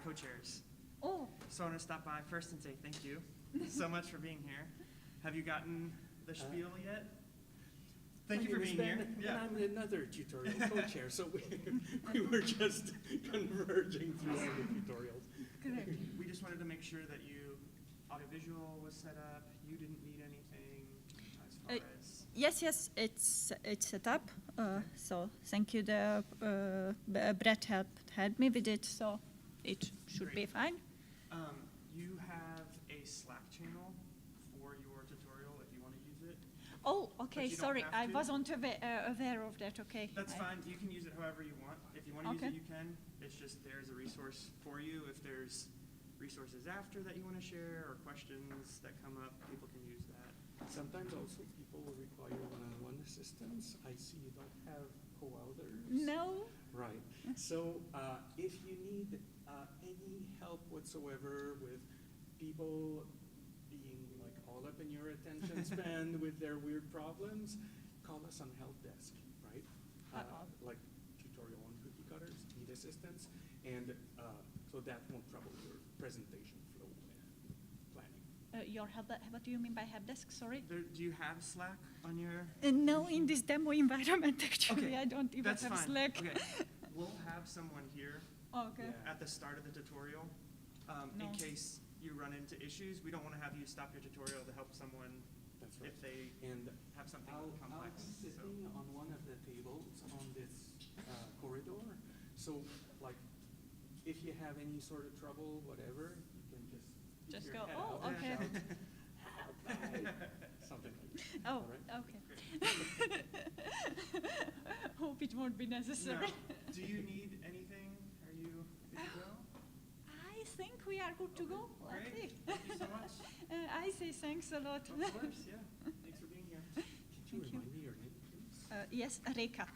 co-chairs. Oh, So I want to stop by first and say thank you so much for being here. Have you gotten the spiel yet? Thank you for being here. Yeah. I'm another tutorial co-chair, so we were just converging through all the tutorials. correct. We just wanted to make sure that audiovisual was set up. You didn't need anything as far as. Yes, it's set up. So thank you. Brett helped me with it, so it should be fine. You have a Slack channel for your tutorial if you want to use it. Oh, okay. But you don't Sorry, have I to. wasn't aware of that. Okay. That's fine. You can use it however you want. If you want to Okay. use it, you can. It's just there's a resource for you. If there's resources after that you want to share or questions that come up, people can use that. Sometimes also people will require one-on-one assistance. I see you don't have co-authors. No. Right. So if you need any help whatsoever with people being like all up in your attention span with their weird problems, call us on help desk, right? Like tutorial on Cookiecutters, need assistance, and so that won't trouble your presentation flow planning. Your help. What do you mean by help desk? Sorry. Do you have Slack on your? No, in this demo environment, actually, Okay, I don't even that's have fine. Slack. Okay, we'll have someone here Okay. Yeah. at the start of the tutorial No. in case you run into issues. We don't want to have you stop your tutorial to help someone That's right. if they And have something I'll complex. be sitting on one of the tables on this corridor. So, like, if you have any sort of trouble, whatever, you can just keep Just your go, head "Oh, out and okay." shout, "Help, I-" something like that. Oh, All right? okay. Hope it won't be necessary. No. Do you need anything? Are you good to go? I think we are good to go. Let's see. Great. Thank you so much. I say thanks a lot. Of course, yeah. Thanks for being here. Could you Thank you. remind me your name, please? Yes, Reka.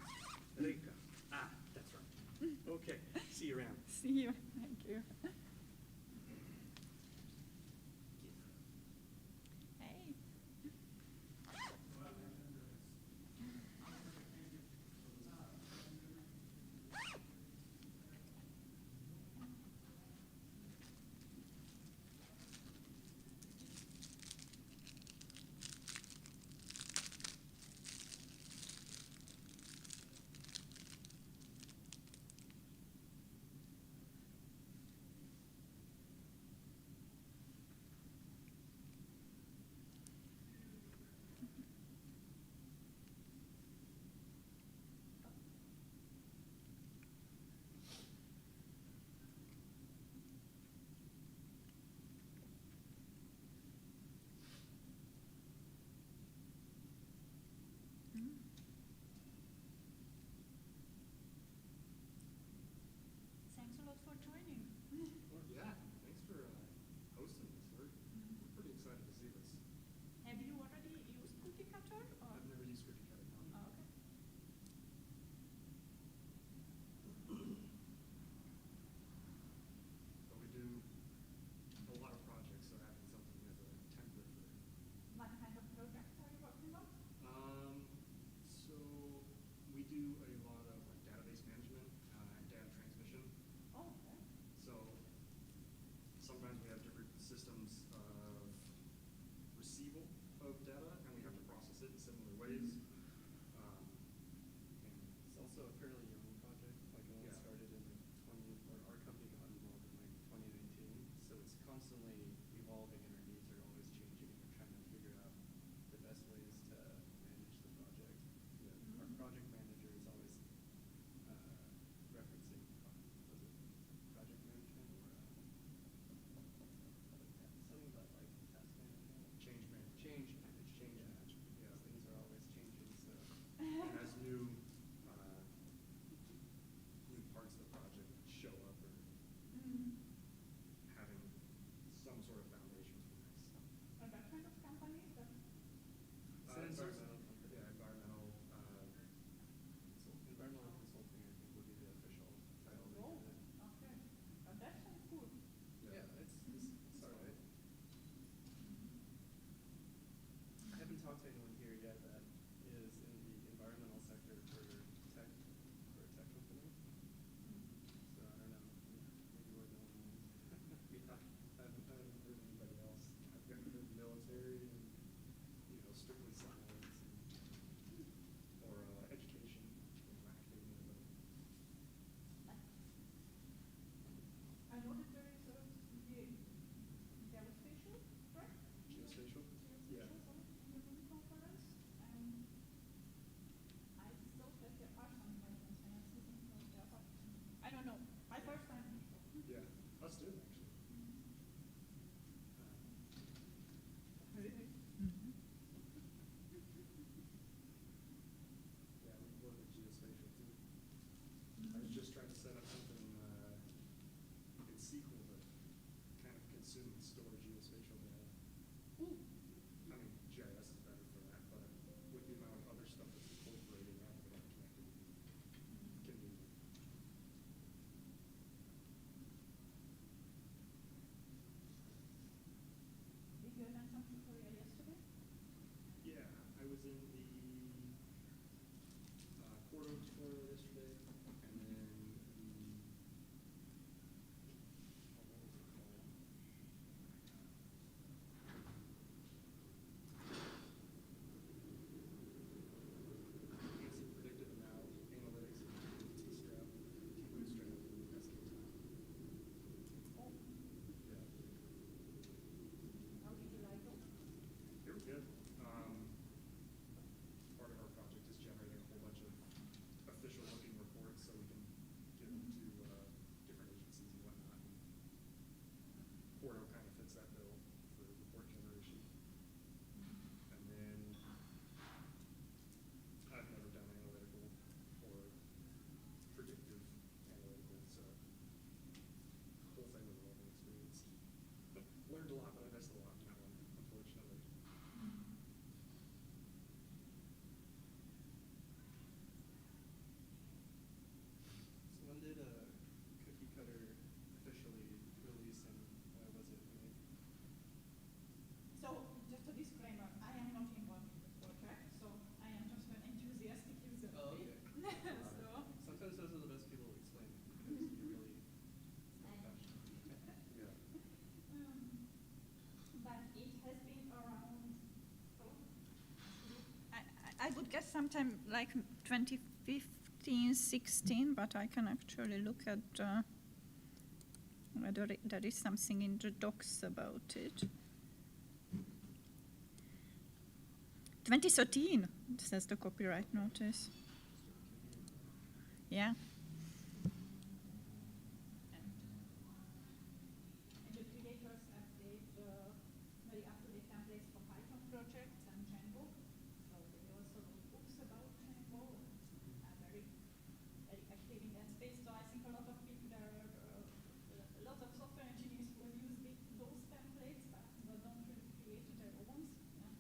Reka. Ah, that's right. Okay, see you around. See you. Thank you. Hey. Yeah, us too, actually. Yeah, we work with geospatial too. I was just trying to set up something in SQL to kind of consume and store geospatial data. I mean, GIS is better for that, but with the amount of other stuff that's incorporated, having that connectivity can be. Did you learn something Korea yesterday? Yeah, I was in the Porto tutorial yesterday, and then the, what was it called? Answer predictive analytics, Bootstrap, and SK. Oh, Yeah, how did you like it? they were good. Part of our project is generating a whole bunch of official looking reports so we can give them to different agencies and whatnot. And Porto kind of fits that bill for report generation. And then I've never done analytical or predictive analytical, so the whole thing was a learning experience. Learned a lot, but I missed a lot in that one, unfortunately. So when did Cookiecutter officially release, and why was it made? So, just a disclaimer, I am not involved in the project, so I am just an enthusiastic user Oh, of it. okay. So, Sometimes those are the best people to explain it because you're really passionate. Yeah. but it has been around, I would guess sometime like 2015, 16, but I can actually look at whether there is something in the docs about it. 2013, says the copyright notice. Yeah. And the creators update very up-to-date templates for Python projects and Django. So they also wrote books about Django and are very, very active in that space. So I think a lot of people, there are a lot of software engineers who have used those templates but don't really create their own. Yeah.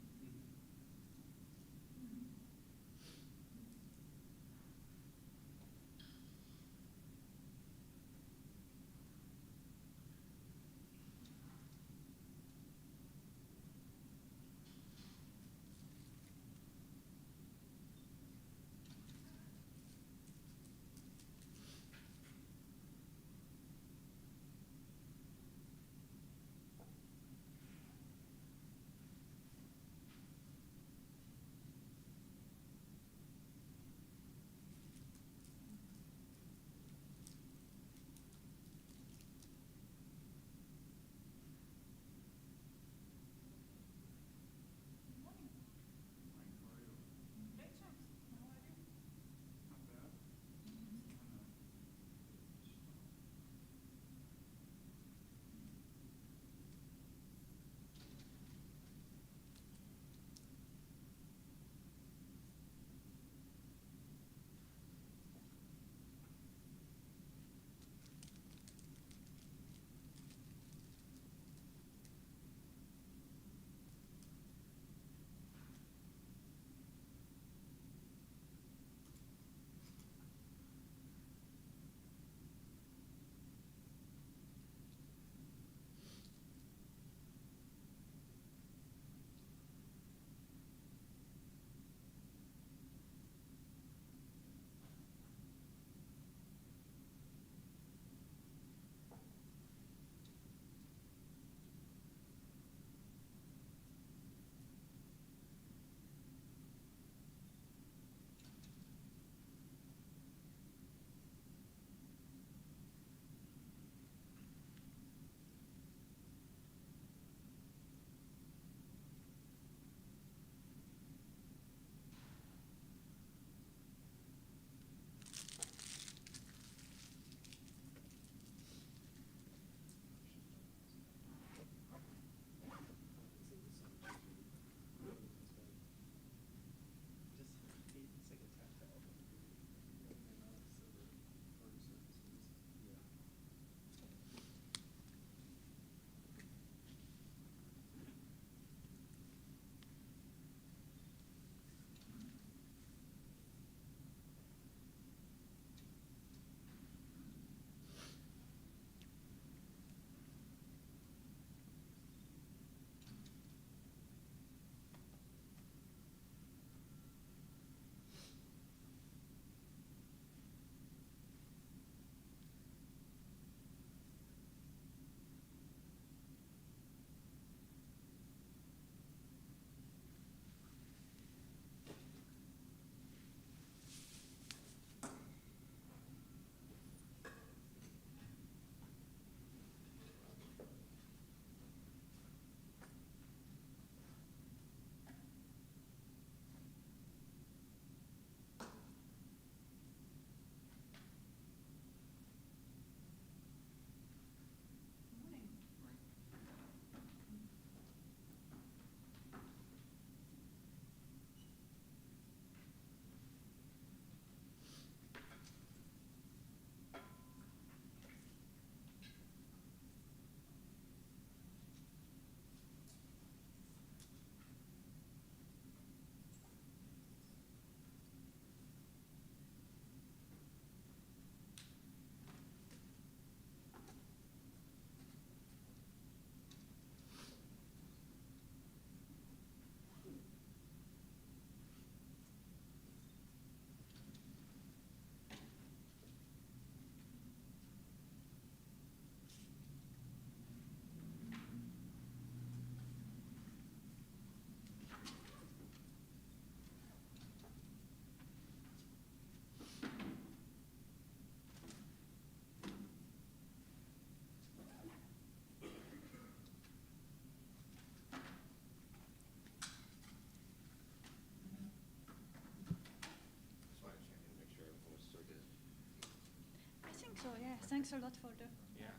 So yeah, thanks a lot for the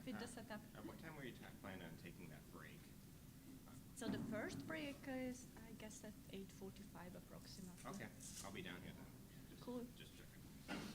with the uh, setup. At what time were you planning on taking that break? So the first break is, I guess, at 8:45 approximately. Okay, I'll be down here then. Cool. Just checking. Thank you.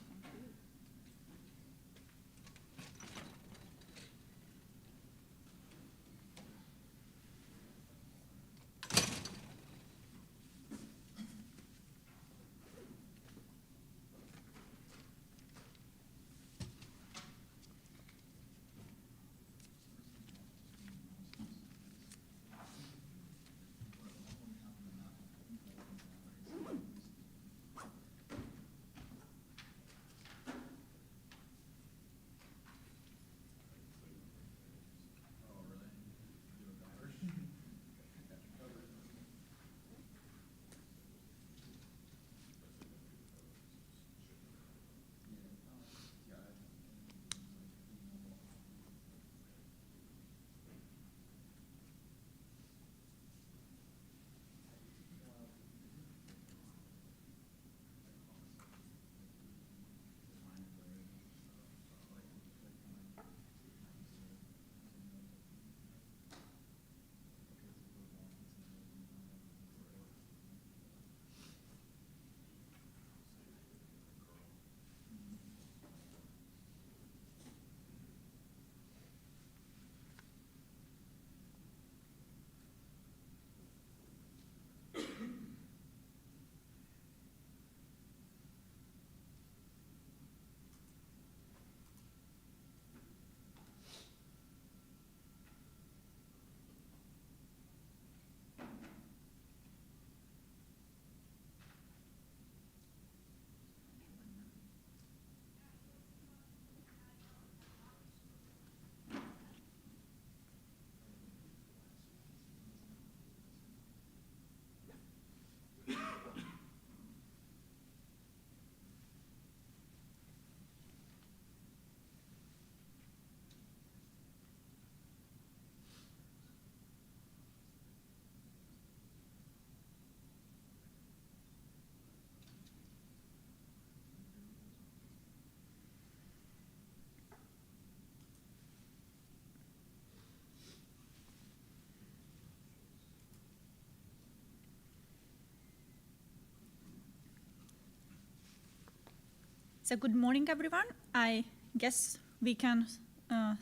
So good morning, everyone. I guess we can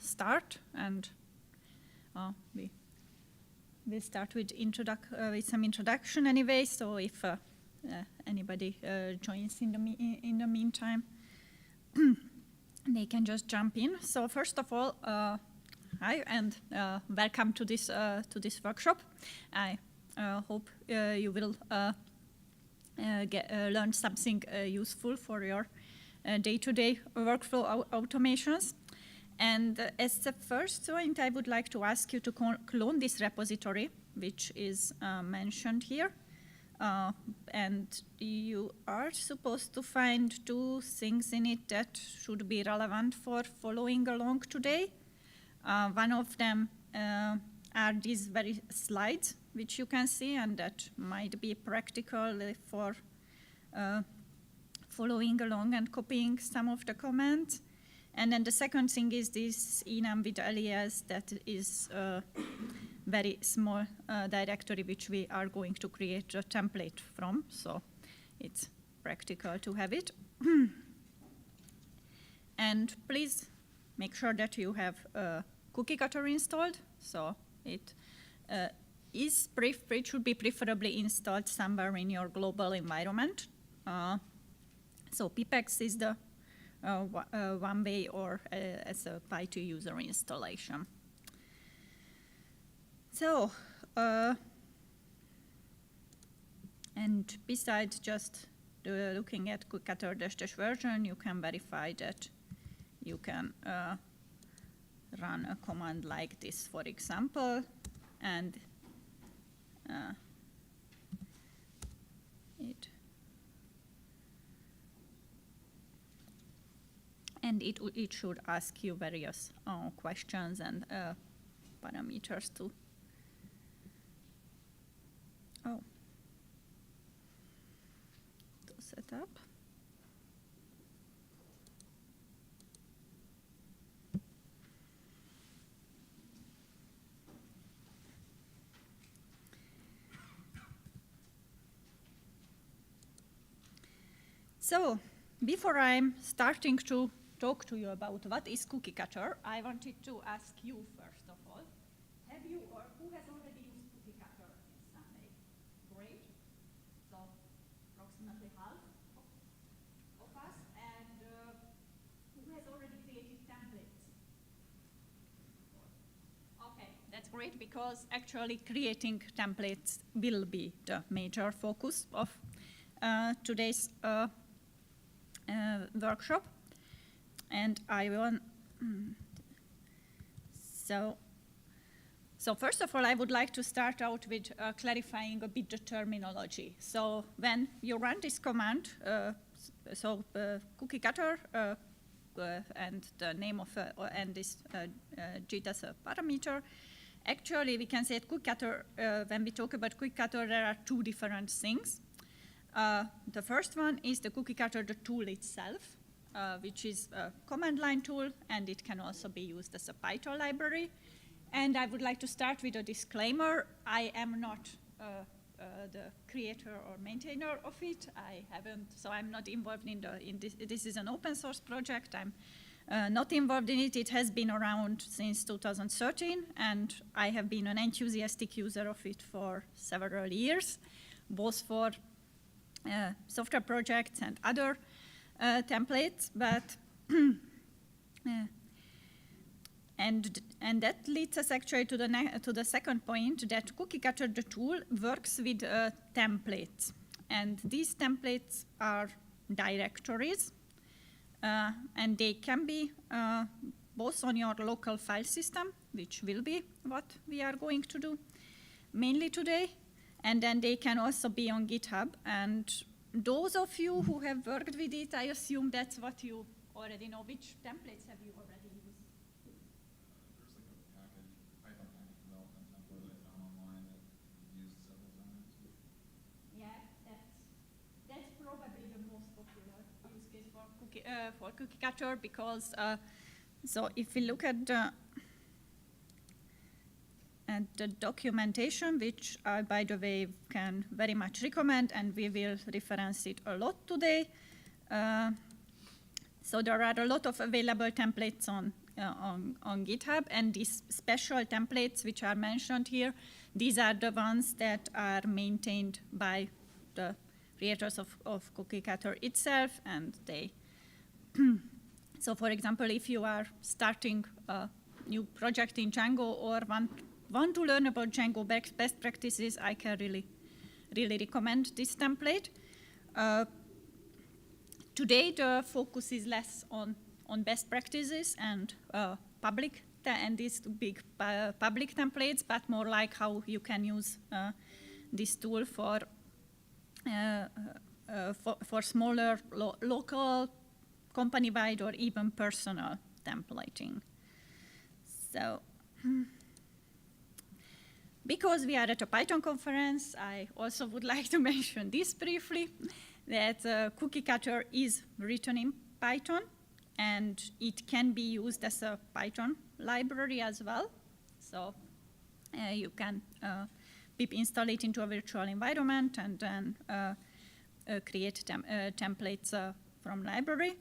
start, and we'll start with some introduction anyway. So if anybody joins in the meantime, they can just jump in. So first of all, hi and welcome to this workshop. I hope you will learn something useful for your day-to-day workflow automations. And as the first point, I would like to ask you to clone this repository, which is mentioned here. And you are supposed to find 2 things in it that should be relevant for following along today. One of them are these very slides, which you can see, and that might be practical for following along and copying some of the comments. And then the second thing is this enum with alias that is a very small directory which we are going to create a template from. So it's practical to have it. And please make sure that you have Cookiecutter installed. So it should be preferably installed somewhere in your global environment. So pipex is the one way, or as a Python user installation. So, and besides just looking at Cookiecutter -- version, you can verify that you can run a command like this, for example, and it should ask you various questions and parameters to set up. So, before I'm starting to talk to you about what is Cookiecutter, I wanted to ask you first of all, have you or who has already used Cookiecutter in some way? Great. So, approximately half of us. And who has already created templates? Okay, that's great because actually creating templates will be the major focus of today's workshop. And I will, so first of all, I would like to start out with clarifying a bit the terminology. So when you run this command, Cookiecutter, and the name of, and this JIT as a parameter, actually we can say at Cookiecutter, when we talk about Cookiecutter, there are two different things. The first one is the Cookiecutter, the tool itself, which is a command line tool, and it can also be used as a Python library. And I would like to start with a disclaimer. I am not the creator or maintainer of it. I haven't, so I'm not involved in this. This is an open source project. I'm not involved in it. It has been around since 2013, and I have been an enthusiastic user of it for several years, both for software projects and other templates, but and that leads us actually to the second point, that Cookiecutter, the tool, works with templates, and these templates are directories, and they can be both on your local file system, which will be what we are going to do mainly today, and then they can also be on GitHub. And those of you who have worked with it, I assume that's what you already know. Which templates have you already used? There's like a package, Python package development template I found online that I've used several times. Yeah, that's probably the most popular use case for Cookiecutter, because so if we look at the documentation, which I, by the way, can very much recommend, and we will reference it a lot today. So there are a lot of available templates on GitHub, and these special templates which are mentioned here, these are the ones that are maintained by the creators of Cookiecutter itself, and they. So for example, if you are starting a new project in Django or want to learn about Django best practices, I can really recommend this template. Today, the focus is less on best practices and public and these big public templates, but more like how you can use this tool for smaller local, company-wide, or even personal templating. So. Because we are at a Python conference, I also would like to mention this briefly, that Cookiecutter is written in Python, and it can be used as a Python library as well. So you can pip install it into a virtual environment and then create templates from library.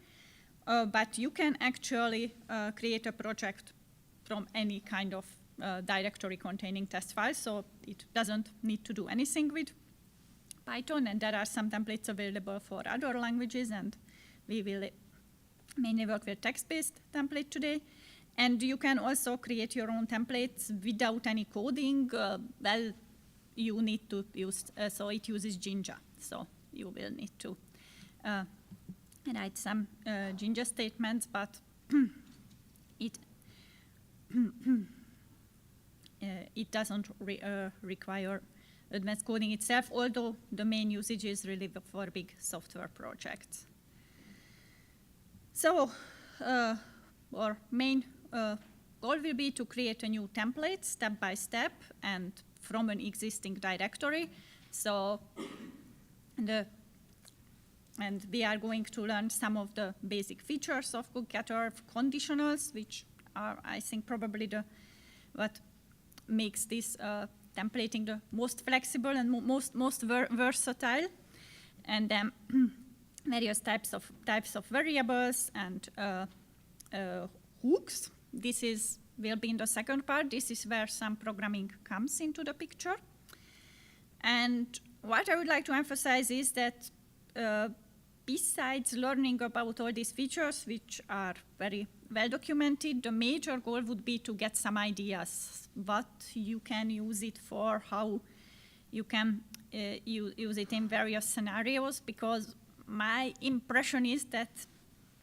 But you can actually create a project from any kind of directory containing test files, so it doesn't need to do anything with Python, and there are some templates available for other languages, and we will mainly work with text-based template today. And you can also create your own templates without any coding. Well, you need to use, so it uses Jinja, so you will need to write some Jinja statements, but it doesn't require advanced coding itself, although the main usage is really for big software projects. So our main goal will be to create a new template step by step and from an existing directory. So and we are going to learn some of the basic features of Cookiecutter, conditionals, which are, I think, probably what makes this templating the most flexible and most versatile. And then various types of variables and hooks. This will be in the second part. This is where some programming comes into the picture. And what I would like to emphasize is that besides learning about all these features, which are very well documented, the major goal would be to get some ideas, what you can use it for, how you can use it in various scenarios, because my impression is that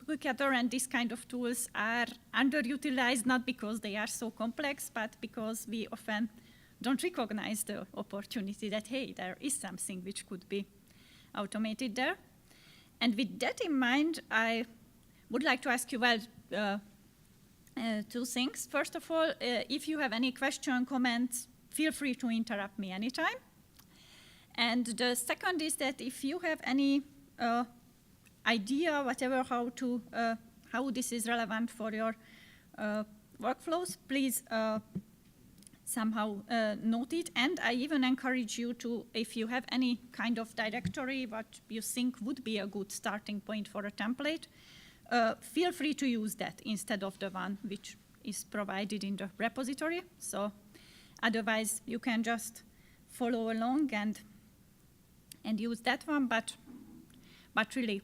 Cookiecutter and this kind of tools are underutilized, not because they are so complex, but because we often don't recognize the opportunity that, hey, there is something which could be automated there. And with that in mind, I would like to ask you, well, two things. First of all, if you have any question, comments, feel free to interrupt me anytime. And the second is that if you have any idea, whatever, how this is relevant for your workflows, please somehow note it. And I even encourage you to, if you have any kind of directory what you think would be a good starting point for a template, feel free to use that instead of the one which is provided in the repository. So otherwise you can just follow along and use that one, but really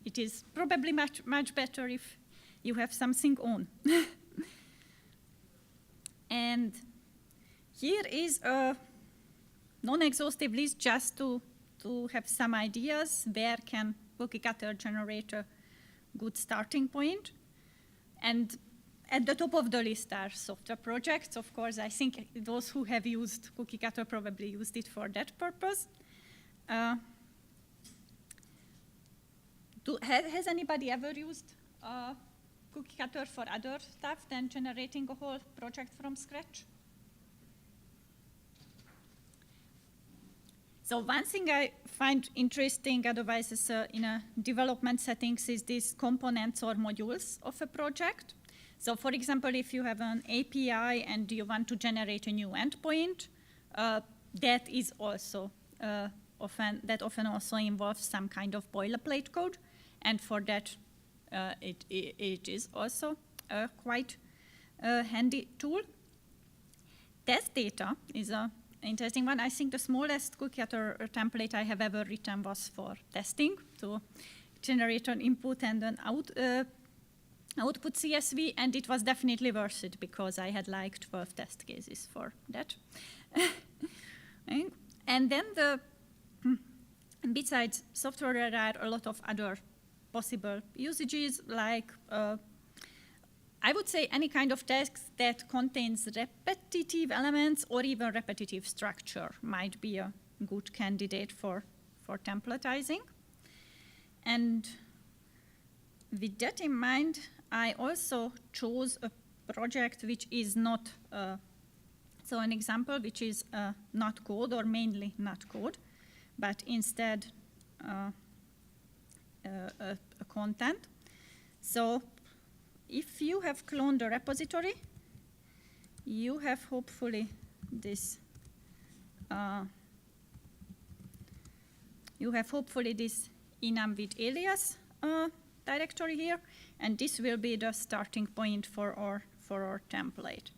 it is probably much better if you have something on. And here is a non-exhaustive list just to have some ideas where can Cookiecutter generate a good starting point. And at the top of the list are software projects. Of course, I think those who have used Cookiecutter probably used it for that purpose. Has anybody ever used Cookiecutter for other stuff than generating a whole project from scratch? So one thing I find interesting, otherwise is, in a development settings, is these components or modules of a project. So for example, if you have an API and you want to generate a new endpoint, that is also often also involves some kind of boilerplate code. And for that, it is also a quite handy tool. Test data is an interesting one. I think the smallest Cookiecutter template I have ever written was for testing, to generate an input and an output CSV, and it was definitely worth it because I had like 12 test cases for that. And then besides software, there are a lot of other possible usages, like I would say any kind of text that contains repetitive elements or even repetitive structure might be a good candidate for templatizing. And with that in mind, I also chose a project which is not, so an example which is not code, or mainly not code, but instead a content. So if you have cloned the repository, you have hopefully this enum with alias directory here, and this will be the starting point for our template.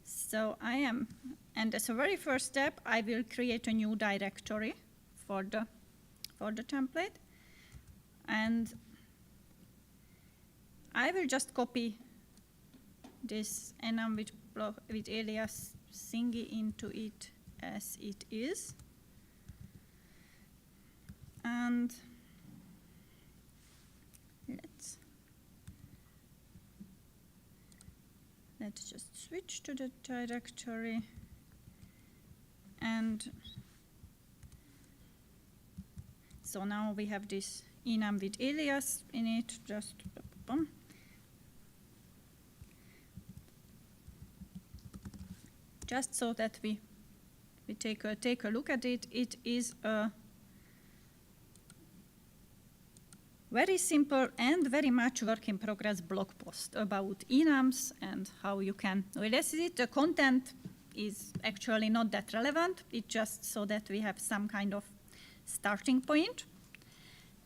So and as a very first step, I will create a new directory for the template, and I will just copy this enum with alias thingy into it as it is, and let's just switch to the directory, and so now we have this enum with alias in it, just so that we take a look at it. It is a very simple and very much work in progress blog post about enums and how you can release it. The content is actually not that relevant. It's just so that we have some kind of starting point.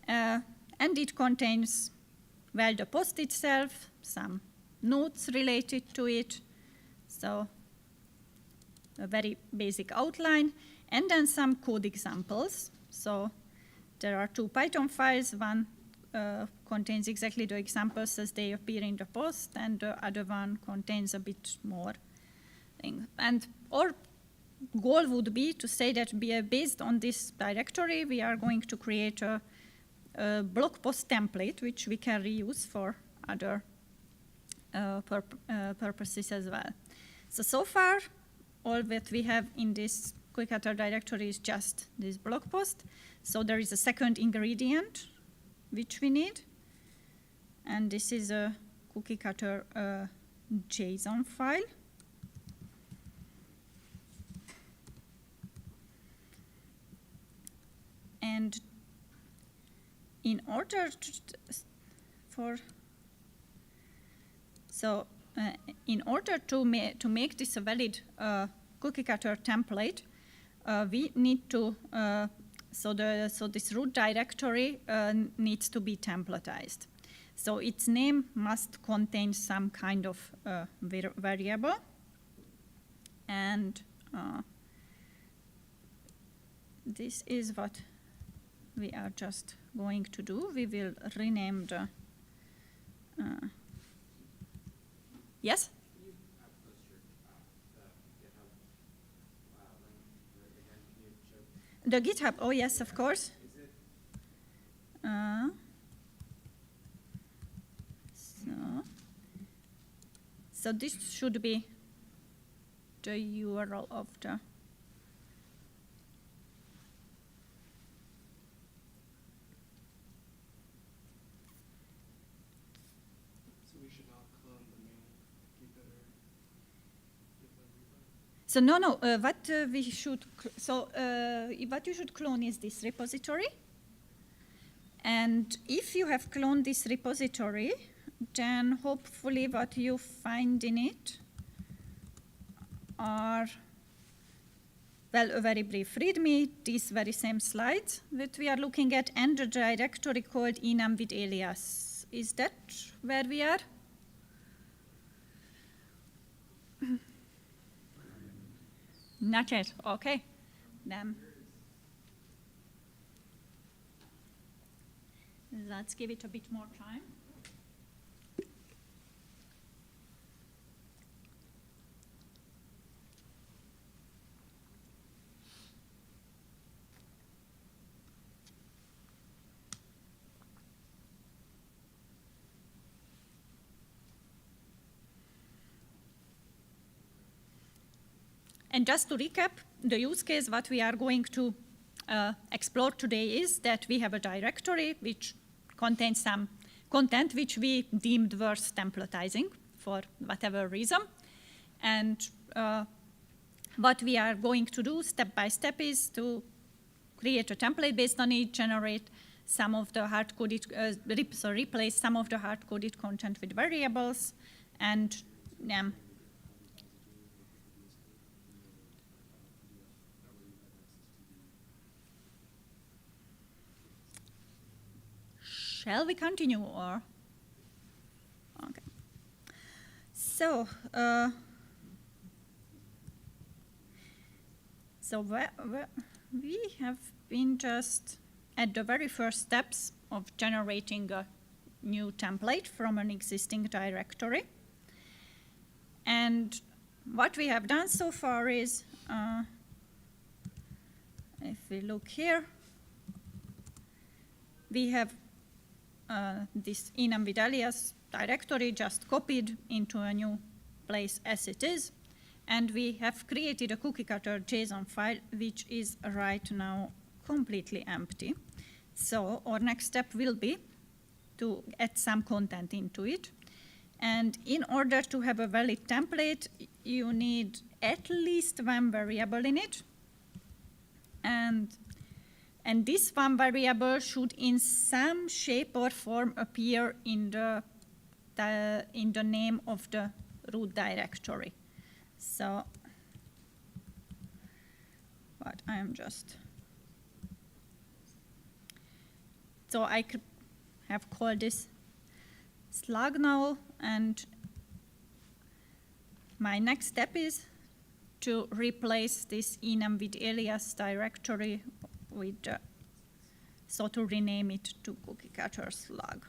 And it contains, well, the post itself, some notes related to it, so a very basic outline, and then some code examples. So there are 2 Python files. One contains exactly the examples as they appear in the post, and the other one contains a bit more thing. And our goal would be to say that based on this directory, we are going to create a blog post template, which we can reuse for other purposes as well. So far, all that we have in this Cookiecutter directory is just this blog post. So there is a second ingredient which we need, and this is a Cookiecutter JSON file. And in order to make this a valid Cookiecutter template, we need to so this root directory needs to be templatized. So its name must contain some kind of variable, and this is what we are just going to do. We will rename the yes? Can you post your GitHub link again? Can you show? The GitHub, oh yes, of course. Is it? So this should be the URL of the. So we should not clone the main Cookiecutter GitHub repo? So no. What you should clone is this repository. And if you have cloned this repository, then hopefully what you find in it are, well, a very brief README, these very same slides that we are looking at, and a directory called enum with alias. Is that where we are? Not yet, okay. Then let's give it a bit more time. And just to recap, the use case what we are going to explore today is that we have a directory which contains some content which we deemed worth templatizing for whatever reason. And what we are going to do step by step is to create a template based on it, generate some of the hard-coded, replace some of the hard-coded content with variables, and shall we continue, or? Okay. So we have been just at the very first steps of generating a new template from an existing directory. And what we have done so far is, if we look here, we have this enum with alias directory just copied into a new place as it is. And we have created a Cookiecutter JSON file, which is right now completely empty. So our next step will be to add some content into it. And in order to have a valid template, you need at least one variable in it. And this one variable should in some shape or form appear in the name of the root directory. So what I am just, so I could have called this slug now, and my next step is to replace this enum with alias directory with, so to rename it to Cookiecutter slug,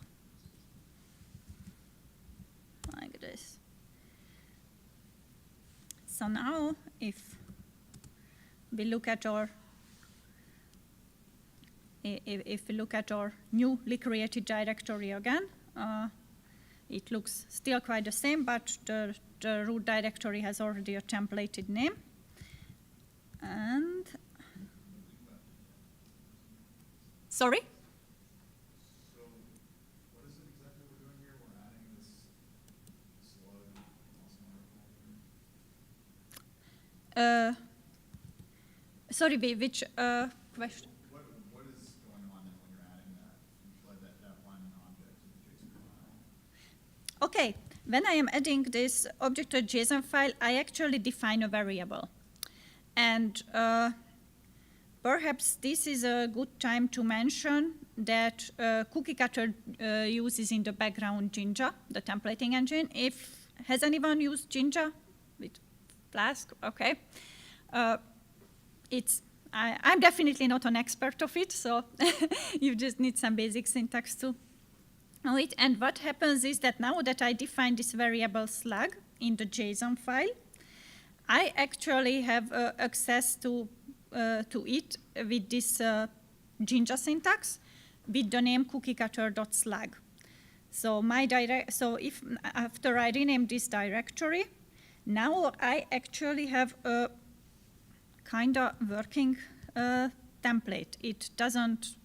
like this. So now, if we look at our if we look at our newly created directory again, it looks still quite the same, but the root directory has already a templated name. And sorry? So what is it exactly we're doing here? We're adding this slug awesome article. Sorry, which question? What is going on when you're adding that one object to the JSON file? Okay, when I am adding this object to a JSON file, I actually define a variable. And perhaps this is a good time to mention that Cookiecutter uses in the background Jinja, the templating engine. Has anyone used Jinja with Flask? Okay. I'm definitely not an expert of it, so you just need some basic syntax to know it. And what happens is that now that I define this variable slug in the JSON file, I actually have access to it with this Jinja syntax with the name cookiecutter.slug. So if after I rename this directory, now I actually have a kind of working template. It doesn't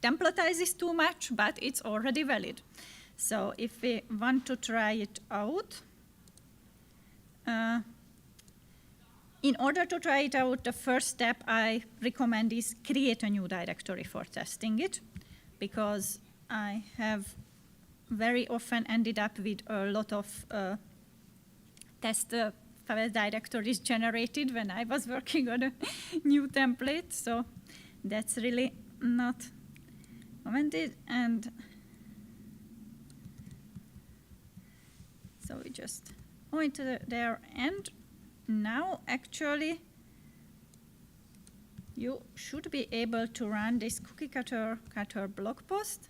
templatize this too much, but it's already valid. So if we want to try it out, in order to try it out, the first step I recommend is create a new directory for testing it, because I have very often ended up with a lot of test file directories generated when I was working on a new template, so that's really not commented. And so we just point to there, and now actually you should be able to run this Cookiecutter blog post,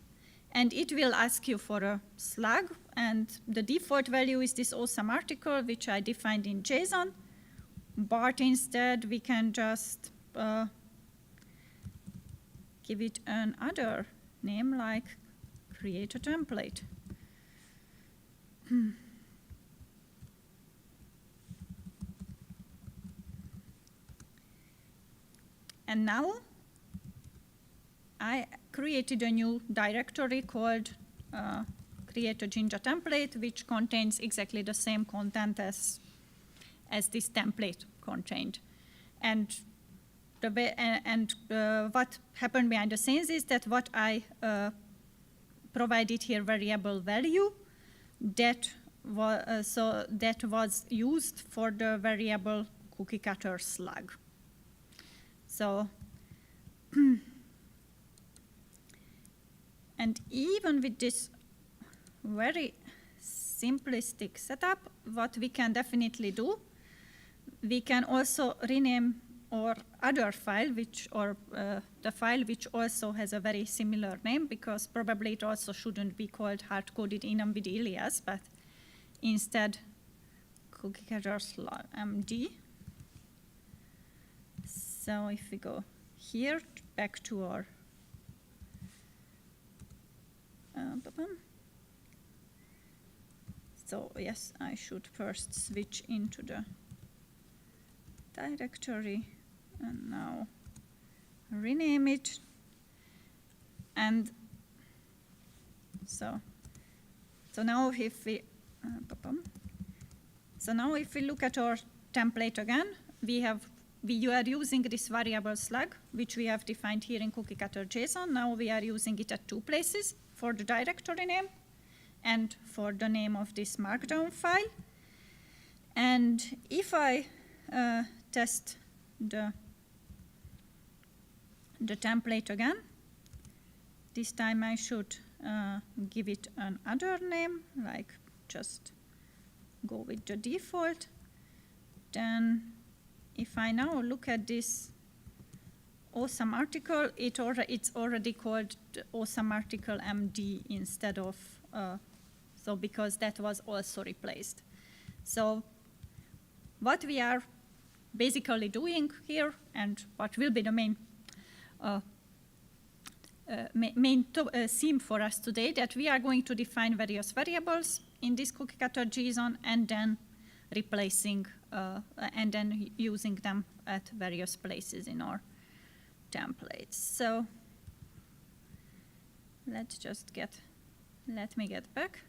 and it will ask you for a slug, and the default value is this awesome article, which I defined in JSON, but instead we can just give it another name, like create a template. And now I created a new directory called create a Jinja template, which contains exactly the same content as this template contained. And what happened behind the scenes is that what I provided here variable value, that was used for the variable Cookiecutter slug. So, and even with this very simplistic setup, what we can definitely do, we can also rename our other file, the file which also has a very similar name, because probably it also shouldn't be called hard-coded enum with alias, but instead Cookiecutter slug md. So if we go here, back to our so yes, I should first switch into the directory, and now rename it. And so now if we look at our template again, we are using this variable slug, which we have defined here in Cookiecutter JSON. Now we are using it at two places, for the directory name and for the name of this markdown file. And if I test the template again, this time I should give it another name, like just go with the default. Then if I now look at this awesome article, it's already called the awesome article MD instead of, so because that was also replaced. So what we are basically doing here, and what will be the main theme for us today, that we are going to define various variables in this Cookiecutter JSON and then replacing and then using them at various places in our templates. So let me get back.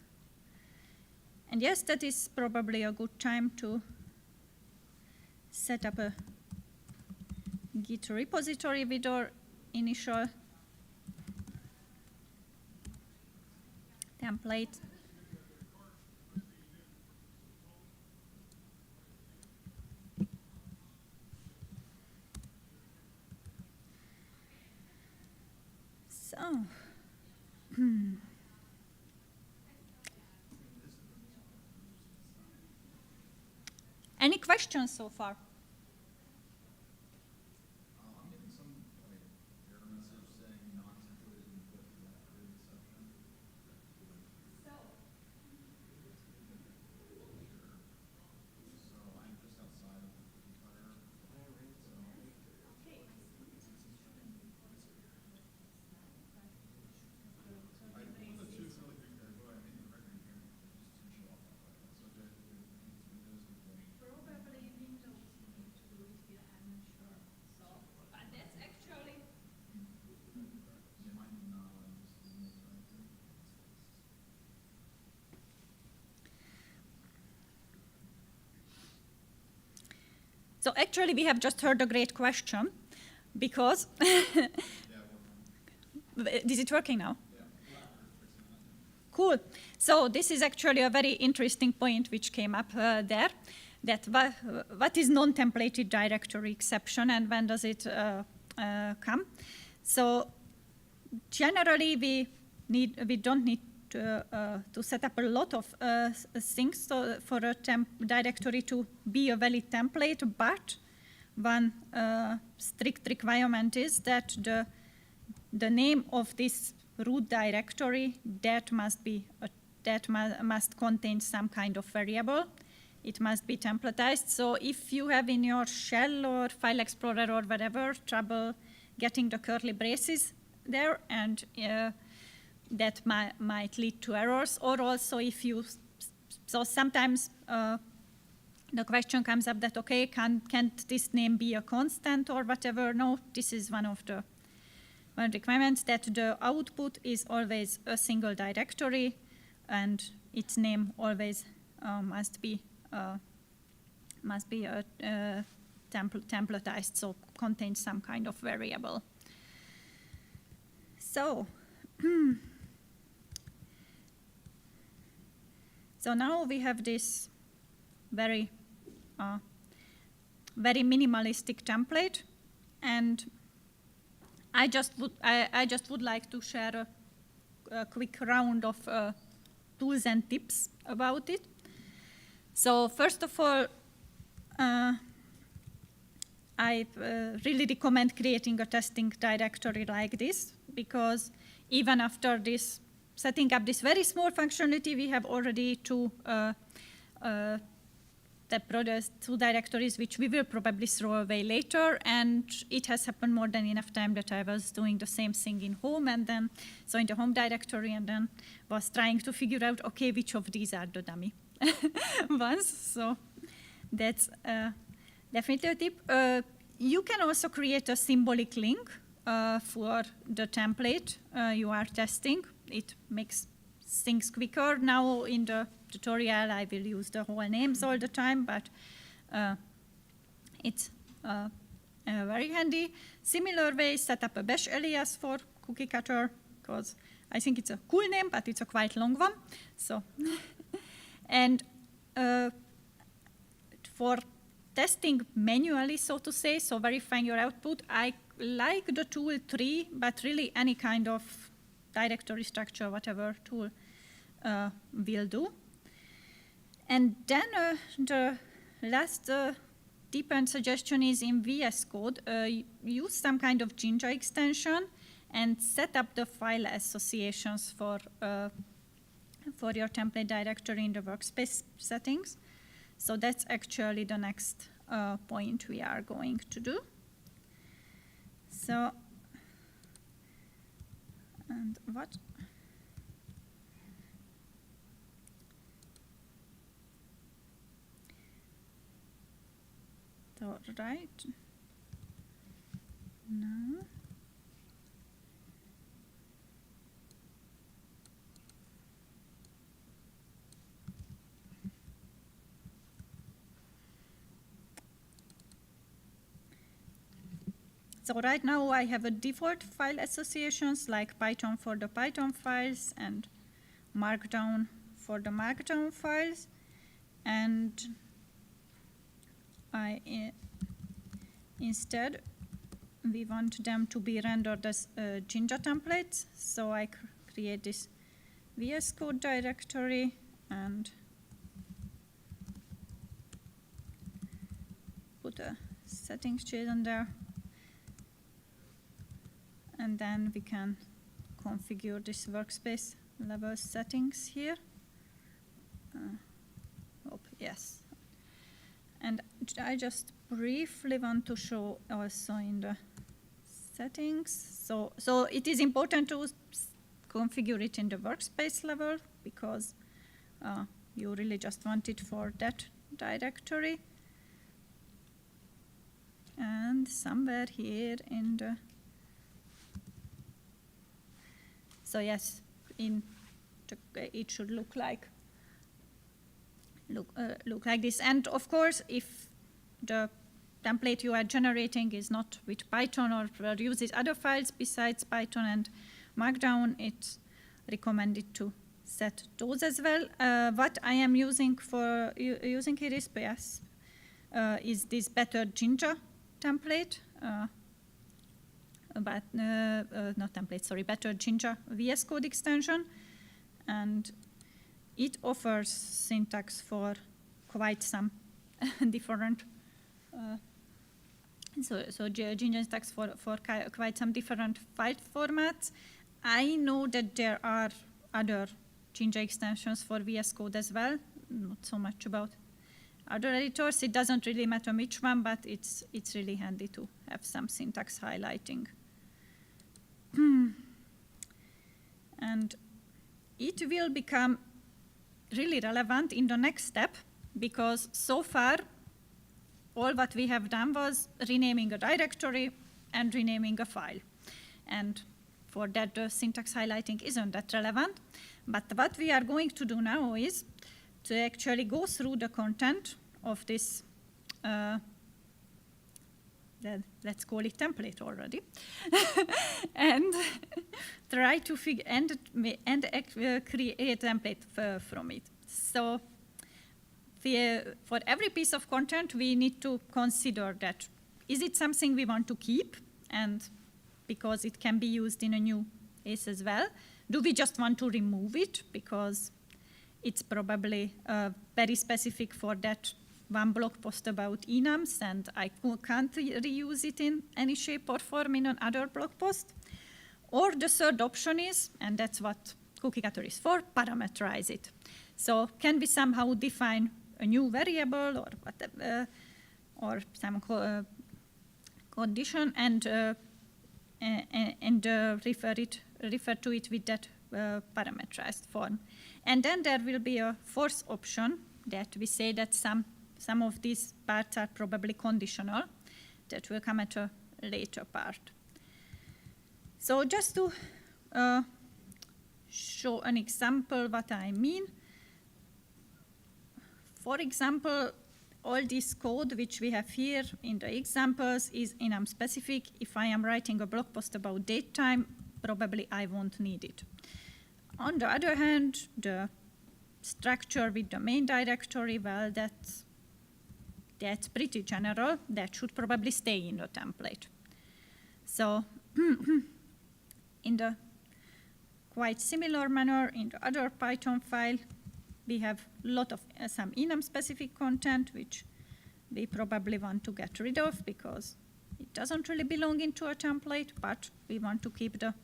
And yes, that is probably a good time to set up a Git repository with our initial template. So, any questions so far? I'm getting some error message saying non-templated input for that grid exception. So I'm just outside of the Cookiecutter. I put the two really big there, but I made the record here just to show off that way. So that it's Windows with the Probably Windows you need to do it here, I'm not sure. So, but that's actually, It might not let us do this right here. So actually, we have just heard a great question, because is it working now? Cool. So this is actually a very interesting point which came up there, that what is non-templated directory exception and when does it come? So generally, we don't need to set up a lot of things for a directory to be a valid template, but one strict requirement is that the name of this root directory must contain some kind of variable. It must be templatized. So if you have in your shell or file explorer or whatever trouble getting the curly braces there, and that might lead to errors. Or also if you, so sometimes the question comes up that, okay, can't this name be a constant or whatever? No, this is one requirement, that the output is always a single directory and its name always must be templatized, so contains some kind of variable. So, so now we have this very minimalistic template, and I just would like to share a quick round of tools and tips about it. So first of all, I really recommend creating a testing directory like this, because even after this, setting up this very small functionality, we have already two directories which we will probably throw away later, and it has happened more than enough time that I was doing the same thing in home, and then so in the home directory, and then was trying to figure out, okay, which of these are the dummy ones. So that's definitely a tip. You can also create a symbolic link for the template you are testing. It makes things quicker. Now in the tutorial, I will use the whole names all the time, but it's very handy. Similar way, set up a bash alias for Cookiecutter, because I think it's a cool name, but it's a quite long one. So, and for testing manually, so to say, so verifying your output, I like the tool 3, but really any kind of directory structure, whatever tool will do. And then the last deepened suggestion is in VS Code, use some kind of Jinja extension and set up the file associations for your template directory in the workspace settings. So that's actually the next point we are going to do. So, and what? So, right now, so right now I have a default file associations like Python for the Python files and Markdown for the Markdown files, and instead we want them to be rendered as Jinja templates. So I create this VS Code directory and put a settings JSON there. And then we can configure this workspace level settings here. Yes. And I just briefly want to show also in the settings. So it is important to configure it in the workspace level because you really just want it for that directory. And somewhere here in the, so yes, it should look like this. And of course, if the template you are generating is not with Python or uses other files besides Python and Markdown, it's recommended to set those as well. What I am using for using here is this better Jinja template, but not template, sorry, better Jinja VS Code extension, and it offers syntax for quite some different. So Jinja syntax for quite some different file formats. I know that there are other Jinja extensions for VS Code as well. Not so much about other editors. It doesn't really matter which one, but it's really handy to have some syntax highlighting. And it will become really relevant in the next step, because so far all what we have done was renaming a directory and renaming a file. And for that, the syntax highlighting isn't that relevant. But what we are going to do now is to actually go through the content of this, let's call it template already, and try to figure and create a template from it. So for every piece of content, we need to consider that, is it something we want to keep, and because it can be used in a new case as well? Do we just want to remove it because it's probably very specific for that one blog post about enums, and I can't reuse it in any shape or form in another blog post? Or the third option is, and that's what Cookiecutter is for, parameterize it. So can we somehow define a new variable or whatever, or some condition and refer to it with that parameterized form? And then there will be a fourth option that we say that some of these parts are probably conditional. That will come at a later part. So just to show an example what I mean. For example, all this code which we have here in the examples is enum specific. If I am writing a blog post about date time, probably I won't need it. On the other hand, the structure with the main directory, well, that's pretty general. That should probably stay in the template. So in the quite similar manner in the other Python file. We have a lot of some enum-specific content, which we probably want to get rid of because it doesn't really belong into a template, but we want to keep the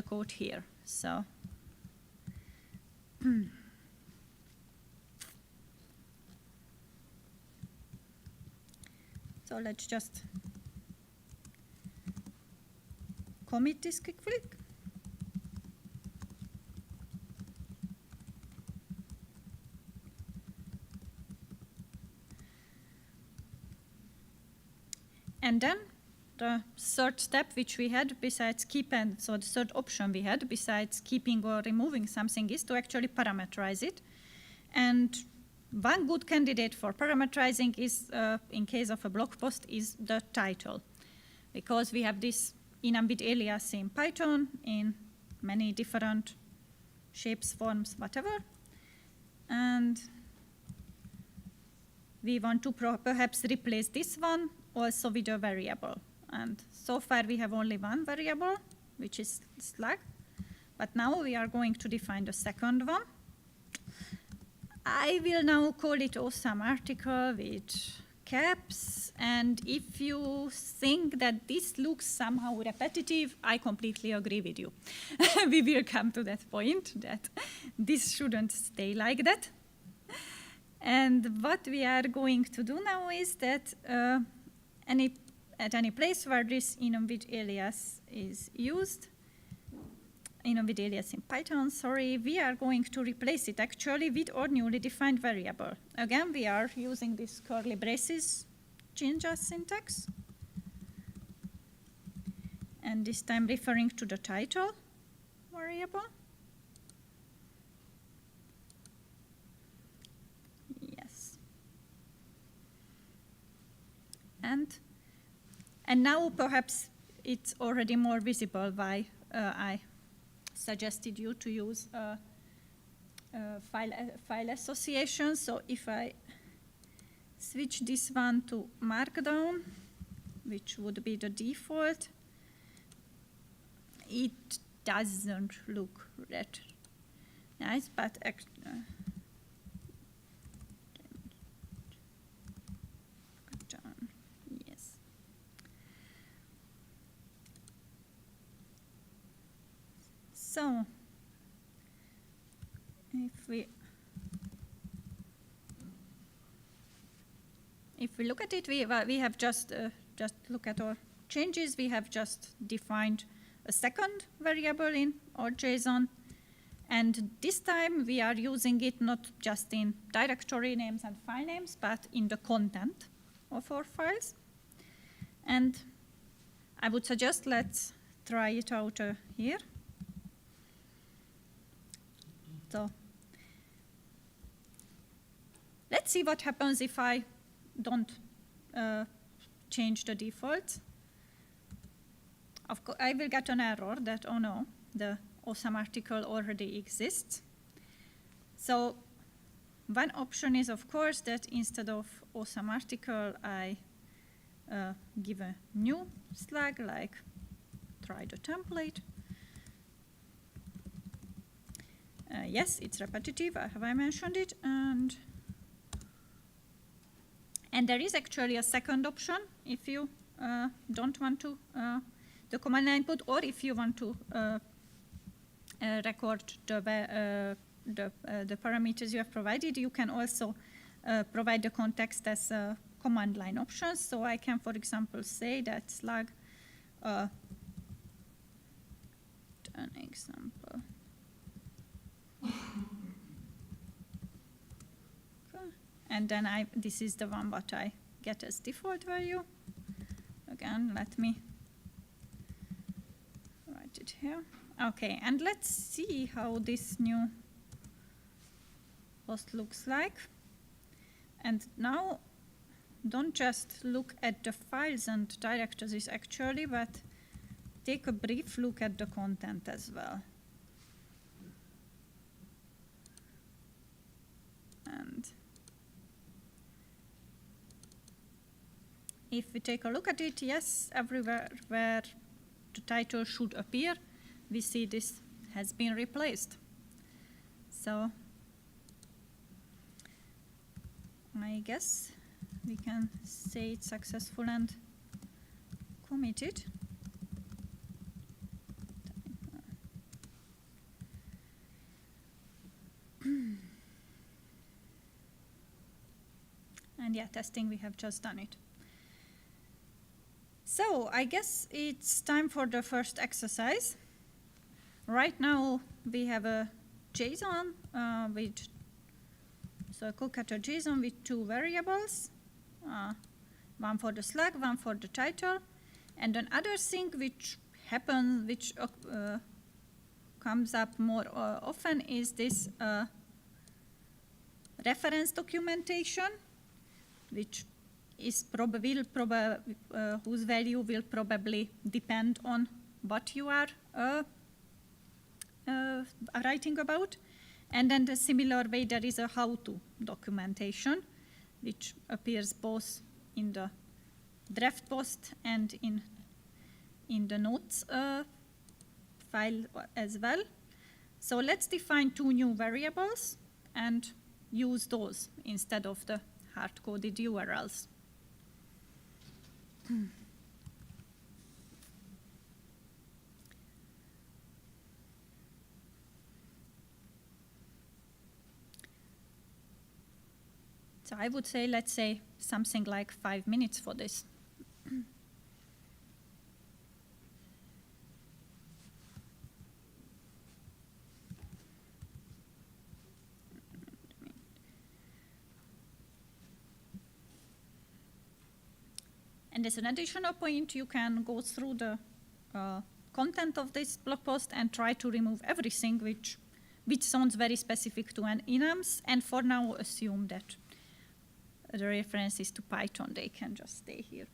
code here. So so let's just commit this quickly. And then the third step which we had besides keep and so the third option we had besides keeping or removing something is to actually parameterize it. And one good candidate for parameterizing is, in case of a blog post, is the title. Because we have this enum with alias in Python in many different shapes, forms, whatever. And we want to perhaps replace this one also with a variable. And so far we have only one variable, which is slug. But now we are going to define the second one. I will now call it awesome article with caps. And if you think that this looks somehow repetitive, I completely agree with you. We will come to that point that this shouldn't stay like that. And what we are going to do now is that at any place where this enum with alias is used, enum with alias in Python, sorry, we are going to replace it actually with our newly defined variable. Again, we are using this curly braces Jinja syntax. And this time referring to the title variable. Yes. And now perhaps it's already more visible why I suggested you to use file association. So if I switch this one to Markdown, which would be the default, it doesn't look that nice, but yes. So if we look at it, we have just look at our changes. We have just defined a second variable in our JSON, and this time we are using it not just in directory names and file names, but in the content of our files. And I would suggest let's try it out here. So let's see what happens if I don't change the default. Of course, I will get an error that, oh no, the awesome article already exists. So one option is, of course, that instead of awesome article, I give a new slug, like try the template. Yes, it's repetitive, have I mentioned it? And there is actually a second option if you don't want to the command line input, or if you want to record the parameters you have provided, you can also provide the context as a command line option. So I can, for example, say that slug an example. Okay. And then this is the one what I get as default value. Again, let me write it here. Okay, and let's see how this new post looks like. And now, don't just look at the files and directories actually, but take a brief look at the content as well. And if we take a look at it, yes, everywhere where the title should appear, we see this has been replaced. So I guess we can say it's successful and committed. And yeah, testing, we have just done it. So I guess it's time for the first exercise. Right now we have a JSON so a Cookiecutter JSON with two variables, one for the slug, one for the title, and another thing which happens, which comes up more often, is this reference documentation, which is whose value will probably depend on what you are writing about. And then the similar way, there is a how-to documentation, which appears both in the draft post and in the notes file as well. So let's define two new variables and use those instead of the hard-coded URLs. So I would say, let's say something like 5 minutes for this. And as an additional point, you can go through the content of this blog post and try to remove everything which sounds very specific to an enums, and for now assume that the references to Python, they can just stay here.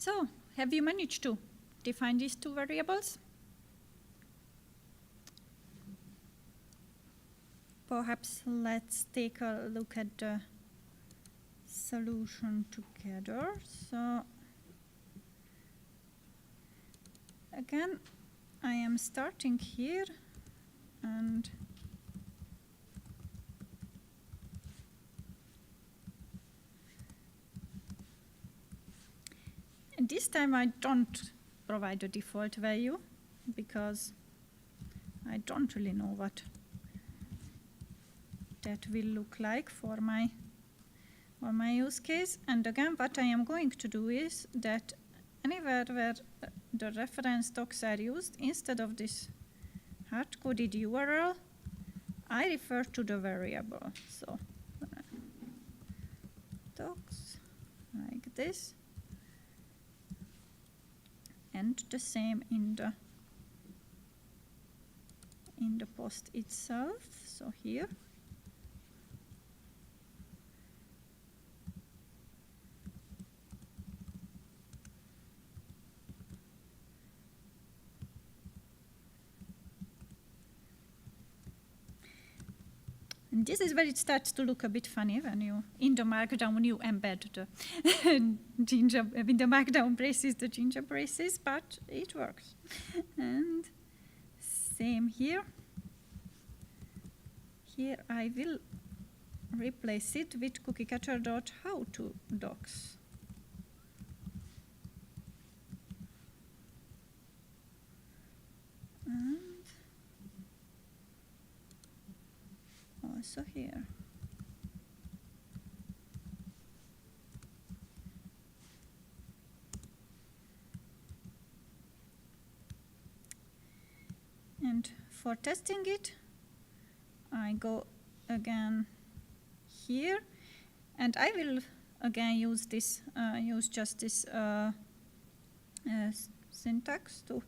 So, have you managed to define these two variables? Perhaps let's take a look at the solution together. So, again, I am starting here, and this time I don't provide a default value because I don't really know what that will look like for my use case. And again, what I am going to do is that anywhere where the reference docs are used, instead of this hard-coded URL, I refer to the variable. So docs like this, and the same in the post itself. So here. And this is where it starts to look a bit funny when you, in the markdown, you embed the Jinja, with the markdown braces, the Jinja braces, but it works. And same here. Here I will replace it with cookiecutter.howtodocs. And also here. And for testing it, I go again here, and I will again use this, use just this syntax to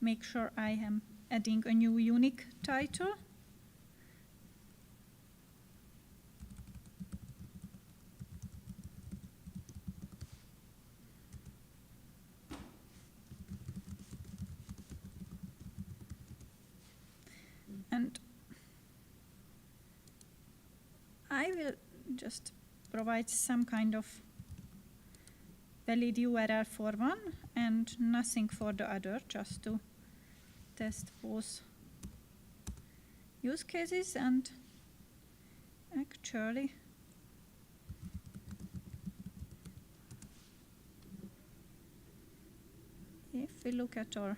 make sure I am adding a new unique title. And I will just provide some kind of valid URL for one and nothing for the other, just to test both use cases. And actually, if we look at our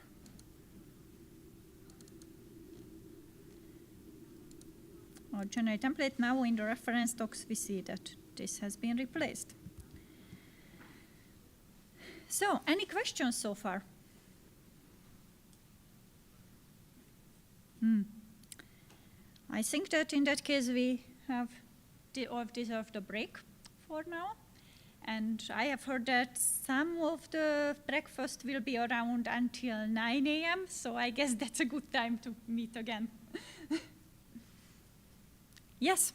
general template, now in the reference docs we see that this has been replaced. So, any questions so far? I think that in that case we have deserved a break for now. And I have heard that some of the breakfast will be around until 9 a.m., so I guess that's a good time to meet again. Yes?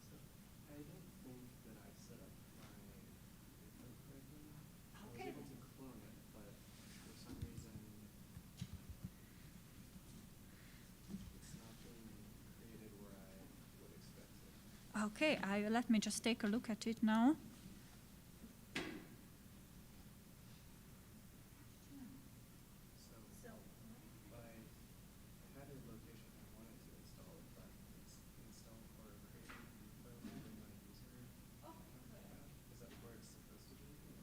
So I don't think that I set up my GitHub correctly. Okay. I was able to clone it, but for some reason it's not being created where I would expect it. Okay, let me just take a look at it now. So I had a location I wanted to install it, but it's install or creating repo within my user account I have. Is that where it's supposed to be? It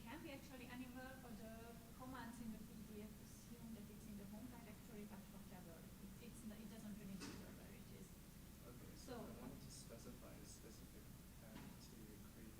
can be actually anywhere, but the commands in the PDF assume that it's in the home directory, but whatever. It doesn't really matter where it is. Okay, So- so I wanted to specify a specific path to create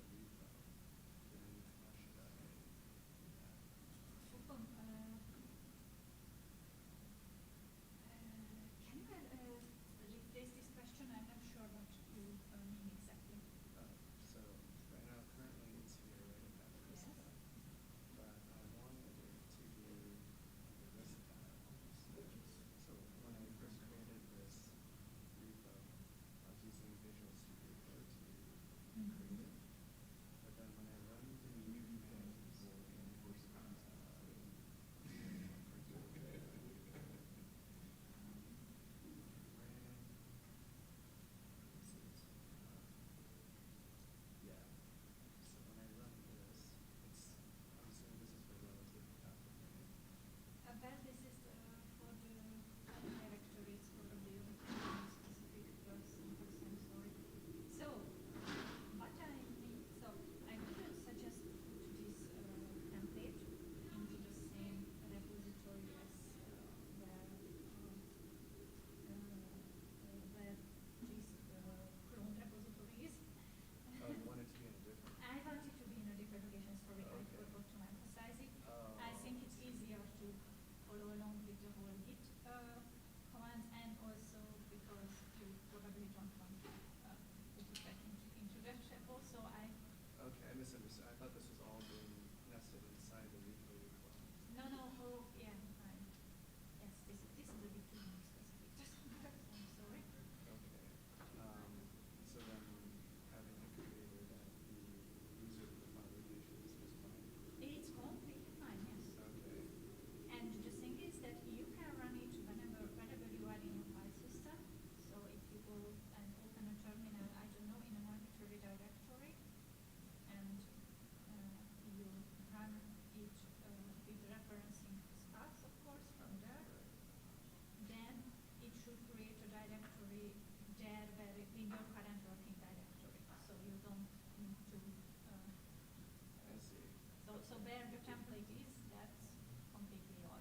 so where the template is, that's completely your.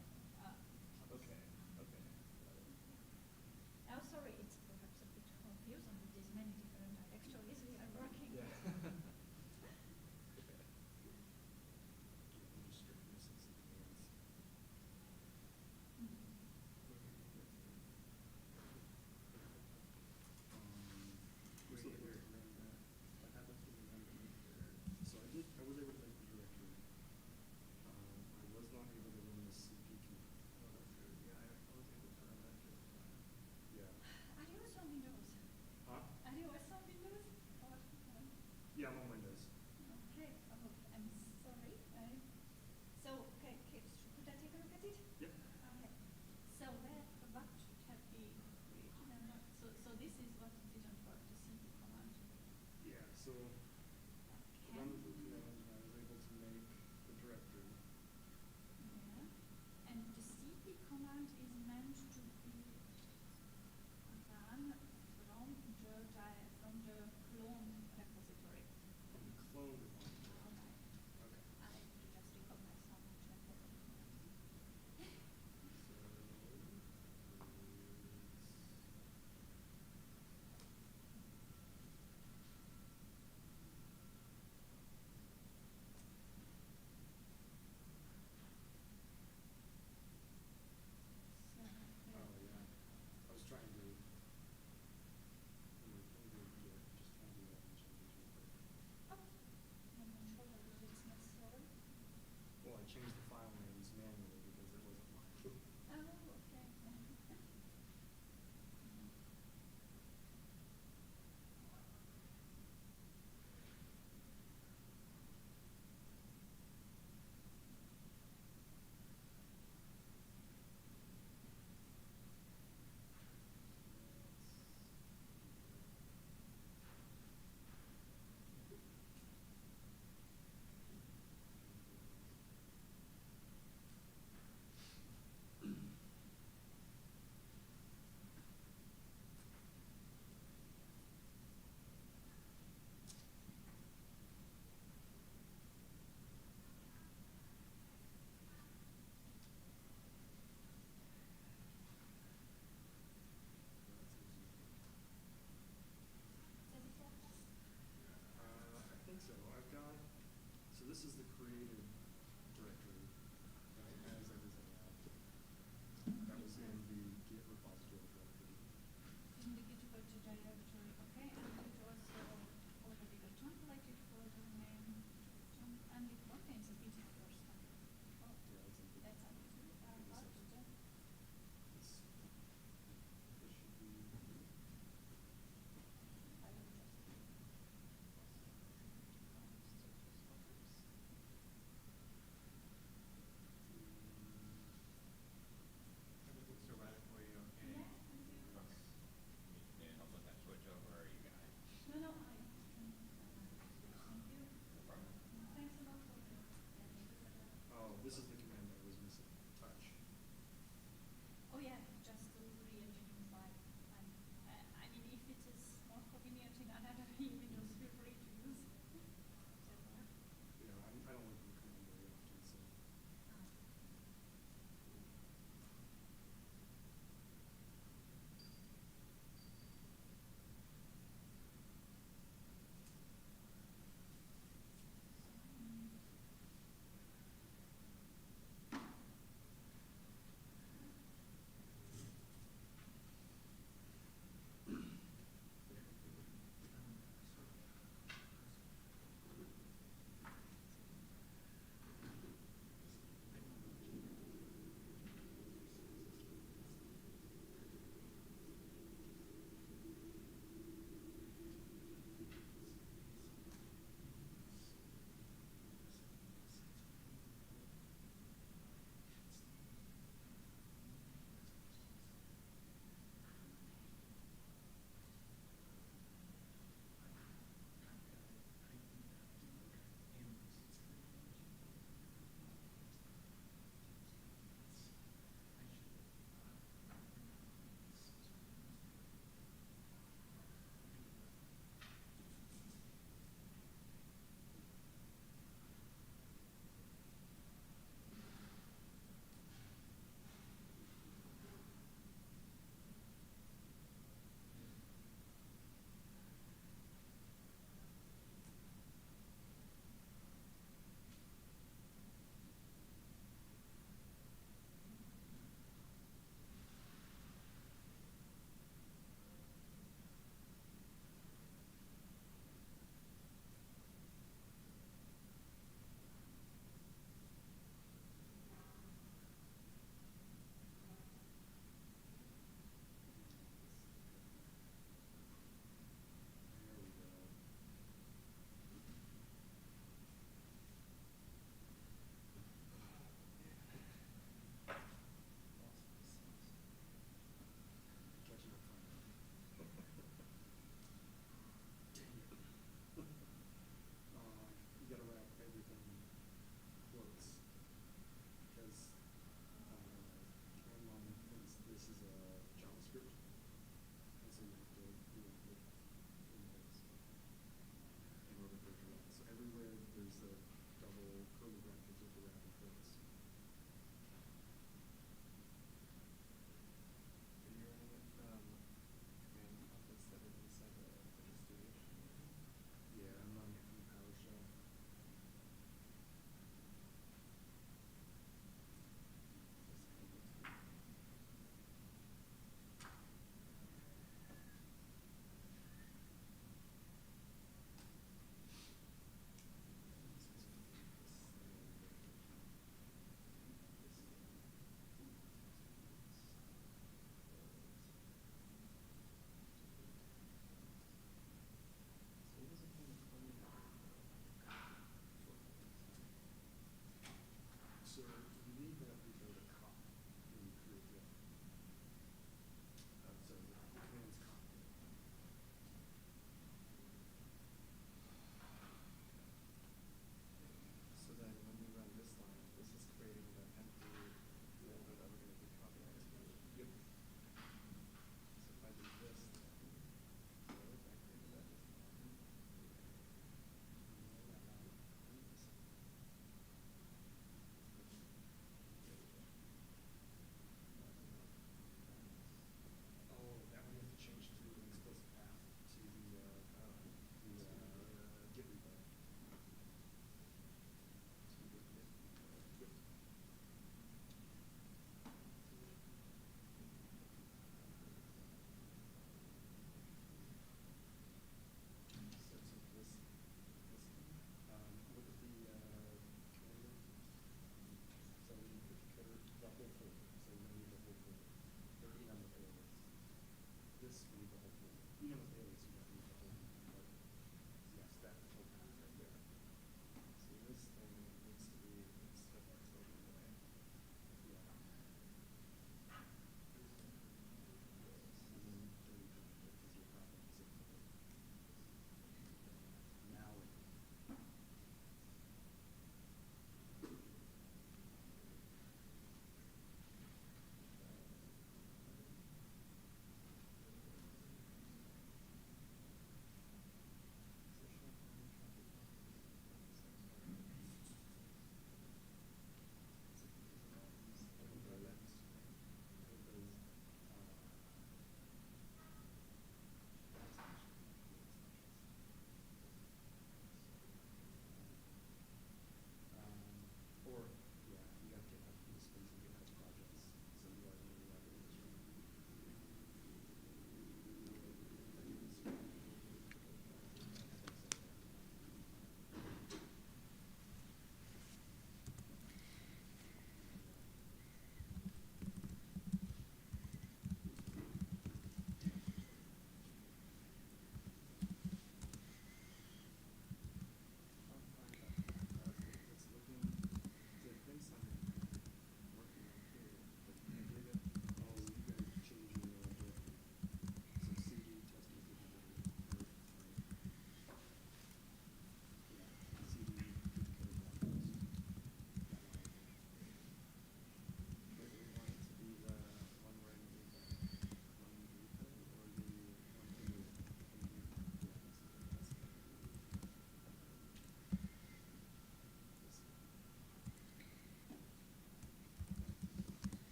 Okay, okay. Oh, sorry, it's perhaps a bit confusing with these many different directories we are working. Yeah. I'm just straight missing some commands. What's the point? What happens when you run the meter? So I was able to make the directory. I was not able to run the CP command. Oh, that's good. Yeah, I was able to run that just fine. Yeah. Are you also on Windows? Huh? Are you also on Windows? Or, Yeah, I'm on Windows. okay, oh, I'm sorry. So, okay, could I take a look at it? Yep. Okay. So what should have been created and not? So this is what didn't work, the cd command. Yeah, so Okay. run the command and I was able to make the directory. Yeah. And the cp command is meant to be run from the clone repository. From the clone repository. Alright. Okay. I just recognize how much I have in mind. So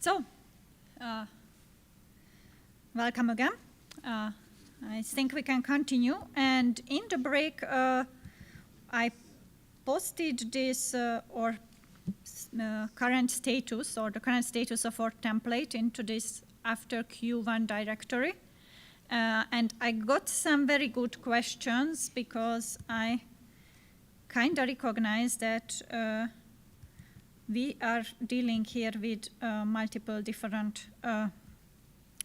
So, welcome again. I think we can continue. And in the break, I posted this current status or the current status of our template into this after Q1 directory. And I got some very good questions because I kind of recognize that we are dealing here with multiple different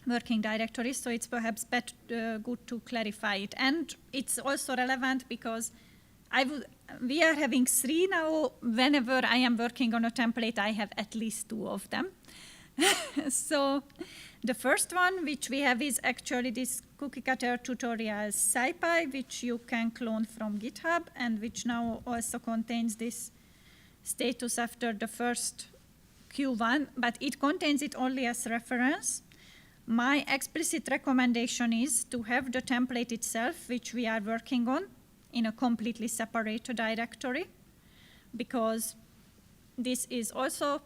working directories, so it's perhaps good to clarify it. And it's also relevant because we are having 3 now. Whenever I am working on a template, I have at least 2 of them. So the first one which we have is actually this Cookiecutter tutorial SciPy, which you can clone from GitHub and which now also contains this status after the first Q1, but it contains it only as reference. My explicit recommendation is to have the template itself, which we are working on, in a completely separate directory, because this is also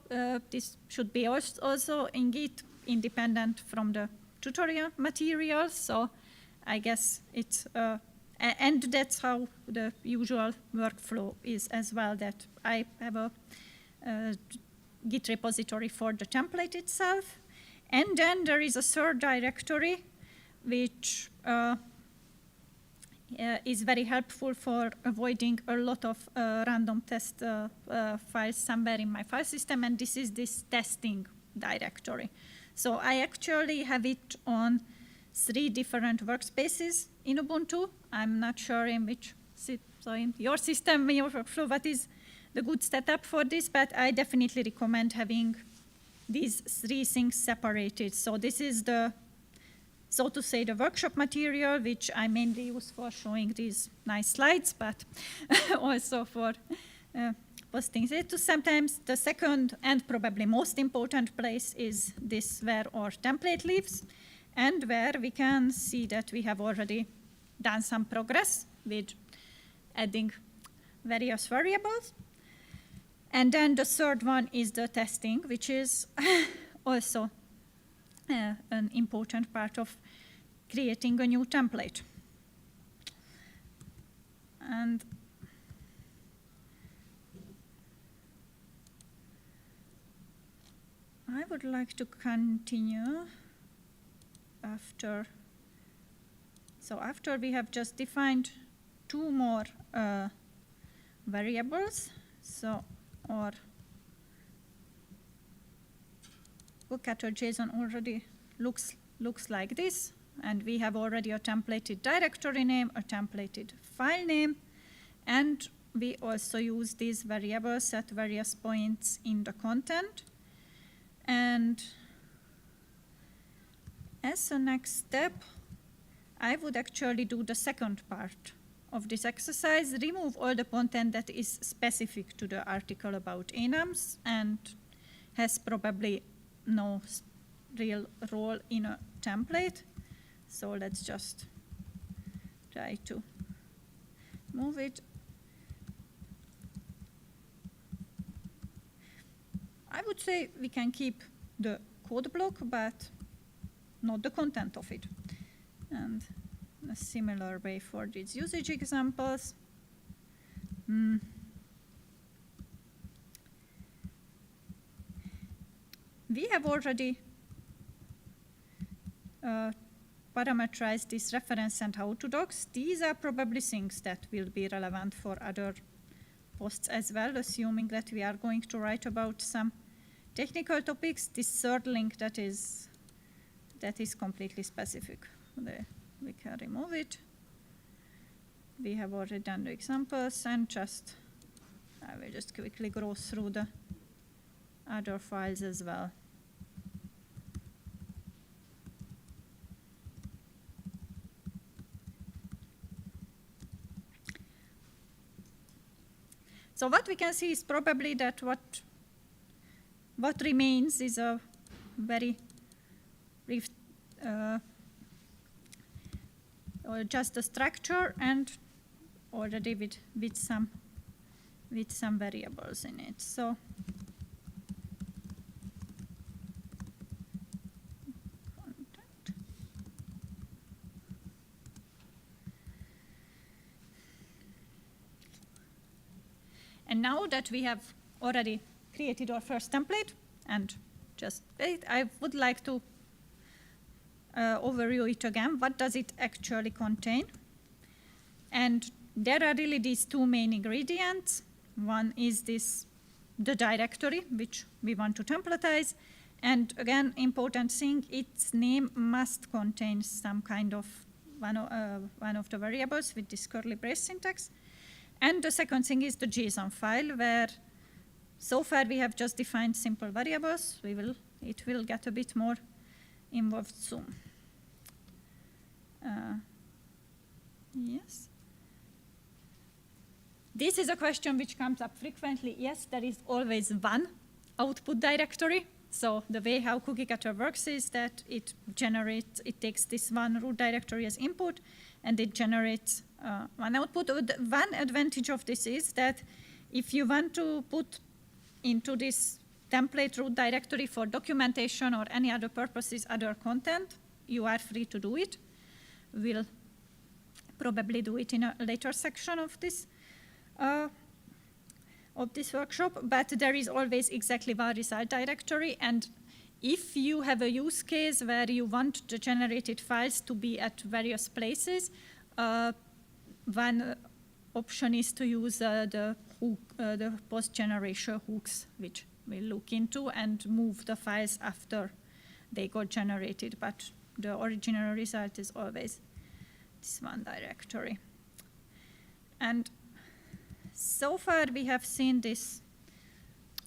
this should be also in Git independent from the tutorial material. So I guess it's and that's how the usual workflow is as well, that I have a Git repository for the template itself. And then there is a third directory which is very helpful for avoiding a lot of random test files somewhere in my file system, and this is this testing directory. So I actually have it on 3 different workspaces in Ubuntu. I'm not sure in which, so in your system, in your workflow, what is the good setup for this, but I definitely recommend having these 3 things separated. So this is the, so to say, the workshop material, which I mainly use for showing these nice slides, but also for posting status. Sometimes the second and probably most important place is this where our template lives, and where we can see that we have already done some progress with adding various variables. And then the third one is the testing, which is also an important part of creating a new template. And I would like to continue after. So after we have just defined 2 more variables, so our Cookiecutter JSON already looks like this, and we have already a templated directory name, a templated file name, and we also use these variables at various points in the content. And as a next step, I would actually do the second part of this exercise, remove all the content that is specific to the article about enums and has probably no real role in a template. So let's just try to move it. I would say we can keep the code block, but not the content of it. And a similar way for these usage examples. We have already parameterized this reference and how-to docs. These are probably things that will be relevant for other posts as well, assuming that we are going to write about some technical topics. This third link that is completely specific. We can remove it. We have already done the examples, and I will just quickly go through the other files as well. So what we can see is probably that what remains is a very brief or just the structure, and already with some variables in it. So now that we have already created our first template and just wait, I would like to overview it again. What does it actually contain? And there are really these two main ingredients. One is the directory, which we want to templatize. And again, important thing, its name must contain some kind of one of the variables with this curly brace syntax. And the second thing is the JSON file, where so far we have just defined simple variables. It will get a bit more involved soon. Yes. This is a question which comes up frequently. Yes, there is always one output directory. So the way how Cookiecutter works is that it takes this one root directory as input, and it generates one output. One advantage of this is that if you want to put into this template root directory for documentation or any other purposes, other content, you are free to do it. We'll probably do it in a later section of this workshop, but there is always exactly one result directory, and if you have a use case where you want the generated files to be at various places, one option is to use the post-generation hooks, which we'll look into, and move the files after they got generated, but the original result is always this one directory. And so far we have seen this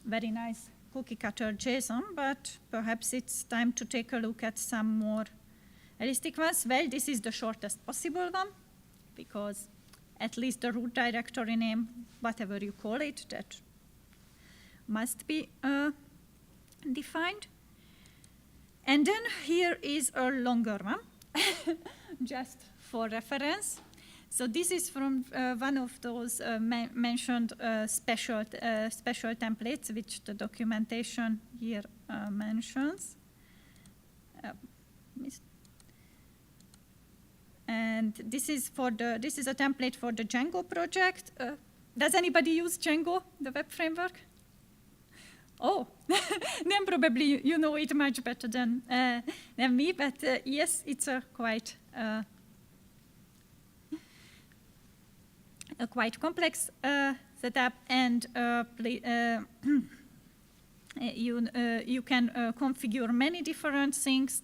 very nice Cookiecutter JSON, but perhaps it's time to take a look at some more realistic ones. Well, this is the shortest possible one, because at least the root directory name, whatever you call it, that must be defined. And then here is a longer one, just for reference. So this is from one of those mentioned special templates, which the documentation here mentions. And this is a template for the Django project. Does anybody use Django, the web framework? Oh, then probably you know it much better than me. But yes, it's a quite complex setup, and you can configure many different things.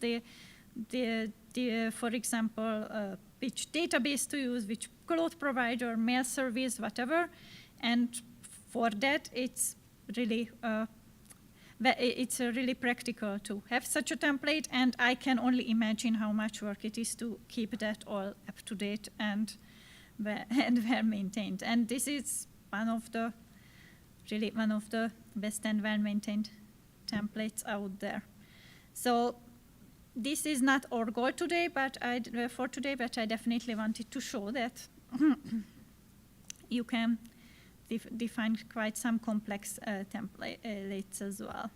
For example, which database to use, which cloud provider, mail service, whatever. And for that, it's really practical to have such a template. And I can only imagine how much work it is to keep that all up to date and well maintained. And this is one of the best and well maintained templates out there. So this is not our goal today, but I definitely wanted to show that you can define quite some complex templates as well.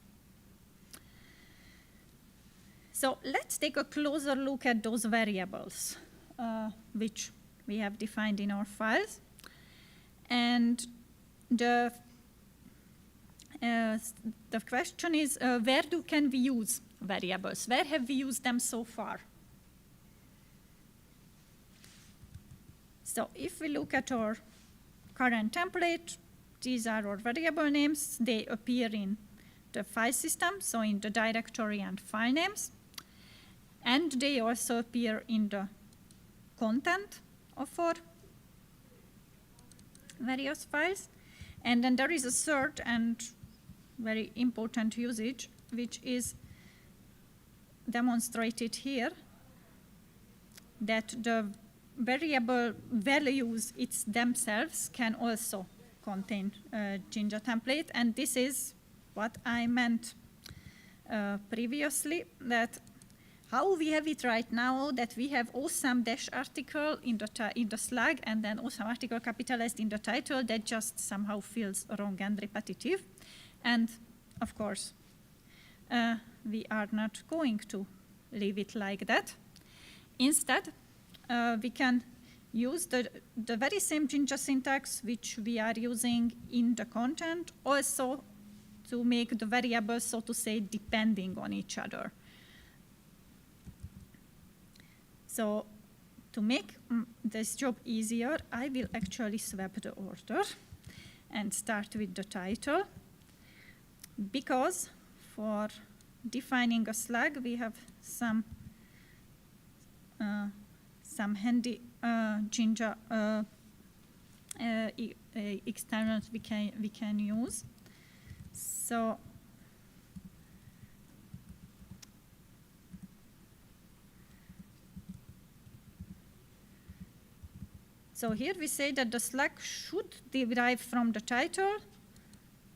So let's take a closer look at those variables, which we have defined in our files. And the question is, where can we use variables? Where have we used them so far? So if we look at our current template, these are our variable names. They appear in the file system, so in the directory and file names. And they also appear in the content of our various files. And then there is a third and very important usage, which is demonstrated here, that the variable values themselves can also contain Jinja template. And this is what I meant previously, that how we have it right now, that we have awesome dash article in the slug, and then awesome article capitalized in the title, that just somehow feels wrong and repetitive. And of course, we are not going to leave it like that. Instead, we can use the very same Jinja syntax which we are using in the content, also to make the variables, so to say, depending on each other. So to make this job easier, I will actually swap the order and start with the title, because for defining a slug, we have some handy Jinja externals we can use. So here we say that the slug should derive from the title,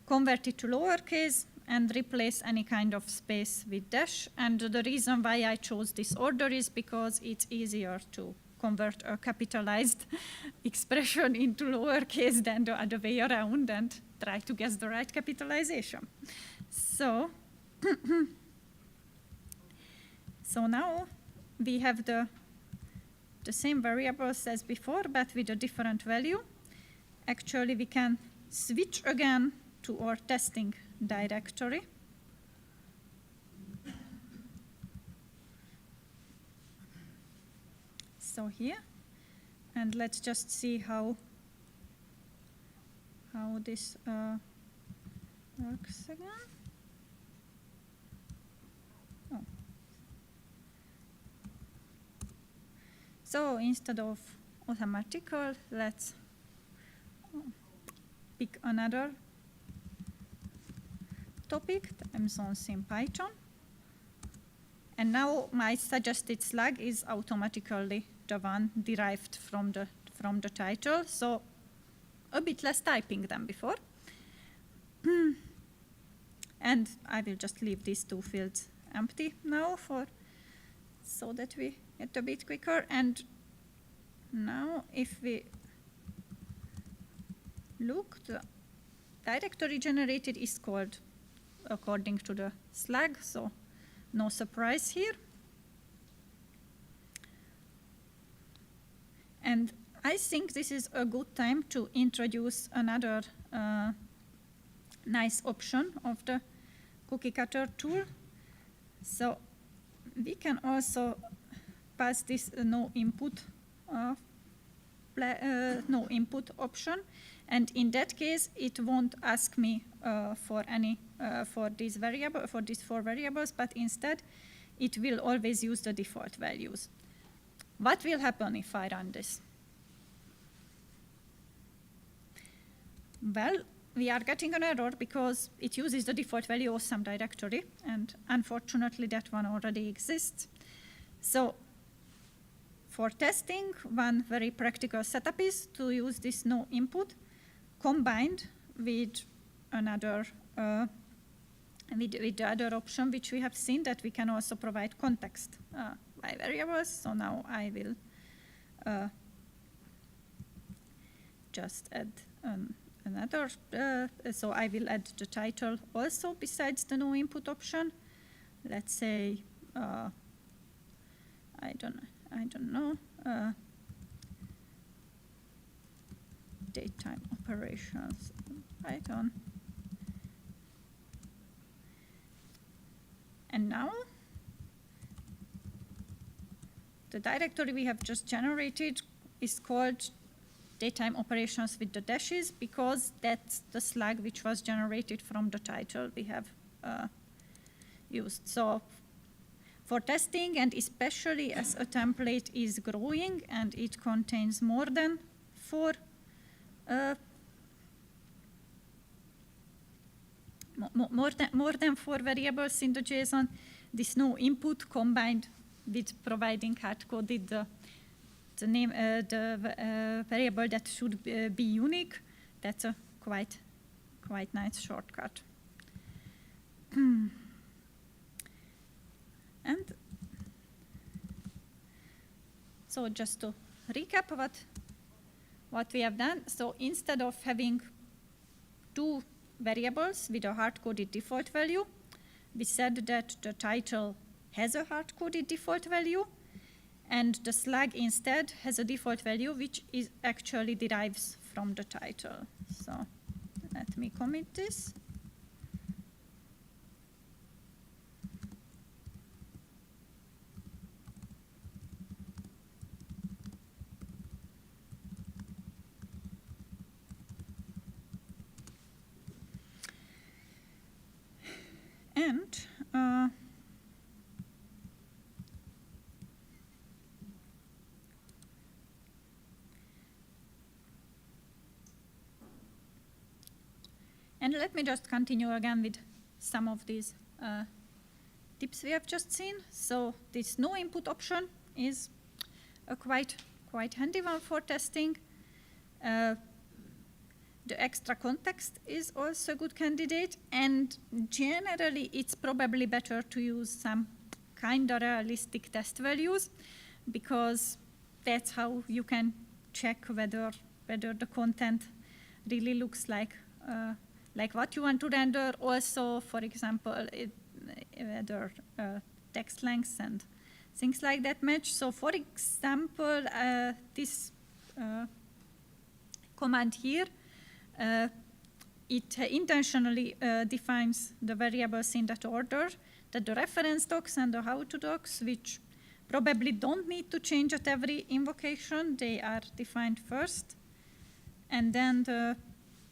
convert it to lowercase, and replace any kind of space with dash. And the reason why I chose this order is because it's easier to convert a capitalized expression into lowercase than the other way around and try to guess the right capitalization. So, so now we have the same variables as before, but with a different value. Actually, we can switch again to our testing directory. So here, and let's just see how this works again. Oh. So instead of automatical, let's pick another topic, time zones in Python. And now my suggested slug is automatically the one derived from the title, so a bit less typing than before. And I will just leave these two fields empty now so that we get a bit quicker. And now if we look, the directory generated is called according to the slug, so no surprise here. And I think this is a good time to introduce another nice option of the Cookiecutter tool. So we can also pass this no input option, and in that case it won't ask me for these four variables, but instead it will always use the default values. What will happen if I run this? Well, we are getting an error because it uses the default value of some directory, and unfortunately that one already exists. So for testing, one very practical setup is to use this no input combined with another with the other option which we have seen, that we can also provide context by variables. So now I will just add another, so I will add the title also besides the no input option. Let's say, I don't know, daytime operations in Python. And now the directory we have just generated is called daytime operations with the dashes, because that's the slug which was generated from the title we have used. So for testing, and especially as a template is growing and it contains more than four variables in the JSON, this no input combined with providing hard-coded the name, the variable that should be unique, that's a quite nice shortcut. And so just to recap what we have done, so instead of having two variables with a hard-coded default value, we said that the title has a hard-coded default value, and the slug instead has a default value which is actually derives from the title. So let me commit this. And let me just continue again with some of these tips we have just seen. So this no input option is a quite handy one for testing. The extra context is also a good candidate, and generally it's probably better to use some kind of realistic test values, because that's how you can check whether the content really looks like what you want to render. Also, for example, whether text lengths and things like that match. So for example, this command here, it intentionally defines the variables in that order, that the reference docs and the how-to docs, which probably don't need to change at every invocation, they are defined first. And then the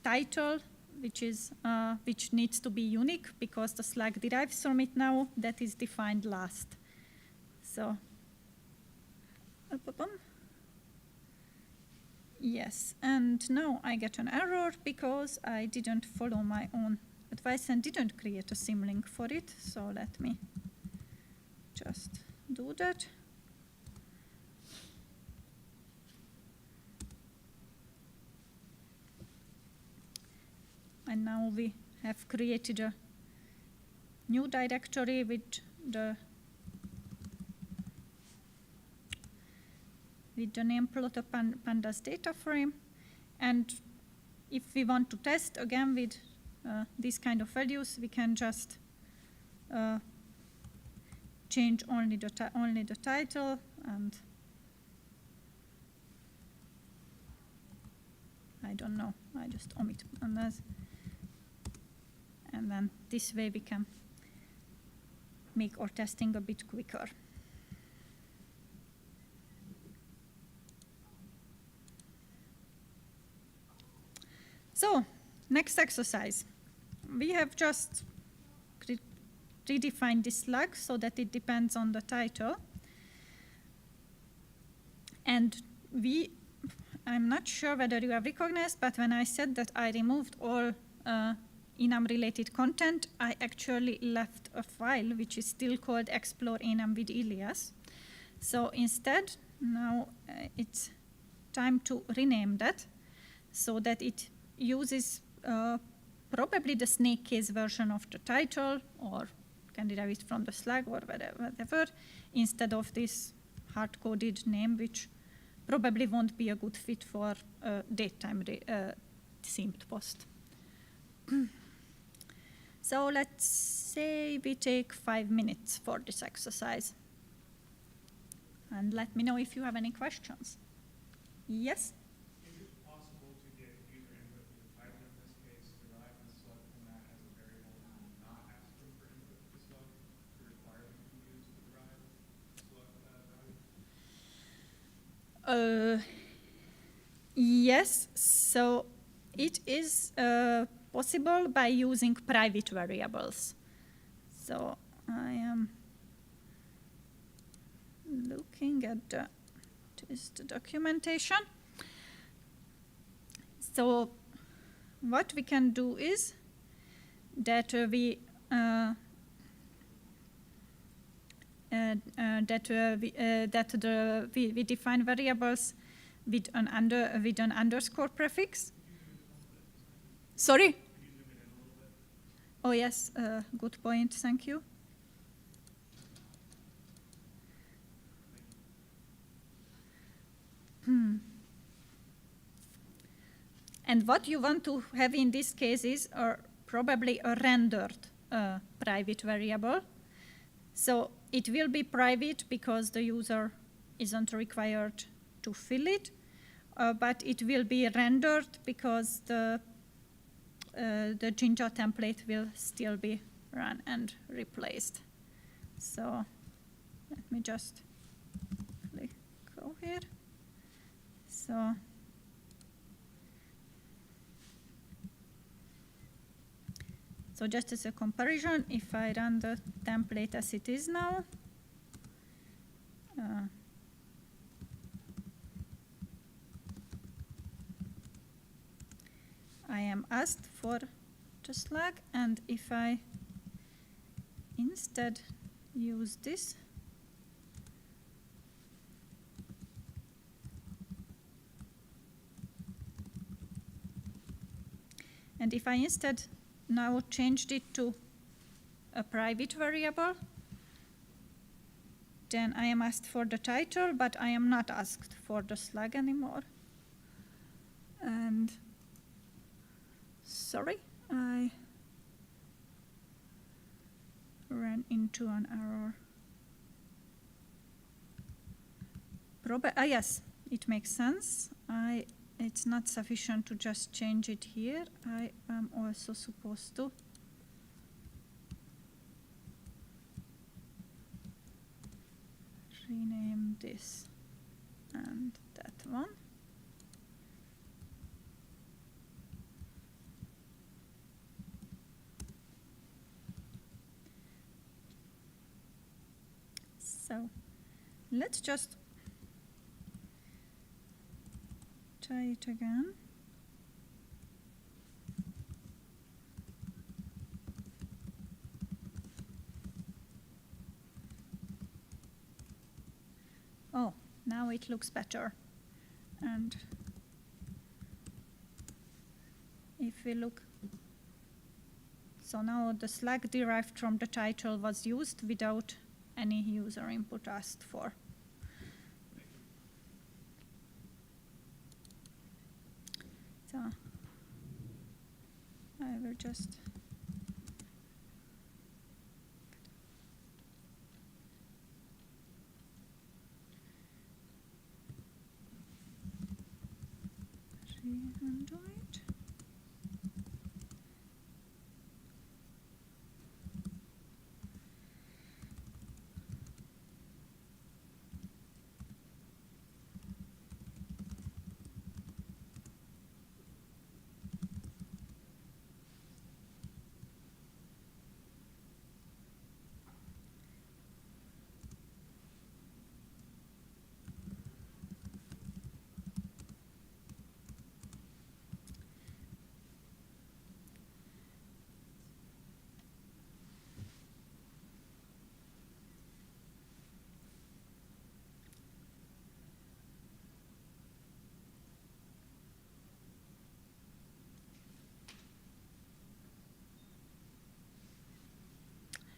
title, which needs to be unique because the slug derives from it now, that is defined last. So, yes, and now I get an error because I didn't follow my own advice and didn't create a symlink for it. So let me just do that. And now we have created a new directory with the name plot of pandas data frame. And if we want to test again with these kind of values, we can just change only the title, and I don't know, I just omit pandas. And then this way we can make our testing a bit quicker. So, next exercise. We have just redefined this slug so that it depends on the title. And I'm not sure whether you have recognized, but when I said that I removed all enum related content, I actually left a file which is still called explore enum with Ilias. So instead, now it's time to rename that so that it uses probably the snake case version of the title, or can derive it from the slug or whatever, instead of this hard-coded name, which probably won't be a good fit for a datetime themed post. So let's say we take 5 minutes for this exercise. And let me know if you have any questions. Yes? Is it possible to get user input for the title in this case, derive the slug from that as a variable, and not ask them for input for the slug to require them to use the derived slug value? Yes, so it is possible by using private variables. So I am looking at the documentation. So what we can do is that we define variables with an underscore prefix. Sorry? Oh yes, good point. Thank you. And what you want to have in this case is probably a rendered private variable. So it will be private because the user isn't required to fill it, but it will be rendered because the Jinja template will still be run and replaced. So let me just go here. So just as a comparison, if I run the template as it is now, I am asked for the slug, and if I instead use this, and if I instead now changed it to a private variable, then I am asked for the title, but I am not asked for the slug anymore. And sorry, I ran into an error. Yes, it makes sense. It's not sufficient to just change it here. I am also supposed to rename this and that one. So let's just try it again. Oh, now it looks better. And if we look, so now the slug derived from the title was used without any user input asked for. So I will just undo it.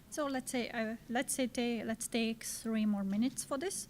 So let's take 3 more minutes for this.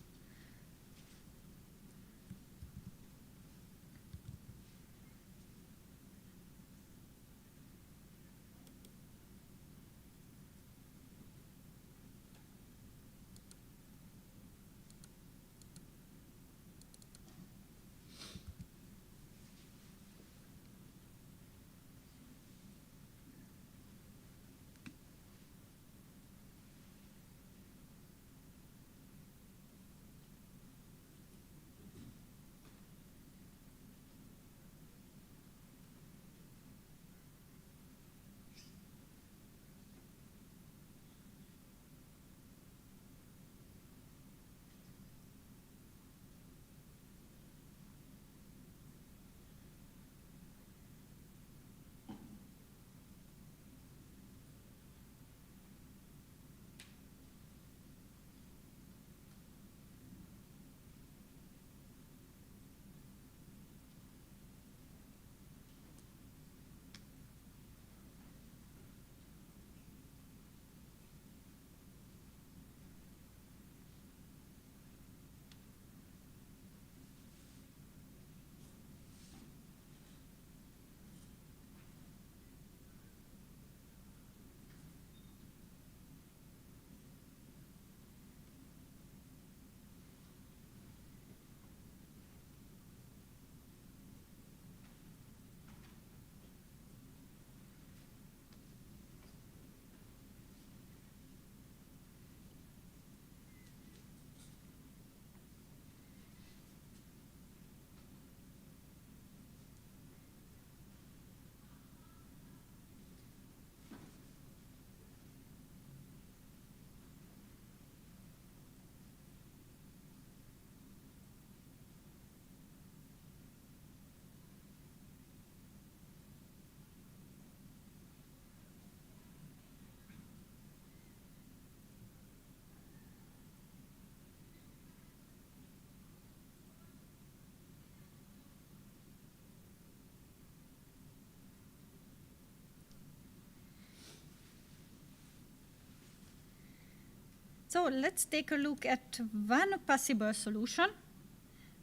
So let's take a look at one possible solution.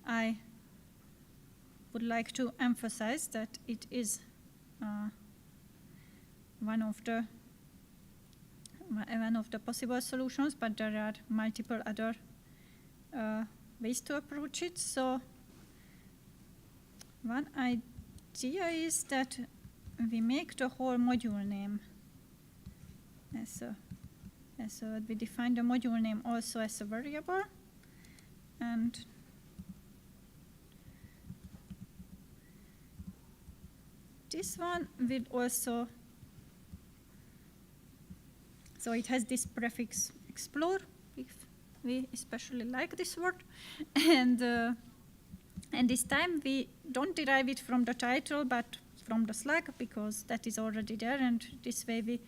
I would like to emphasize that it is one of the possible solutions, but there are multiple other ways to approach it. So one idea is that we make the whole module name we define the module name also as a variable, and this one will also, so it has this prefix explore, if we especially like this word, and this time we don't derive it from the title but from the slug, because that is already there, and this way we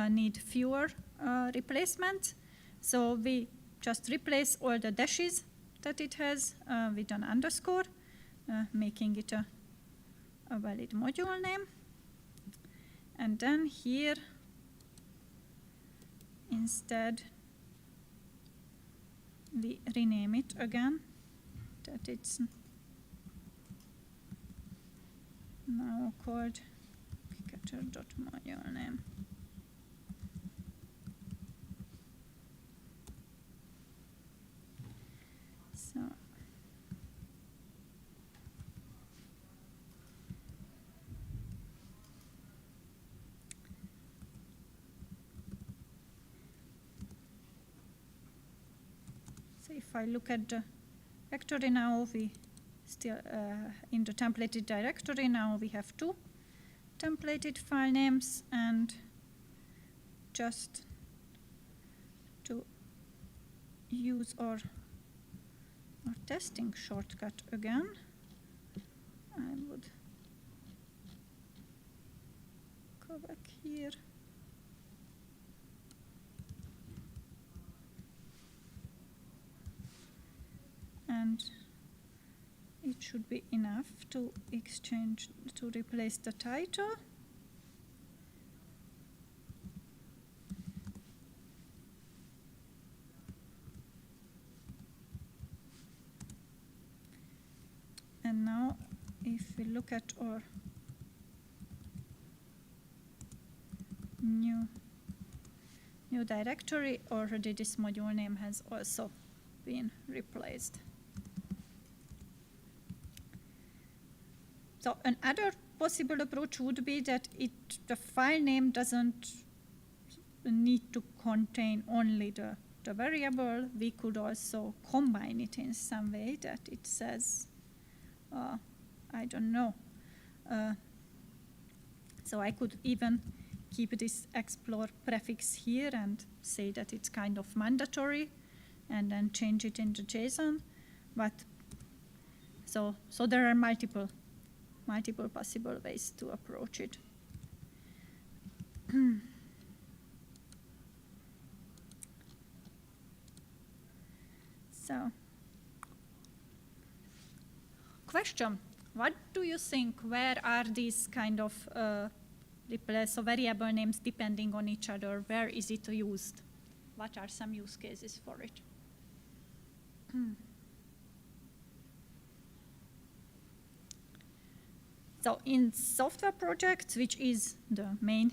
need fewer replacements. So we just replace all the dashes that it has with an underscore, making it a valid module name. And then here, instead, we rename it again, that it's now called Cookiecutter.module name. So if I look at the directory now, we still in the templated directory now we have two templated file names, and just to use our testing shortcut again, I would go back here. And it should be enough to replace the title. And now if we look at our new directory, already this module name has also been replaced. So another possible approach would be that the file name doesn't need to contain only the variable. We could also combine it in some way, that it says, I don't know. So I could even keep this explore prefix here and say that it's kind of mandatory, and then change it into JSON. But so there are multiple possible ways to approach it. So, question: what do you think? Where are these kind of so variable names depending on each other? Where is it used? What are some use cases for it? So in software projects, which is the main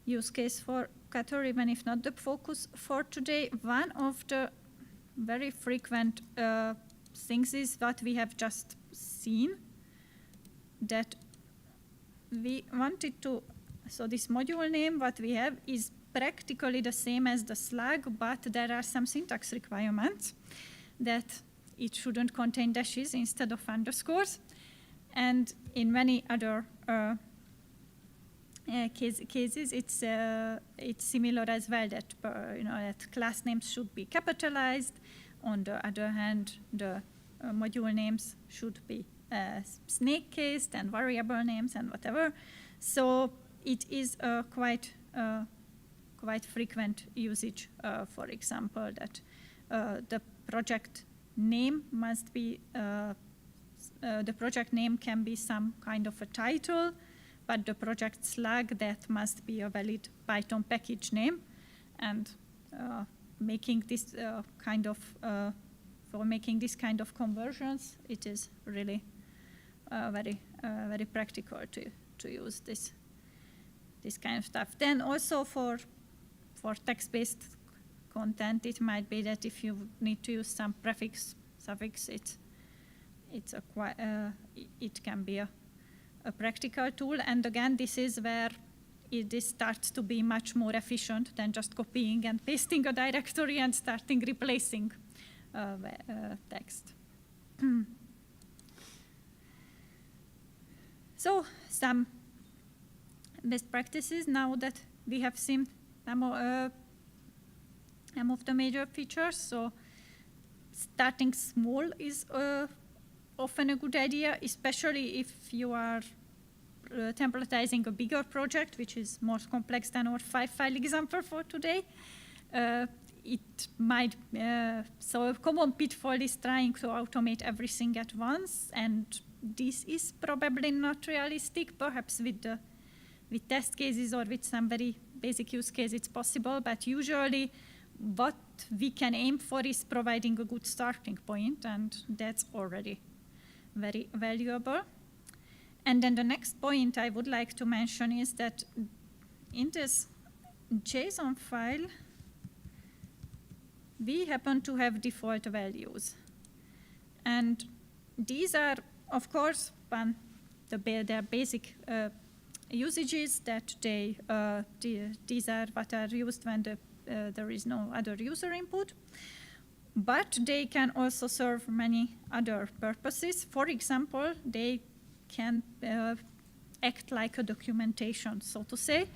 use case for Cookiecutter, even if not the focus for today, one of the very frequent things is what we have just seen, that we wanted to, so this module name, what we have is practically the same as the slug, but there are some syntax requirements that it shouldn't contain dashes instead of underscores. And in many other cases, it's similar as well, that that class names should be capitalized. On the other hand, the module names should be snake cased, and variable names and whatever. So it is quite frequent usage. For example, that the project name must be. The project name can be some kind of a title, but the project slug, that must be a valid Python package name. And making this making this kind of conversions, it is really very practical to use this kind of stuff. Then also for text-based content, it might be that if you need to use some prefix, suffix, it can be a practical tool. And again, this is where this starts to be much more efficient than just copying and pasting a directory and starting replacing text. So some best practices now that we have seen some of the major features. So starting small is often a good idea, especially if you are templatizing a bigger project, which is more complex than our 5-file example for today. It might, so a common pitfall is trying to automate everything at once, and this is probably not realistic. Perhaps with test cases or with some very basic use case it's possible, but usually what we can aim for is providing a good starting point, and that's already very valuable. And then the next point I would like to mention is that in this JSON file, we happen to have default values. And these are, of course, their basic usages that these are what are used when there is no other user input. But they can also serve many other purposes. For example, they can act like a documentation, so to say,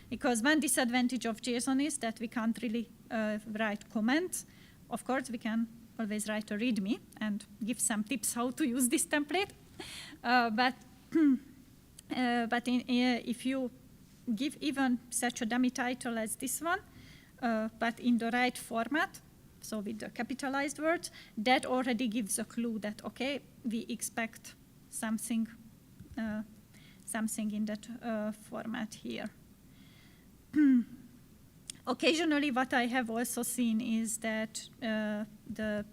because one disadvantage of JSON is that we can't really write comments. Of course, we can always write a README and give some tips how to use this template. But if you give even such a dummy title as this one, but in the right format, so with the capitalized words, that already gives a clue that, okay, we expect something in that format here. Occasionally, what I have also seen is that the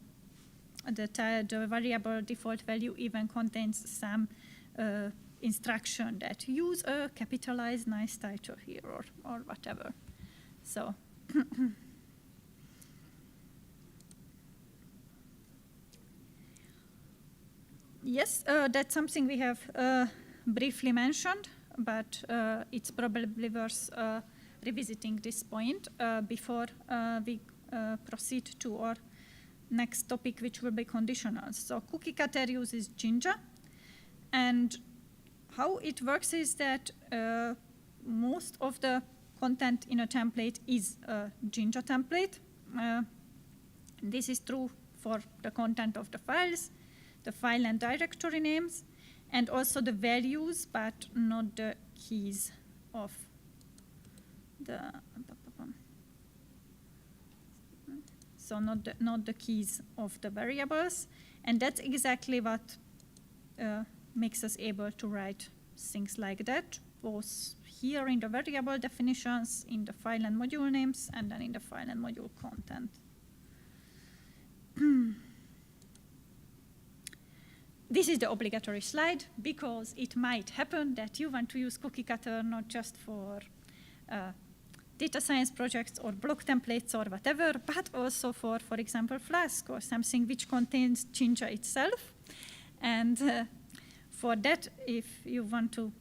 variable default value even contains some instruction that use a capitalized nice title here or whatever. So. Yes, that's something we have briefly mentioned, but it's probably worth revisiting this point before we proceed to our next topic, which will be conditionals. So Cookiecutter uses Jinja, and how it works is that most of the content in a template is a Jinja template. This is true for the content of the files, the file and directory names, and also the values, but not the keys of the. So not the keys of the variables, and that's exactly what makes us able to write things like that, both here in the variable definitions, in the file and module names, and then in the file and module content. This is the obligatory slide, because it might happen that you want to use Cookiecutter not just for data science projects or block templates or whatever, but also for example, Flask or something which contains Jinja itself. And for that, if you want to,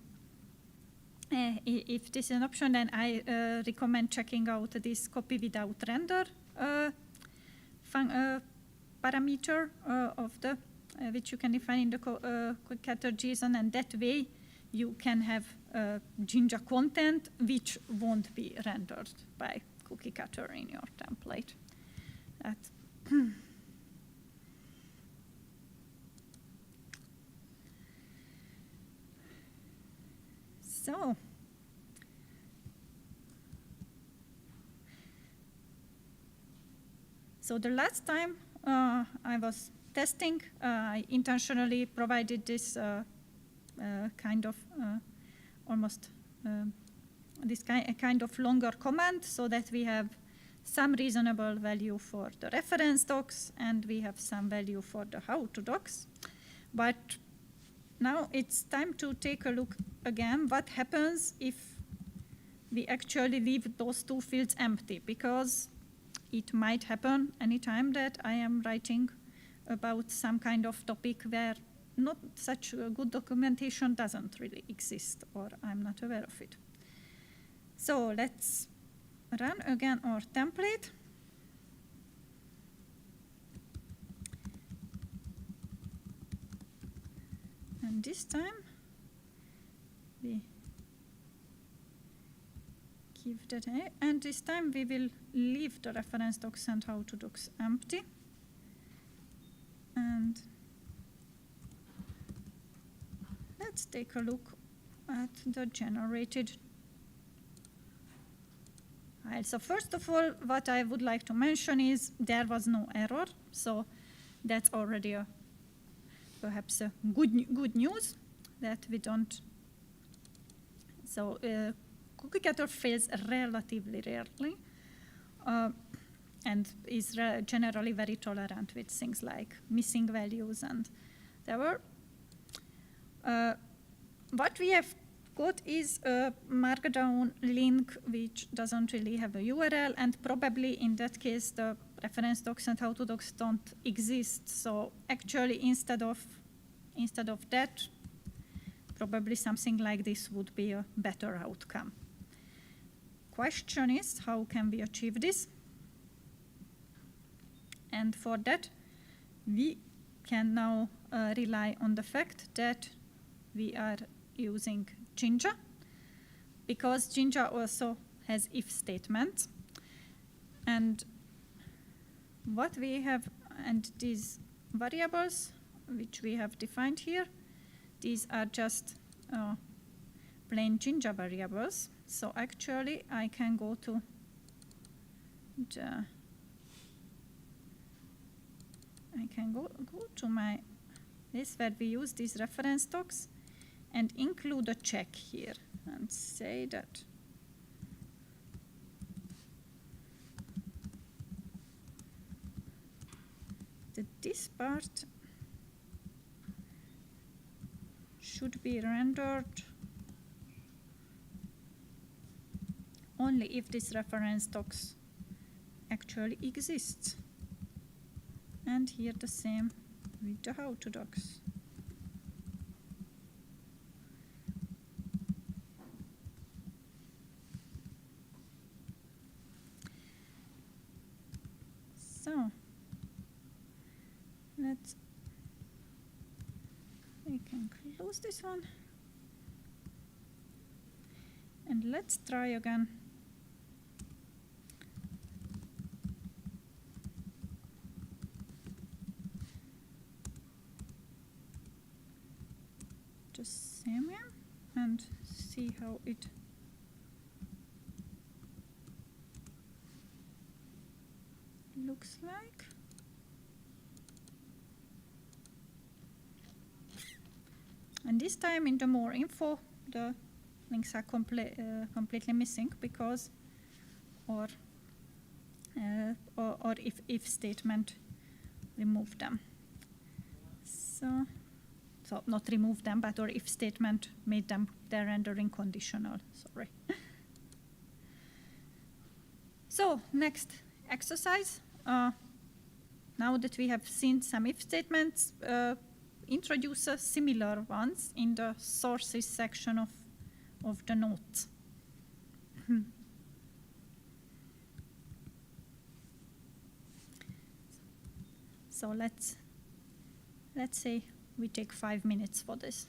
if this is an option, then I recommend checking out this copy without render parameter of the which you can define in the Cookiecutter JSON, and that way you can have Jinja content which won't be rendered by Cookiecutter in your template. So the last time I was testing, I intentionally provided this kind of almost this kind of longer command, so that we have some reasonable value for the reference docs, and we have some value for the how-to docs. But now it's time to take a look again what happens if we actually leave those two fields empty, because it might happen anytime that I am writing about some kind of topic where not such a good documentation doesn't really exist, or I'm not aware of it. So let's run again our template. And this time we give that a, and this time we will leave the reference docs and how-to docs empty. And let's take a look at the generated file. So first of all, what I would like to mention is there was no error, so that's already perhaps a good news that we don't. So Cookiecutter fails relatively rarely and is generally very tolerant with things like missing values and whatever. What we have got is a markdown link which doesn't really have a URL, and probably in that case the reference docs and how-to docs don't exist. So actually instead of that, probably something like this would be a better outcome. Question is, how can we achieve this? And for that, we can now rely on the fact that we are using Jinja, because Jinja also has if statements. And what we have, and these variables which we have defined here, these are just plain Jinja variables. So actually I can go to my this where we use these reference docs and include a check here and say that this part should be rendered only if this reference docs actually exists. And here the same with the how-to docs. So we can close this one. And let's try again. The same way and see how it looks like. And this time in the more info, the links are completely missing because or if statement remove them. So not remove them, but or if statement made them their rendering conditional. Sorry. So next exercise. Now that we have seen some if statements, introduce similar ones in the sources section of the notes. So let's say we take 5 minutes for this.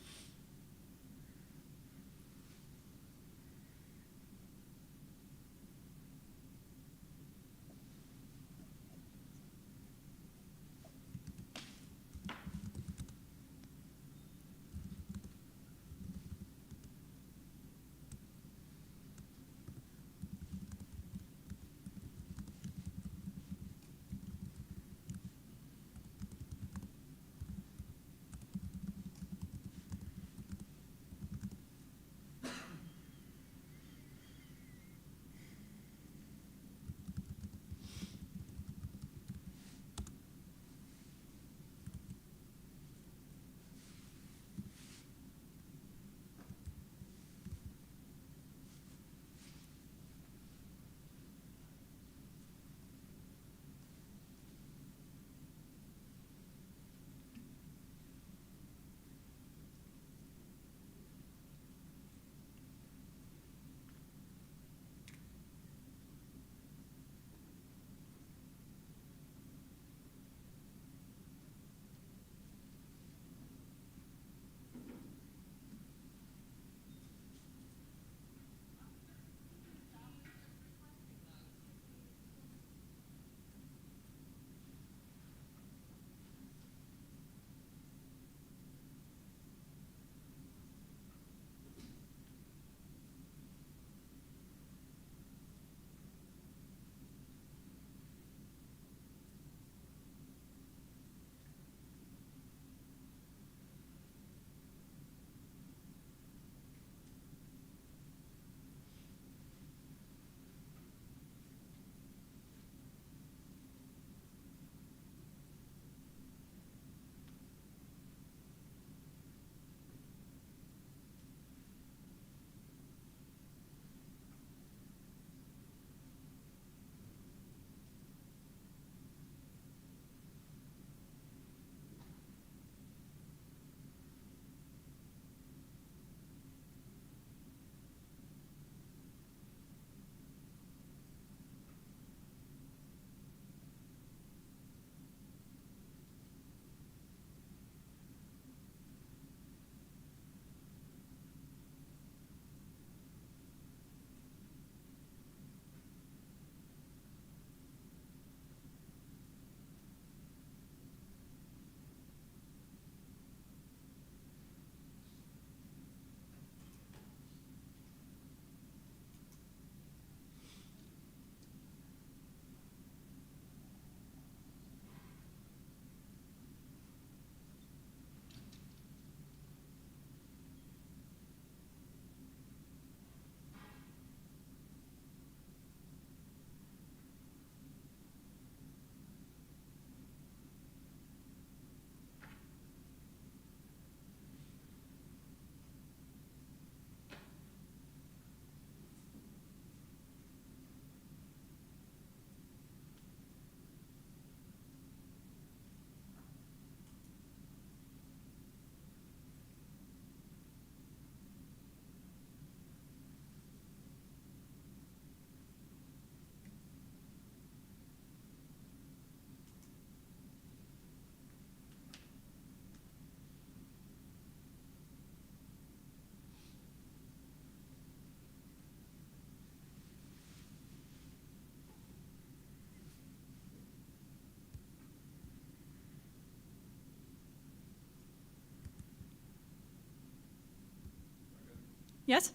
Yes?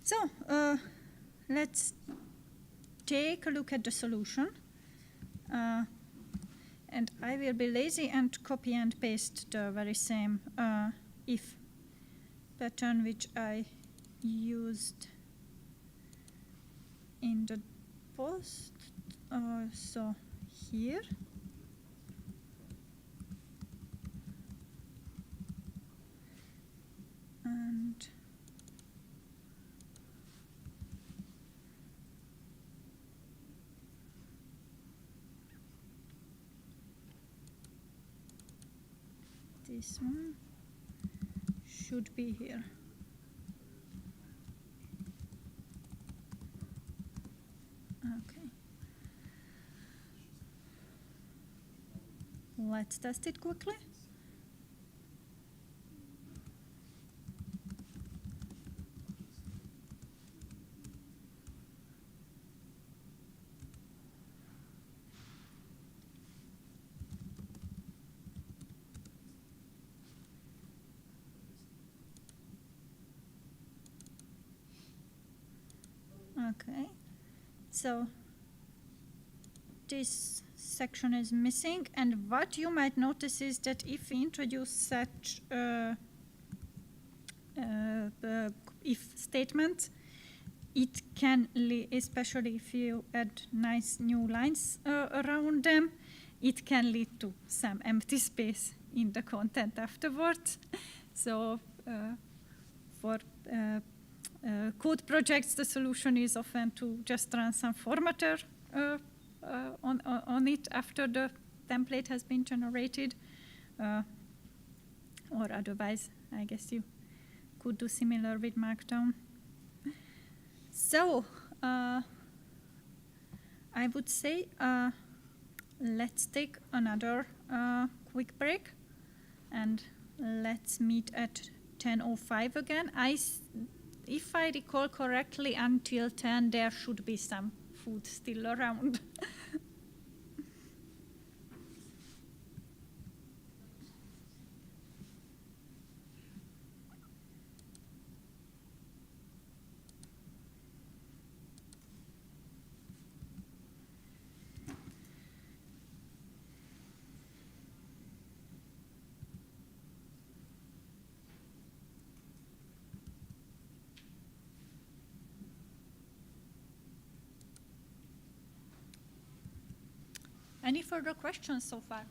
So let's take a look at the solution. And I will be lazy and copy and paste the very same if pattern which I used in the post. So here. And this one should be here. Okay. Let's test it quickly. Okay, so this section is missing, and what you might notice is that if we introduce such if statement, it can, especially if you add nice new lines around them, it can lead to some empty space in the content afterwards. So for code projects, the solution is often to just run some formatter on it after the template has been generated. Or otherwise, I guess you could do similar with Markdown. So I would say let's take another quick break, and let's meet at 10:05 again. If I recall correctly, until 10 there should be some food still around. Any further questions so far?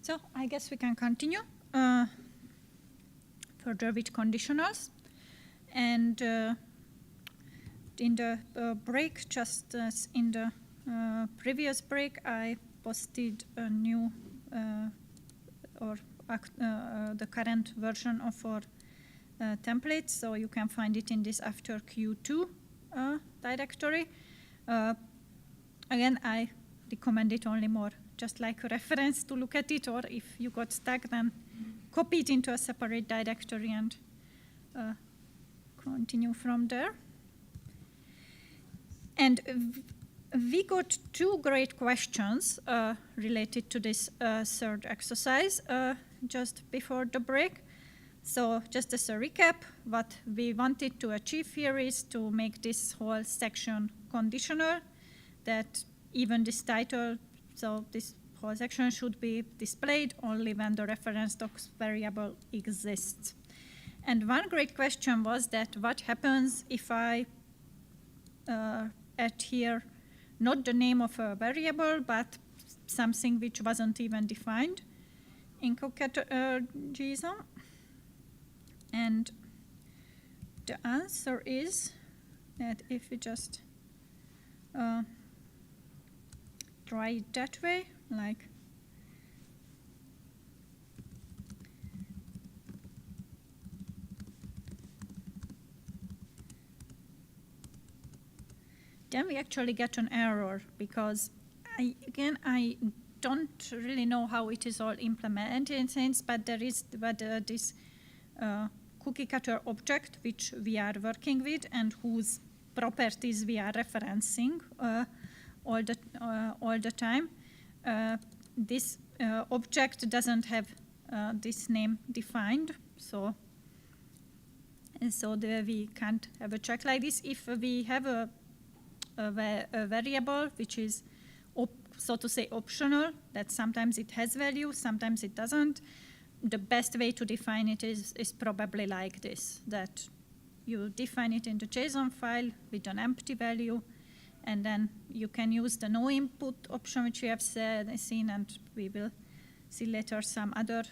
So I guess we can continue further with conditionals. And in the break, just as in the previous break, I posted a new the current version of our template, so you can find it in this after Q2 directory. Again, I recommend it only more just like a reference to look at it, or if you got stuck, then copy it into a separate directory and continue from there. And we got two great questions related to this third exercise just before the break. So just as a recap, what we wanted to achieve here is to make this whole section conditional, that even this title, so this whole section should be displayed only when the reference docs variable exists. And one great question was that what happens if I add here not the name of a variable, but something which wasn't even defined in Cookiecutter JSON? And the answer is that if we just try it that way, like then we actually get an error, because I don't really know how it is all implemented in sense, but there is this Cookiecutter object which we are working with and whose properties we are referencing all the time. This object doesn't have this name defined, so we can't have a check like this. If we have a variable which is so to say optional, that sometimes it has value, sometimes it doesn't, the best way to define it is probably like this, that you define it in the JSON file with an empty value, and then you can use the no input option which we have seen, and we will see later some other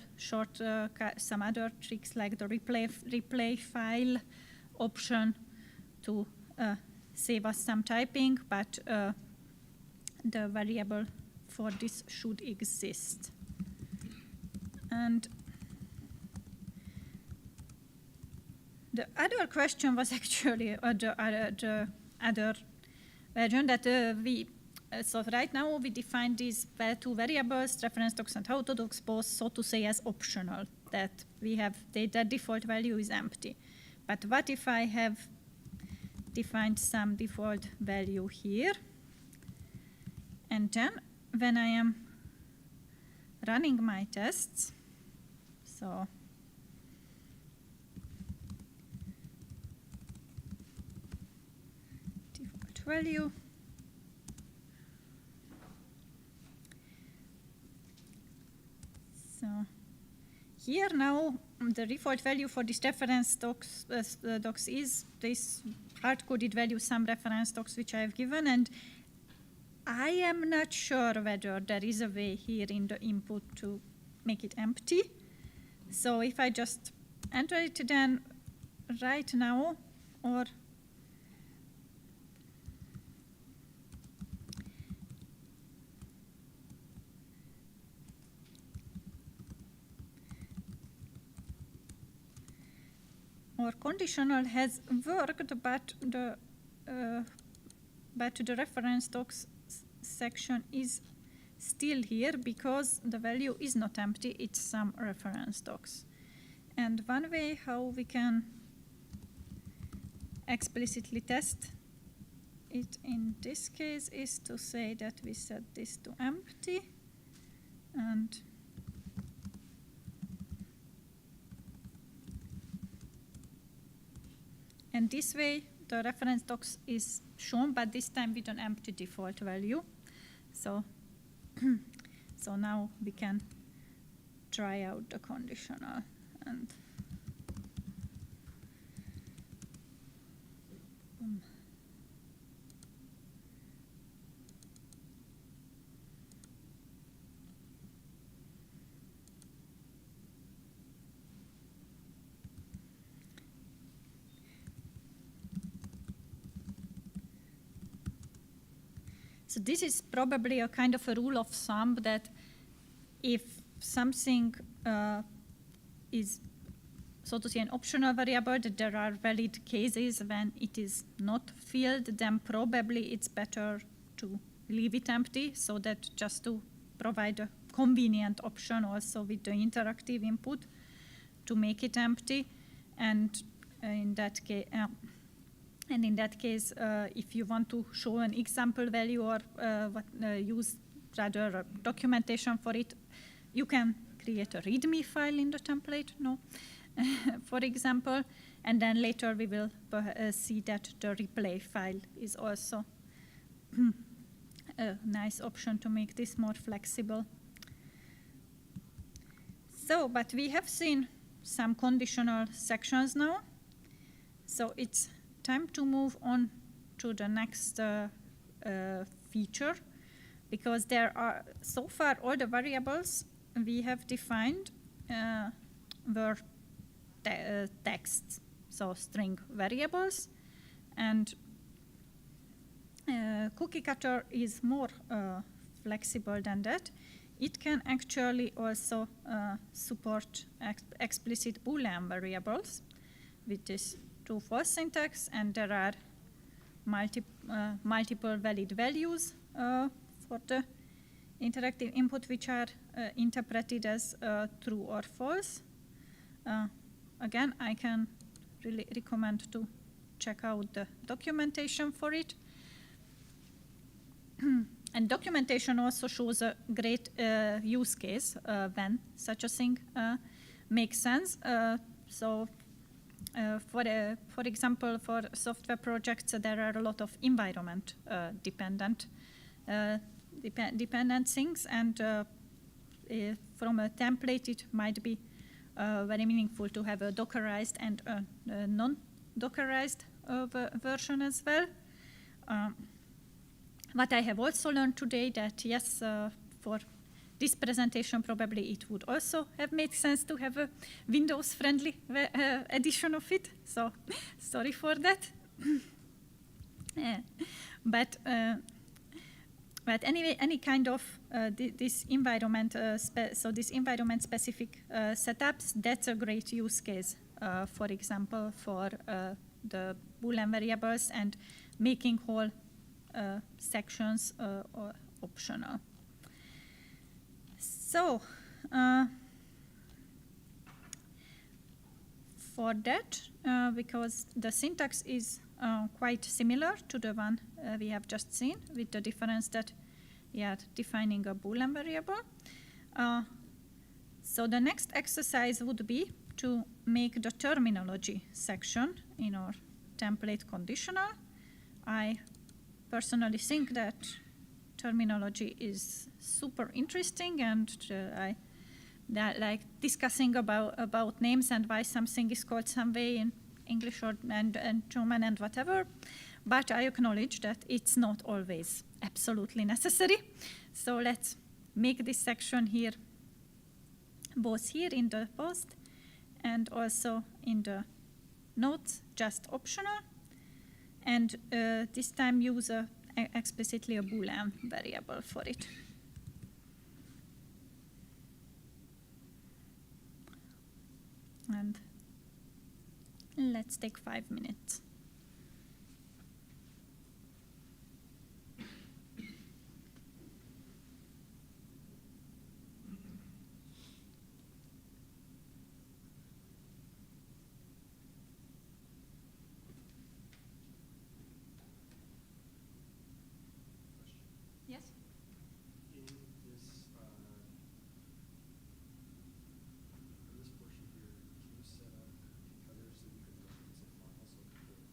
some other tricks like the replay file option to save us some typing, but the variable for this should exist. And the other question was actually the other version that so right now we define these two variables, reference docs and autodocs, both so to say as optional, that we have the default value is empty. But what if I have defined some default value here, and then when I am running my tests, so default value, so here now the default value for this reference docs is this hard-coded value, some reference docs which I have given, and I am not sure whether there is a way here in the input to make it empty. So if I just enter it then right now, or conditional has worked, but the reference docs section is still here because the value is not empty, it's some reference docs. And one way how we can explicitly test it in this case is to say that we set this to empty, and this way the reference docs is shown, but this time with an empty default value. So, so now we can try out the conditional, and So this is probably a kind of a rule of thumb that if something is, so to say, an optional variable, that there are valid cases when it is not filled, then probably it's better to leave it empty, so that just to provide a convenient option also with the interactive input to make it empty. And in that case, if you want to show an example value or use rather a documentation for it, you can create a README file in the template, for example, and then later we will see that the replay file is also a nice option to make this more flexible. So, but we have seen some conditional sections now, so it's time to move on to the next feature, because there are, so far, all the variables we have defined were text, so string variables, and Cookiecutter is more flexible than that. It can actually also support explicit Boolean variables with this true-false syntax, and there are multiple valid values for the interactive input, which are interpreted as true or false. Again, I can really recommend to check out the documentation for it. And documentation also shows a great use case when such a thing makes sense. For example, for software projects, there are a lot of environment dependent things, and from a template, it might be very meaningful to have a Dockerized and a non-Dockerized version as well. What I have also learned today that yes, for this presentation, probably it would also have made sense to have a Windows-friendly edition of it. So sorry for that. But anyway, any kind of this environment, this environment-specific setups, that's a great use case. For example, for the Boolean variables and making whole sections optional. So for that, because the syntax is quite similar to the one we have just seen, with the difference that we are defining a Boolean variable. So the next exercise would be to make the terminology section in our template conditional. I personally think that terminology is super interesting, and I like discussing about names and why something is called some way in English and German and whatever. But I acknowledge that it's not always absolutely necessary. So let's make this section here, both here in the post and also in the notes, just optional. And this time use explicitly a Boolean variable for it. And let's take 5 minutes. Yes? In this portion here, can you set up cookie cutters so you can reference a file so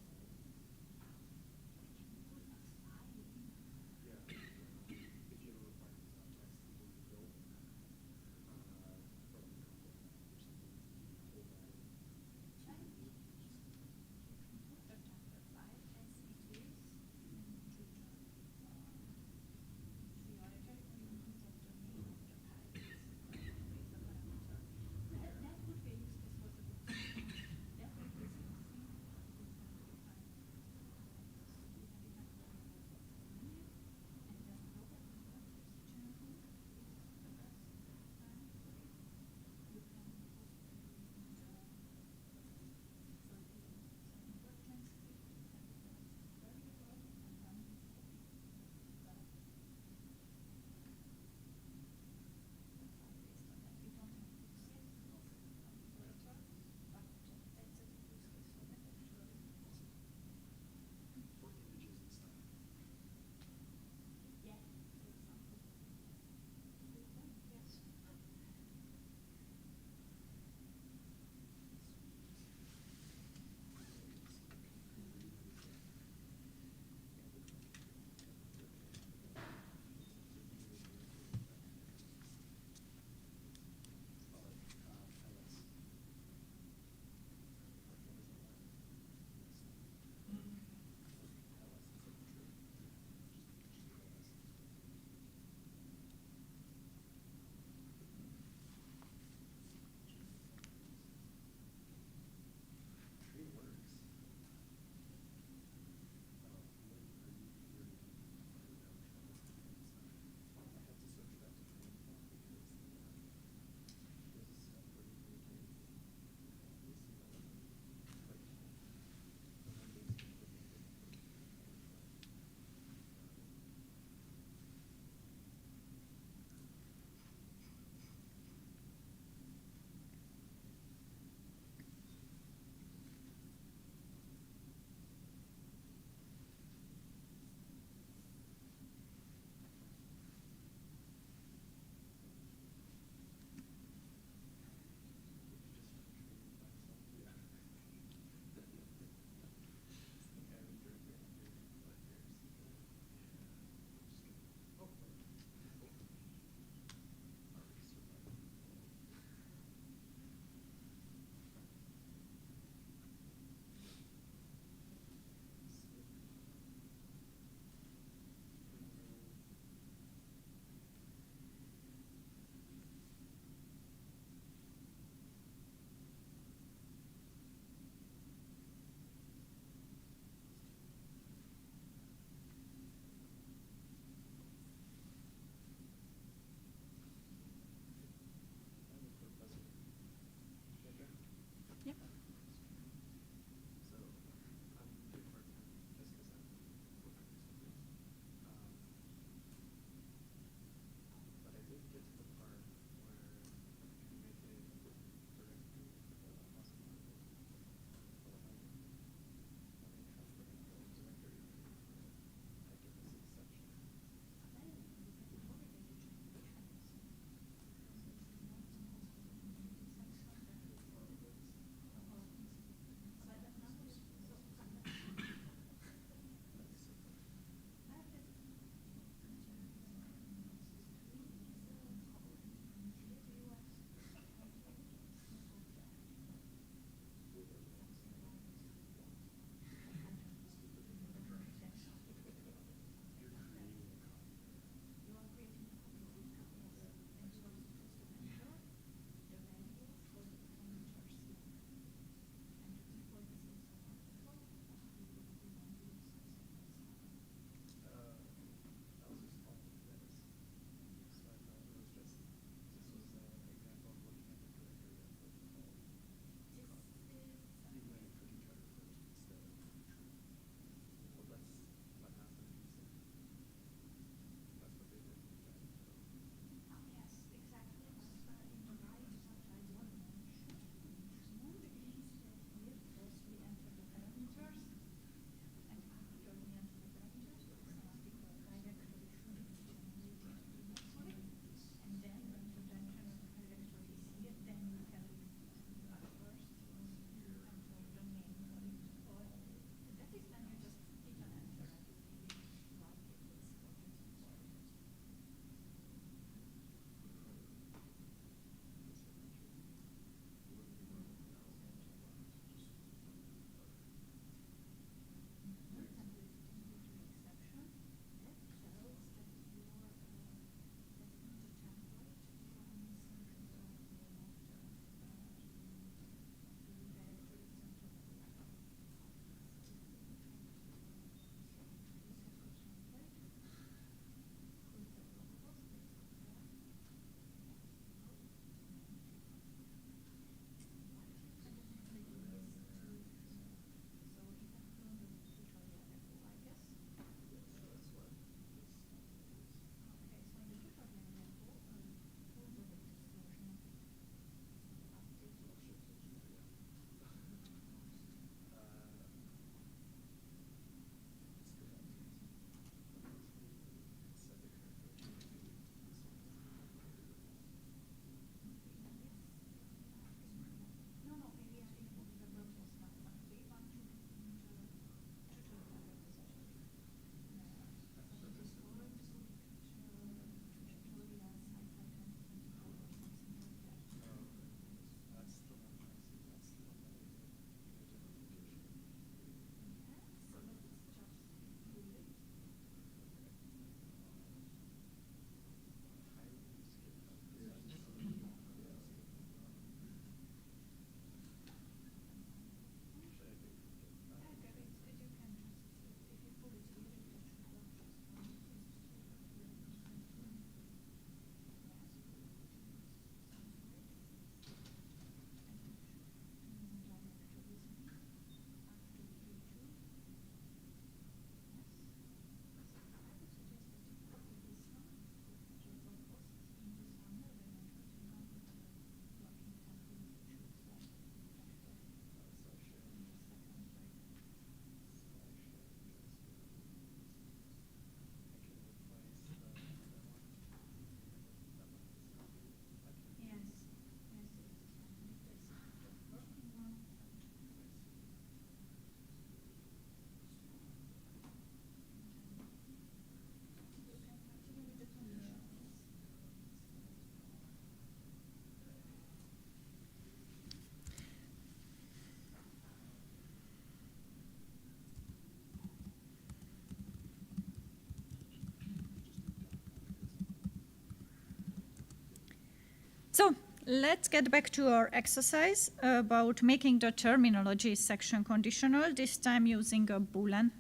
let's get back to our exercise about making the terminology section conditional, this time using a Boolean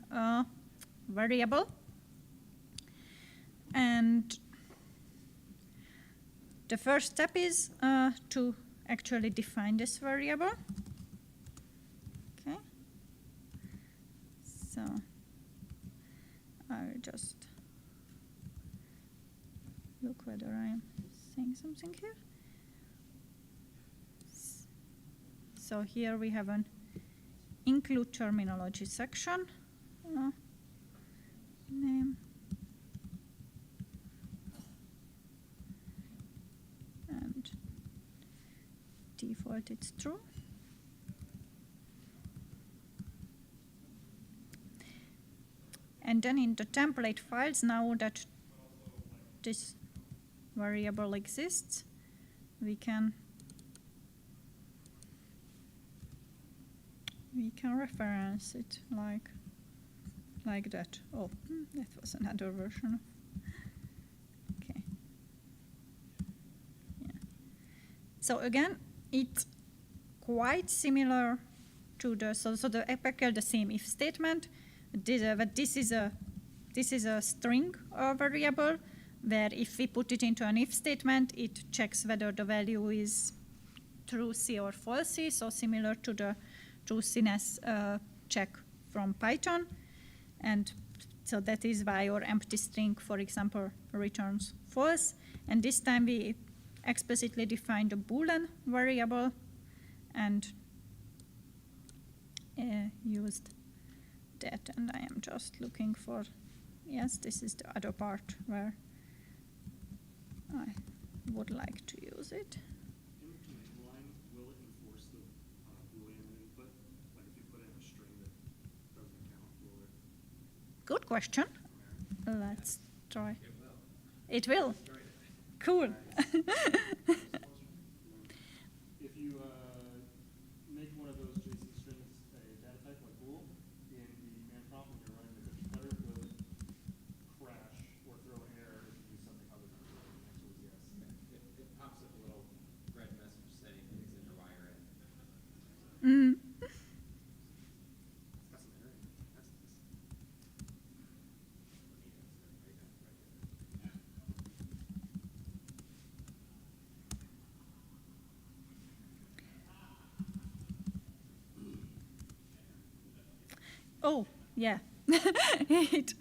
variable. And the first step is to actually define this variable. Okay. So I'll just look whether I'm saying something here. So here we have an include terminology section. Name. And default it's true. And then in the template files, now that this variable exists, we can reference it like that. Oh, that was another version. Okay. Yeah. So again, it's quite similar to the so the effectively the same if statement. But this is a string variable where if we put it into an if statement, it checks whether the value is true-C or false-C, so similar to the true-C-ness check from Python. And so that is why our empty string, for example, returns false. And this time we explicitly defined a Boolean variable and used that. And I am just looking for, yes, this is the other part where I would like to use it. In the command line, will it enforce the Boolean input? Like if you put in a string that doesn't count, will it? Good question. Let's try. It will. Cool. If you make one of those JSON strings a data type like bool, in the command prompt when you're running the Cookiecutter, will it crash or throw an error if you do something other than bool? The answer was yes. It pops up a little red message saying please enter wire in. Mm. It's got some error in it. That's nice. Oh, yeah. It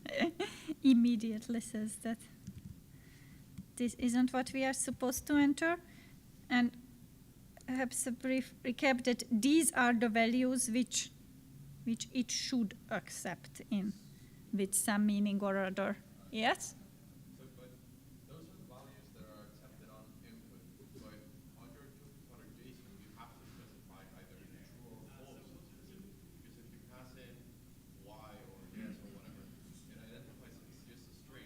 immediately says that this isn't what we are supposed to enter. And perhaps a brief recap that these are the values which it should accept in with some meaning or other. Yes? So, but those are the values that are accepted on input. But on your Cookiecutter JSON, you have to specify either true or false. Because if you pass in Y or yes or whatever, it identifies it's just a string.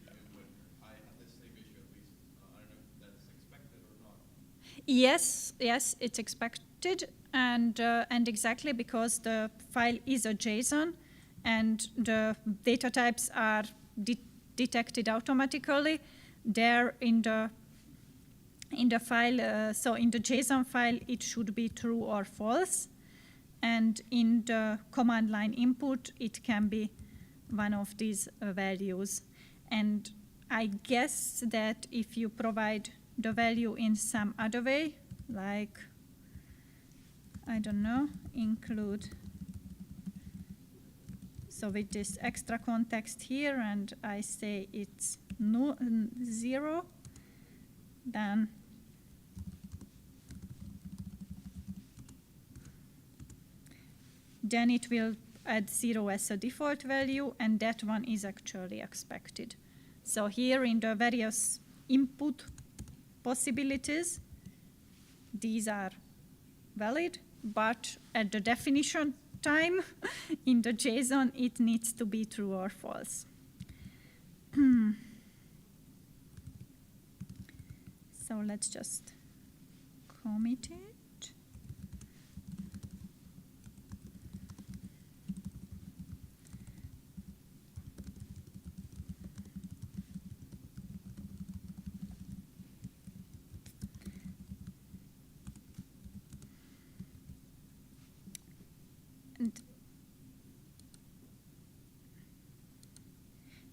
And when I had the same issue at least, I don't know if that's expected or not. Yes, it's expected, and exactly because the file is a JSON, and the data types are detected automatically. There in the file, so in the JSON file, it should be true or false, and in the command line input, it can be one of these values. And I guess that if you provide the value in some other way, like, I don't know, include, so with this extra context here, and I say it's 0, then it will add 0 as a default value, and that one is actually expected. So here in the various input possibilities, these are valid, but at the definition time in the JSON, it needs to be true or false. So let's just commit it.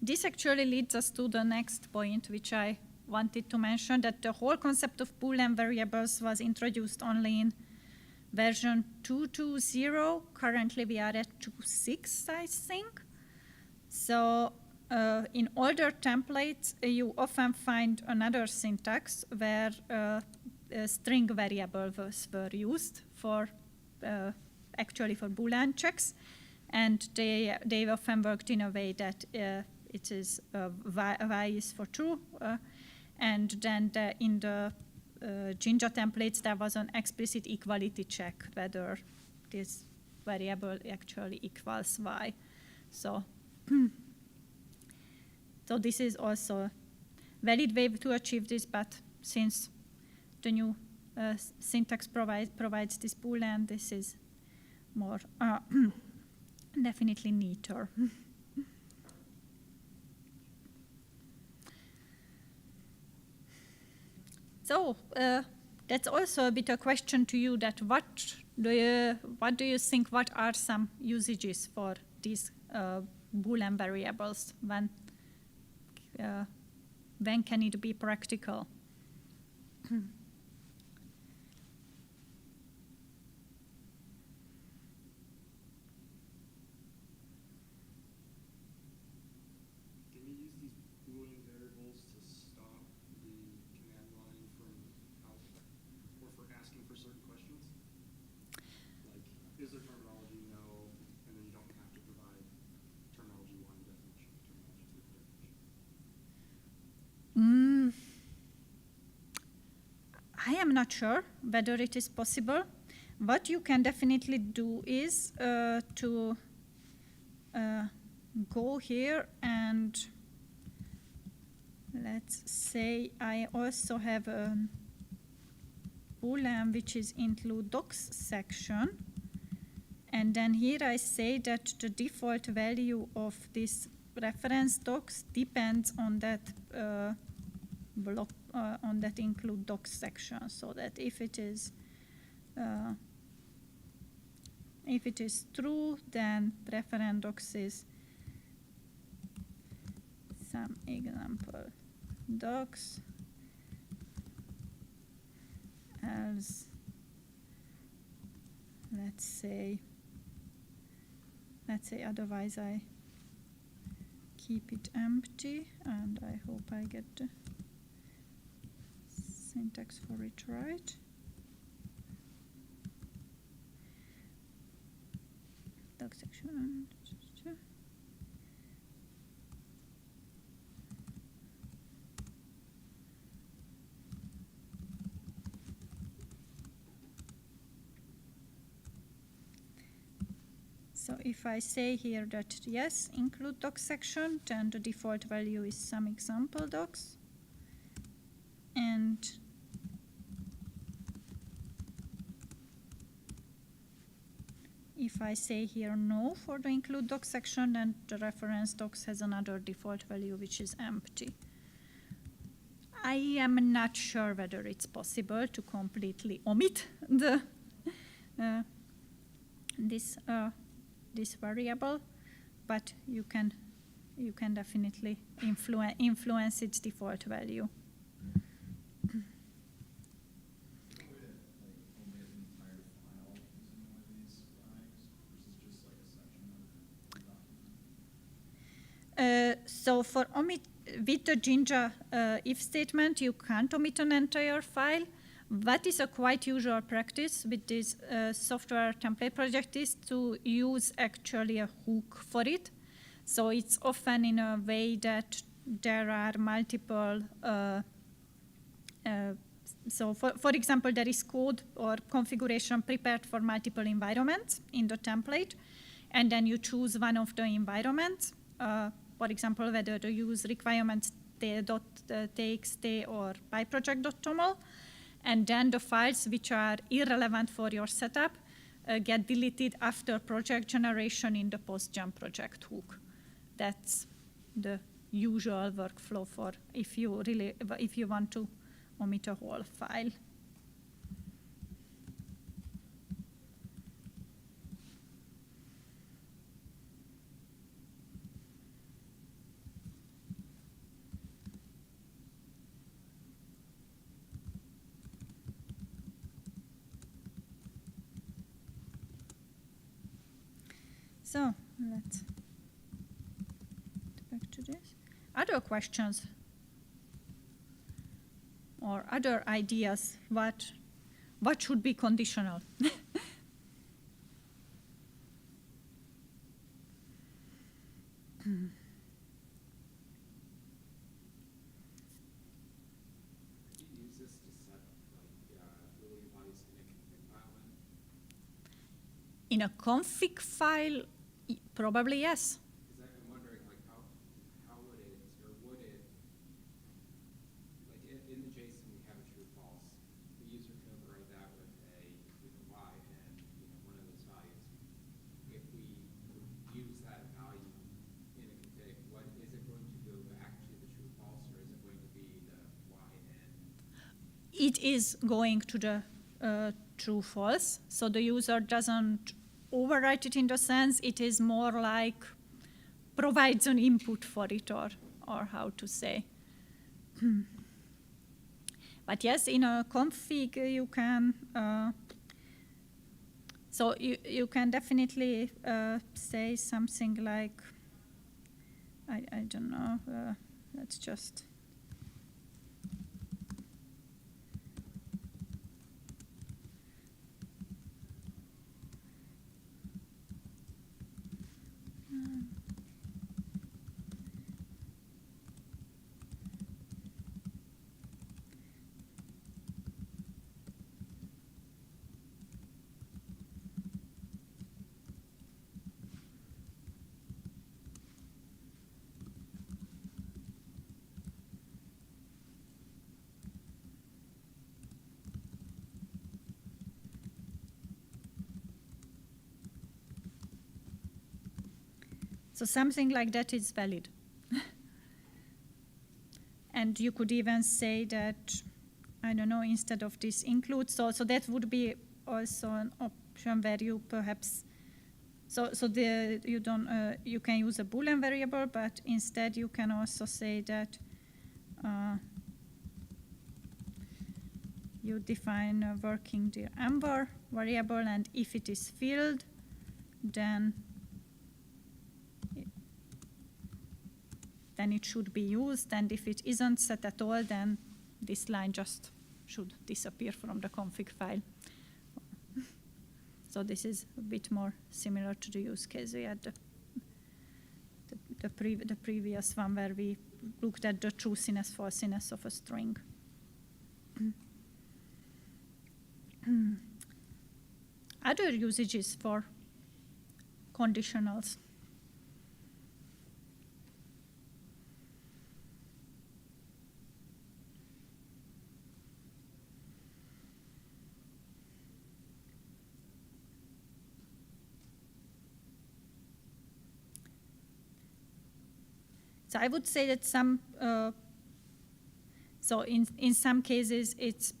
this actually leads us to the next point, which I wanted to mention, that the whole concept of Boolean variables was introduced only in version 2.2.0. Currently we are at 2.6, I think. So in older templates, you often find another syntax where string variables were used for actually for Boolean checks, and they often worked in a way that it is y is for true, and then in the Jinja templates there was an explicit equality check whether this variable actually equals y. So so this is also a valid way to achieve this, but since the new syntax provides this Boolean, this is more definitely neater. So that's also a bit a question to you, that what do you think, what are some usages for these Boolean variables? When can it be practical? Can you use these Boolean variables to stop the command line from out, or for asking for certain questions? Like, is there terminology? No, and then you don't have to provide terminology 1 definition, terminology 2 definition. I am not sure whether it is possible. What you can definitely do is to go here and let's say I also have a Boolean which is include docs section, and then here I say that the default value of this reference docs depends on that block on that include docs section, so that if it is true, then reference docs is some example docs, else let's say otherwise I keep it empty, and I hope I get the syntax for it right. Doc section. So if I say here that yes, include docs section, then the default value is some example docs. And if I say here no for the include docs section, then the reference docs has another default value which is empty. I am not sure whether it's possible to completely omit the this variable, but you can definitely influence its default value. So for omit with the Jinja if statement, you can't omit an entire file. What is a quite usual practice with this software template project is to use actually a hook for it. So it's often in a way that there are multiple, so for example, there is code or configuration prepared for multiple environments in the template, and then you choose one of the environments. For example, whether to use requirements.txt or pyproject.toml, and then the files which are irrelevant for your setup get deleted after project generation in the post-gen project hook. That's the usual workflow for if you want to omit a whole file. So let's get back to this. Other questions or other ideas? What should be conditional? Could you use this to set Boolean values in a config file then? In a config file, probably yes. Because I'm wondering, like, how would it, or would it, like, in the JSON we have a true false. The user can override that with a y and one of those values. If we use that value in a config, what is it going to go back to the true false, or is it going to be the y and? It is going to the true false, so the user doesn't overwrite it in the sense. It is more like provides an input for it, or how to say. But yes, in a config you can so you can definitely say something like, I don't know, let's just so something like that is valid. And you could even say that, I don't know, instead of this include, so that would be also an option where you perhaps, you can use a Boolean variable, but instead you can also say that you define a working dir amber variable, and if it is filled, then it should be used, and if it isn't set at all, then this line just should disappear from the config file. So this is a bit more similar to the use case we had the previous one, where we looked at the trueness, falseness of a string. Other usages for conditionals. So I would say that in some cases it's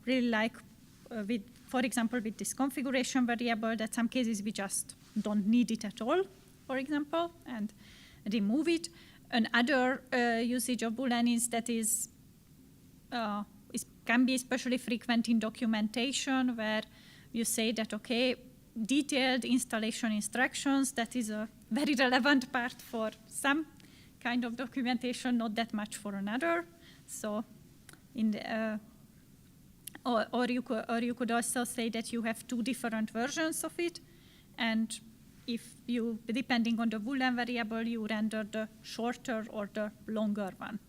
really like with, for example, with this configuration variable, that some cases we just don't need it at all, for example, and remove it. Another usage of Boolean is that can be especially frequent in documentation, where you say that, okay, detailed installation instructions, that is a very relevant part for some kind of documentation, not that much for another. So, in the, or you could also say that you have two different versions of it, and if you, depending on the Boolean variable, you render the shorter or the longer one.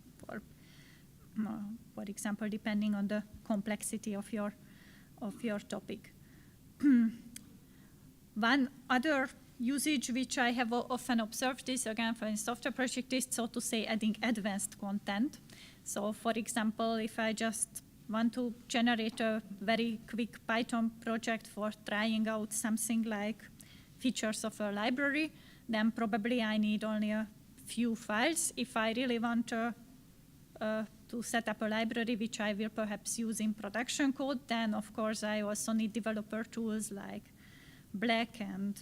For example, depending on the complexity of your topic. One other usage which I have often observed is, again, for a software project, is, so to say, adding advanced content. So, for example, if I just want to generate a very quick Python project for trying out something like features of a library, then probably I need only a few files. If I really want to set up a library which I will perhaps use in production code, then of course I also need developer tools like Black and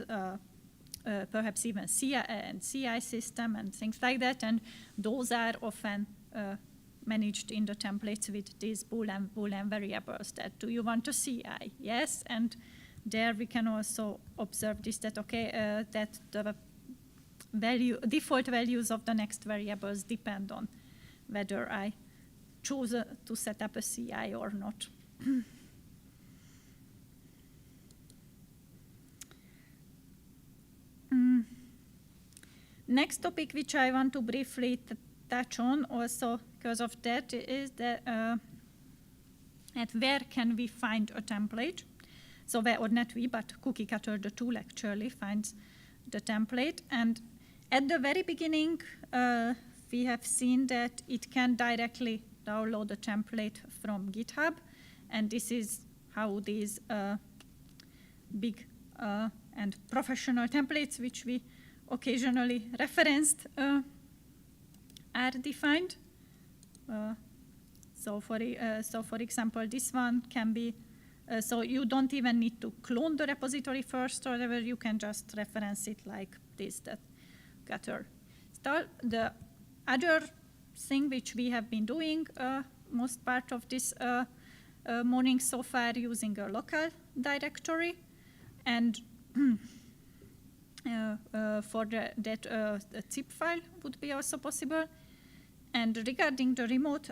perhaps even CI system and things like that, and those are often managed in the templates with these Boolean variables. That do you want a CI? Yes, and there we can also observe this, that that the default values of the next variables depend on whether I choose to set up a CI or not. Next topic which I want to briefly touch on also because of that is that at where can we find a template. So where, or not we, but Cookiecutter, the tool, actually finds the template. And at the very beginning, we have seen that it can directly download the template from GitHub. And this is how these big and professional templates, which we occasionally referenced, are defined. So for example, this one can be, so you don't even need to clone the repository first or whatever, you can just reference it like this, that Gutter. The other thing which we have been doing most part of this morning so far, using a local directory, and for that a zip file would be also possible. And regarding the remote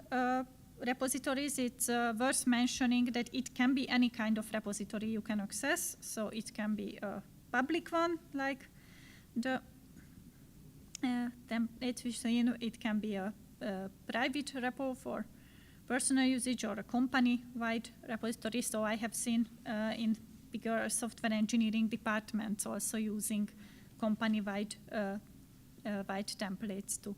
repositories, it's worth mentioning that it can be any kind of repository you can access. So it can be a public one, like the template, it can be a private repo for personal usage or a company-wide repository. So I have seen in bigger software engineering departments also using company-wide wide templates to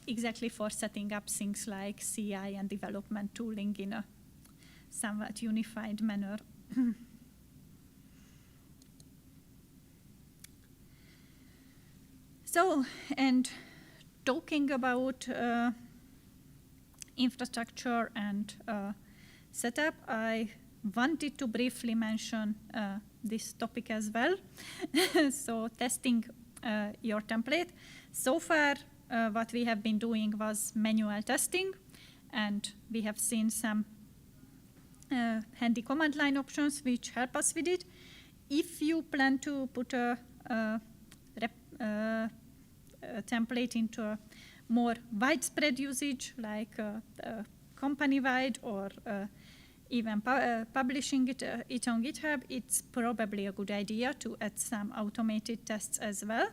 exactly for setting up things like CI and development tooling in a somewhat unified manner. So, and talking about infrastructure and setup, I wanted to briefly mention this topic as well. So testing your template. So far, what we have been doing was manual testing, and we have seen some handy command line options which help us with it. If you plan to put a template into a more widespread usage, like company-wide or even publishing it on GitHub, it's probably a good idea to add some automated tests as well.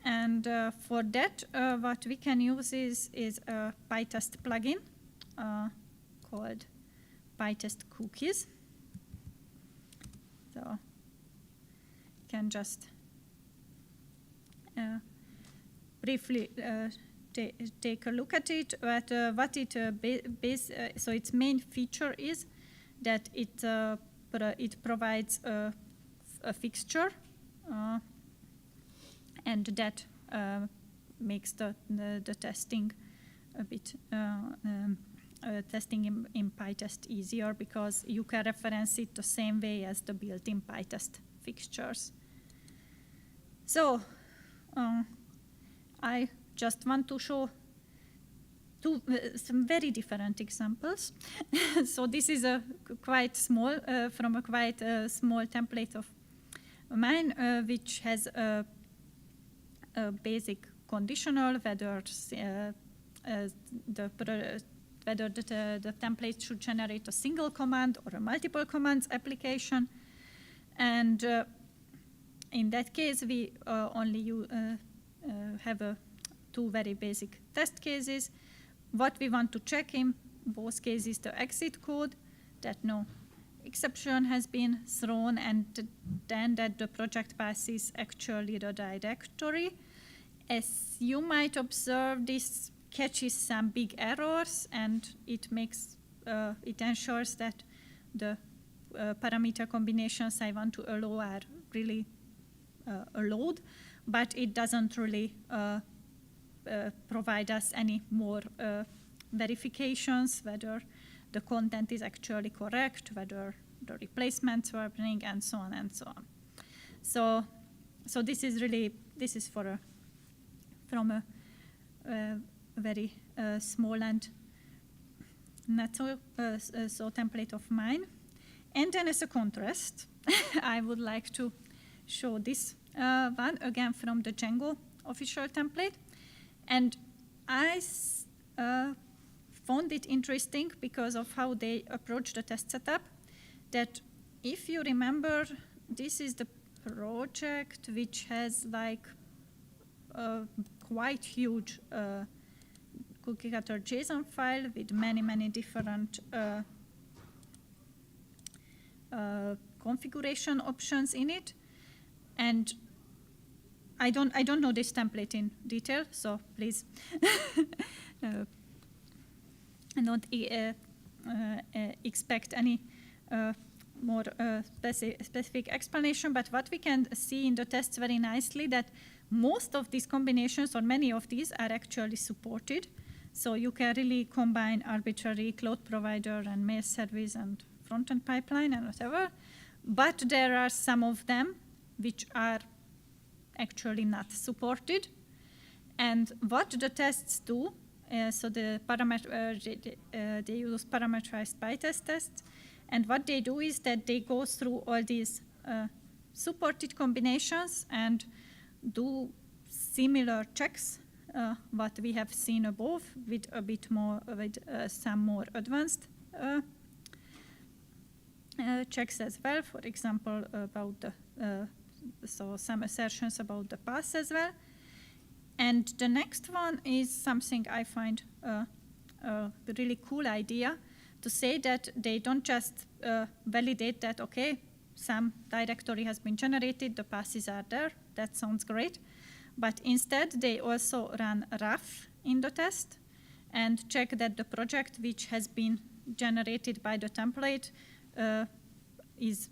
And for that, what we can use is a PyTest plugin called PyTest Cookies. So you can just briefly take a look at it. But what it so its main feature is that it provides a fixture. And that makes the testing a bit testing in PyTest easier, because you can reference it the same way as the built-in PyTest fixtures. So I just want to show some very different examples. So this is a quite small from a quite small template of mine, which has a basic conditional, whether the template should generate a single command or a multiple commands application. And in that case, we only have two very basic test cases. What we want to check in both cases, the exit code, that no exception has been thrown, and then that the project path is actually the directory. As you might observe, this catches some big errors, and it makes it ensures that the parameter combinations I want to allow are really allowed, but it doesn't really provide us any more verifications whether the content is actually correct, whether the replacements were happening, and so on and so on. So this is really, this is for from a very small and not so template of mine. And then as a contrast, I would like to show this one again from the Django official template. And I found it interesting because of how they approach the test setup, that if you remember, this is the project which has like a quite huge Cookiecutter JSON file with many different configuration options in it. And I don't know this template in detail, so please don't expect any more specific explanation. But what we can see in the tests very nicely, that most of these combinations, or many of these, are actually supported. So you can really combine arbitrary cloud provider and mail service and front-end pipeline and whatever. But there are some of them which are actually not supported. And what the tests do, so the they use parameterized PyTest tests, and what they do is that they go through all these supported combinations and do similar checks what we have seen above, with a bit more, with some more advanced checks as well. For example, about the so some assertions about the path as well. And the next one is something I find a really cool idea, to say that they don't just validate that, okay, some directory has been generated, the passes are there, that sounds great. But instead, they also run RAF in the test and check that the project which has been generated by the template is,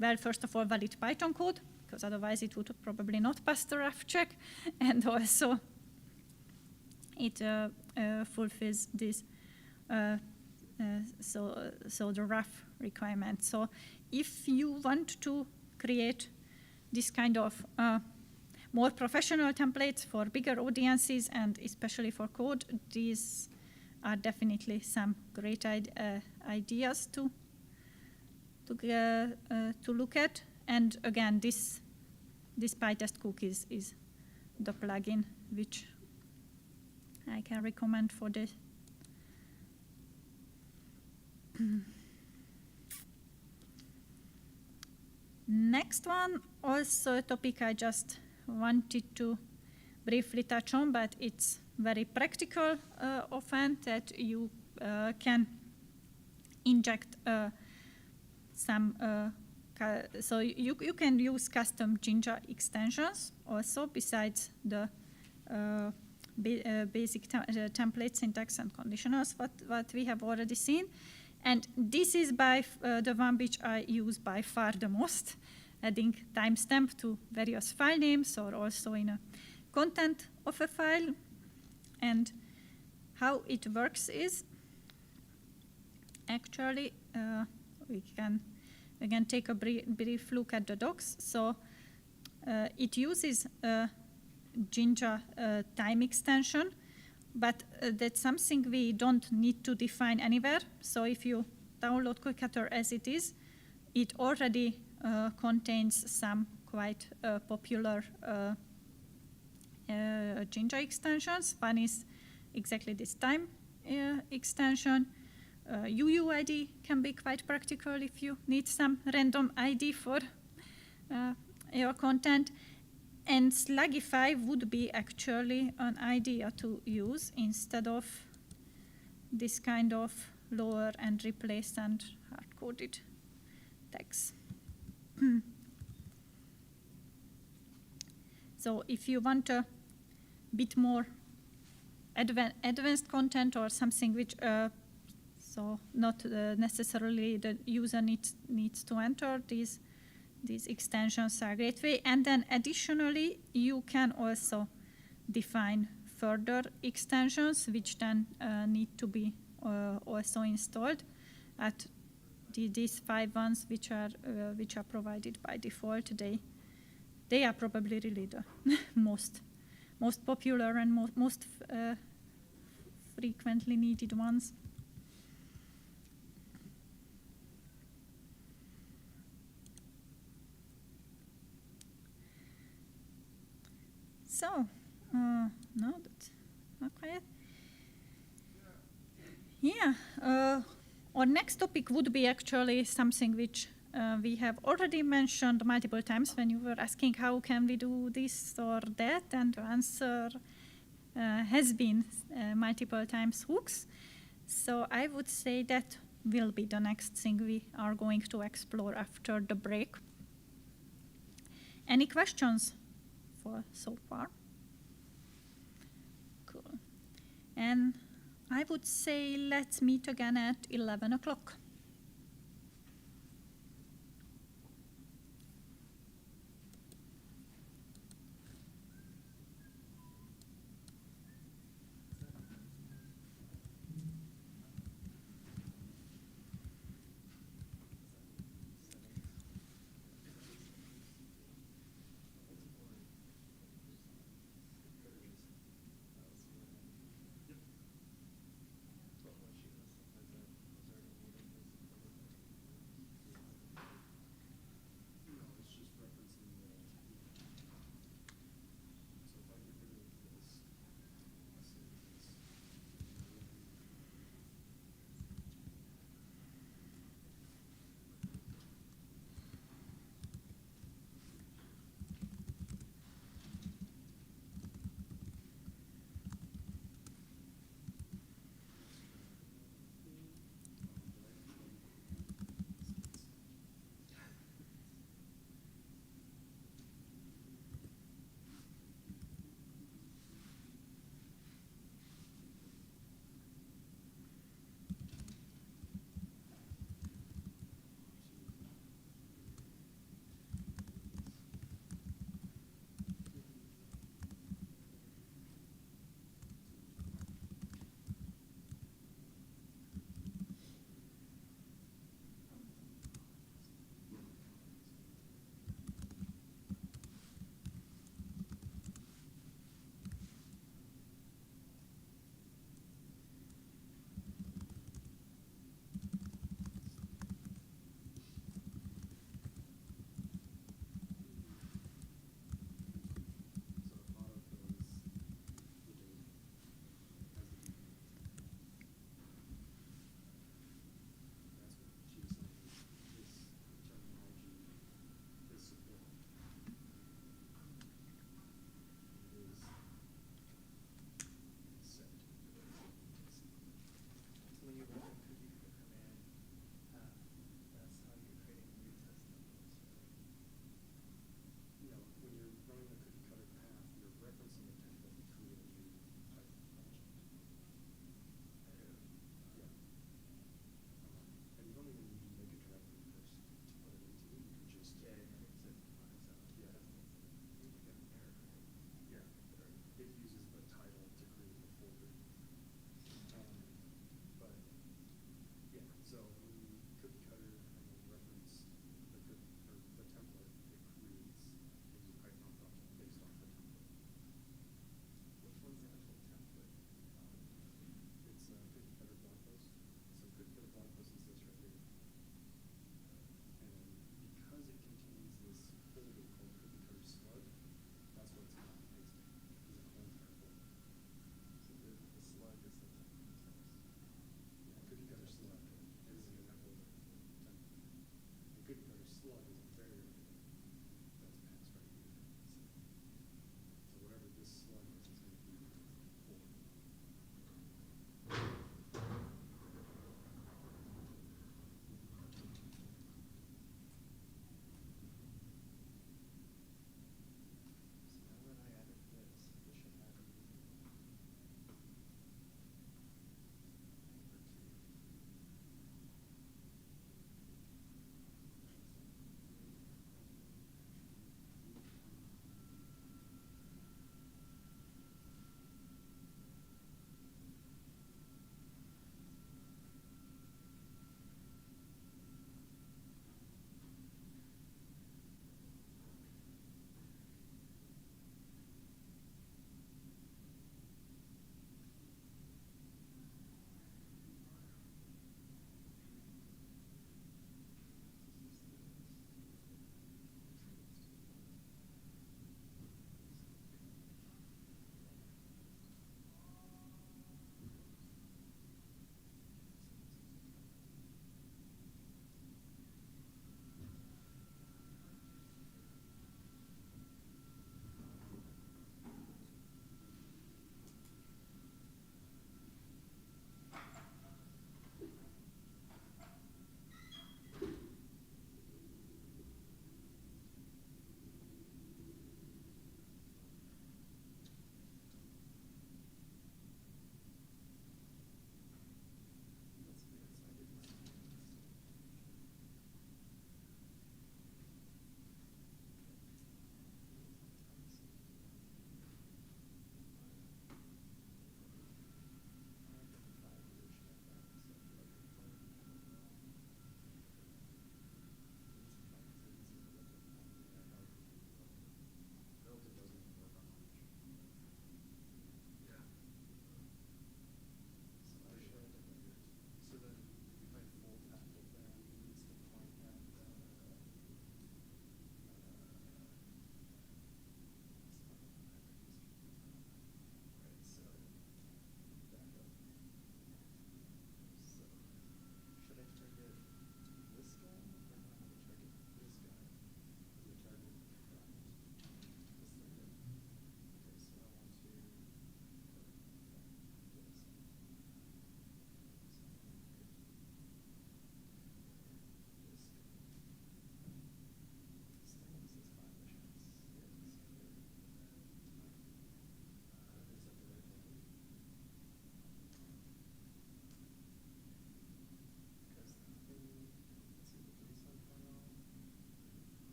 well, first of all, valid Python code, because otherwise it would probably not pass the RAF check, and also it fulfills this so the RAF requirement. So if you want to create this kind of more professional templates for bigger audiences, and especially for code, these are definitely some great ideas to look at. And again, this PyTest cookies is the plugin which I can recommend for this. Next one, also a topic I just wanted to briefly touch on, but it's very practical often, that you can inject some so you can use custom Jinja extensions also, besides the basic template syntax and conditionals what we have already seen. And this is by the one which I use by far the most, adding timestamp to various file names, or also in a content of a file. And how it works is, actually, we can again take a brief look at the docs. So it uses Jinja time extension, but that's something we don't need to define anywhere. So if you download Cookiecutter as it is, it already contains some quite popular Jinja extensions. One is exactly this time extension. UUID can be quite practical if you need some random ID for your content. And Slugify would be actually an idea to use instead of this kind of lower and replace and hard-coded tags. So if you want a bit more advanced content, or something which so not necessarily the user needs to enter, these extensions are a great way. And then additionally, you can also define further extensions, which then need to be also installed at these 5 ones which are provided by default. They are probably really the most popular and most frequently needed ones. So, no, that's not quite. Yeah, our next topic would be actually something which we have already mentioned multiple times when you were asking how can we do this or that, and the answer has been multiple times hooks. So I would say that will be the next thing we are going to explore after the break. Any questions for so far? Cool. And I would say let's meet again at 11 o'clock. What was she listed as a observing meeting?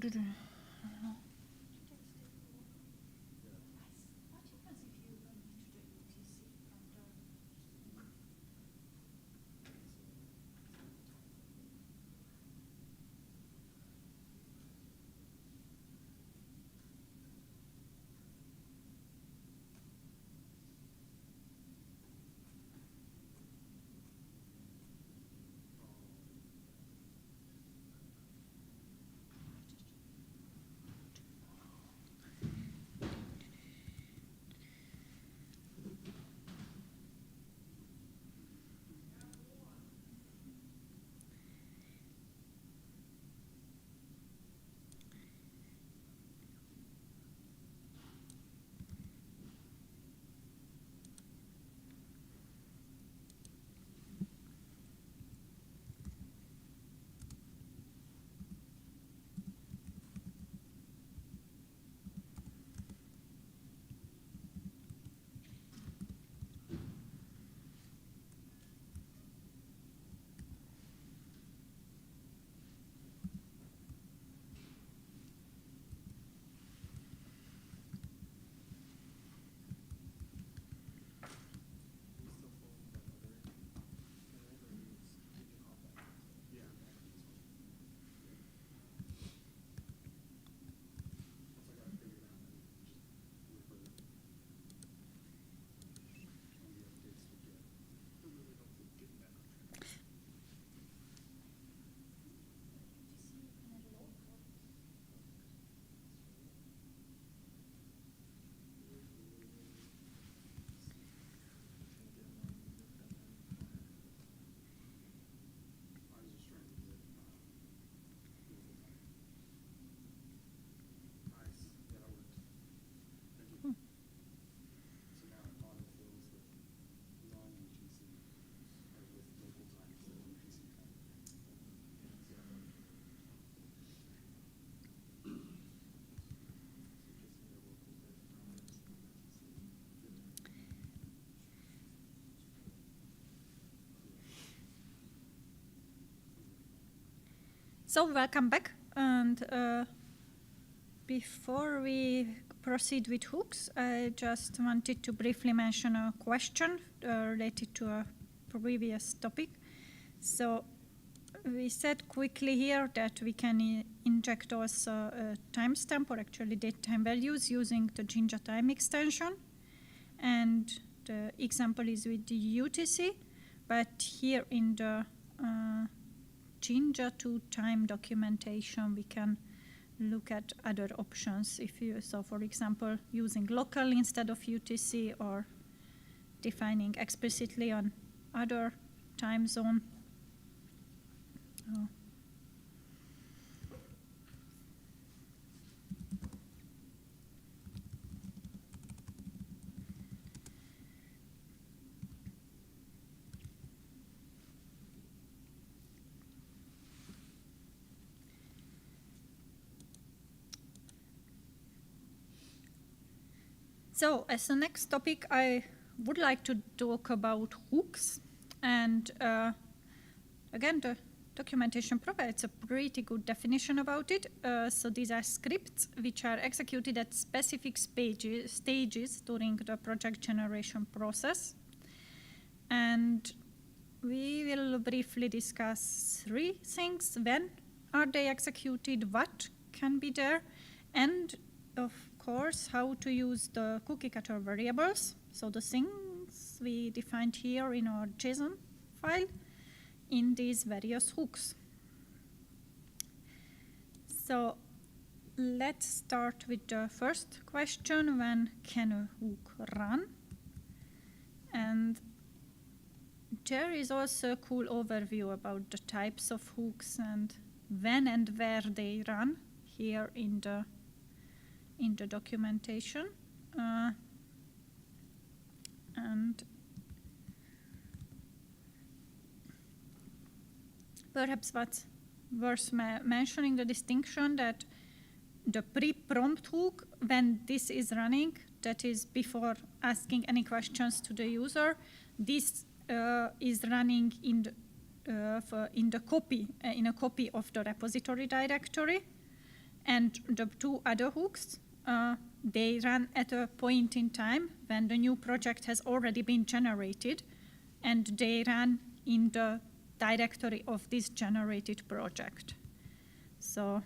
happens if you don't need to the UTC from the So welcome back, and before we proceed with hooks, I just wanted to briefly mention a question related to a previous topic. So we said quickly here that we can inject also a timestamp, or actually date time values, using the Jinja time extension, and the example is with the UTC, but here in the Jinja to time documentation, we can look at other options. If you, so for example, using local instead of UTC, or defining explicitly on other time zone. So as the next topic, I would like to talk about hooks. And again, the documentation provides a pretty good definition about it. So these are scripts which are executed at specific stages during the project generation process. And we will briefly discuss three things: when are they executed, what can be there, and of course how to use the Cookiecutter variables, so the things we defined here in our JSON file, in these various hooks. So let's start with the first question: when can a hook run? And there is also a cool overview about the types of hooks and when and where they run here in the documentation. And perhaps what's worth mentioning, the distinction that the pre-prompt hook, when this is running, that is before asking any questions to the user, this is running in a copy of the repository directory, And the two other hooks, they run at a point in time when the new project has already been generated, and they run in the directory of this generated project. So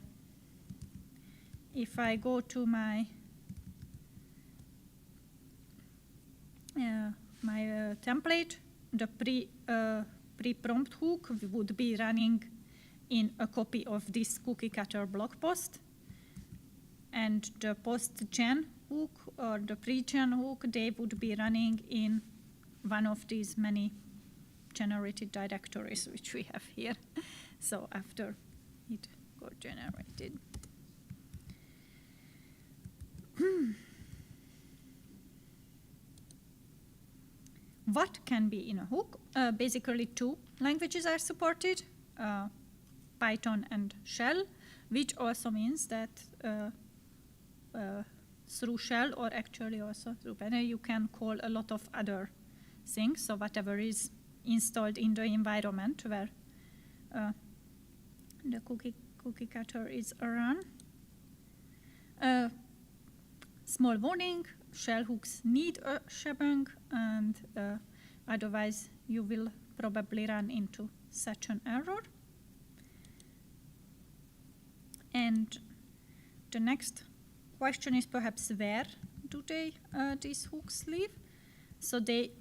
if I go to my template, the pre-prompt hook would be running in a copy of this Cookiecutter blog post. And the post-gen hook or the pre-gen hook, they would be running in one of these many generated directories which we have here. So after it got generated. What can be in a hook? Basically, two languages are supported, Python and Shell, which also means that through Shell, or actually also through Banner, you can call a lot of other things. So whatever is installed in the environment where the Cookiecutter is run. Small warning, shell hooks need a shebang, and otherwise you will probably run into such an error. And the next question is perhaps where do these hooks live? So they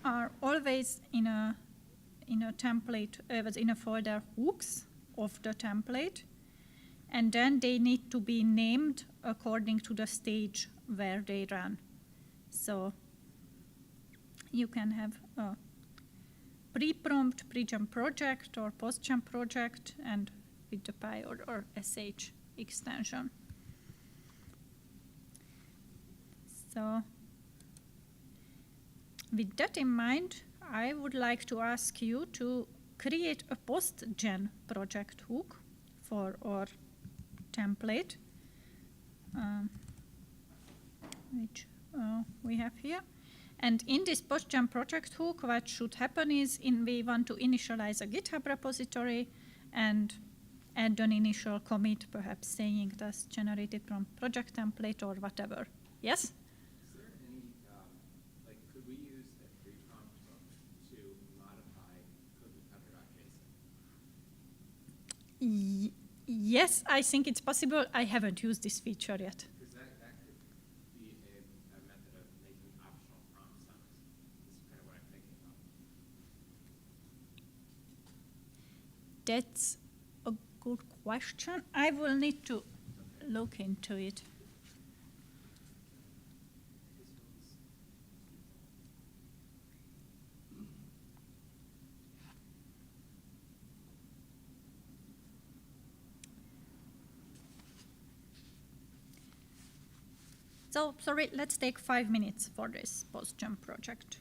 are always in a template, in a folder hooks of the template, and then they need to be named according to the stage where they run. So you can have a pre-prompt, pre-gen project, or post-gen project, and with the Py or SH extension. So with that in mind, I would like to ask you to create a post-gen project hook for our template, which we have here. And in this post-gen project hook, what should happen is we want to initialize a GitHub repository and add an initial commit, perhaps saying that's generated from project template or whatever. Yes? Is there any, could we use a pre-prompt hook to modify Cookiecutter.json? Yes, I think it's possible. I haven't used this feature yet. Because that could be a method of making optional prompt sums. This is kind of what I'm thinking about. That's a good question. I will need to look into it. So, sorry, let's take 5 minutes for this post-gen project.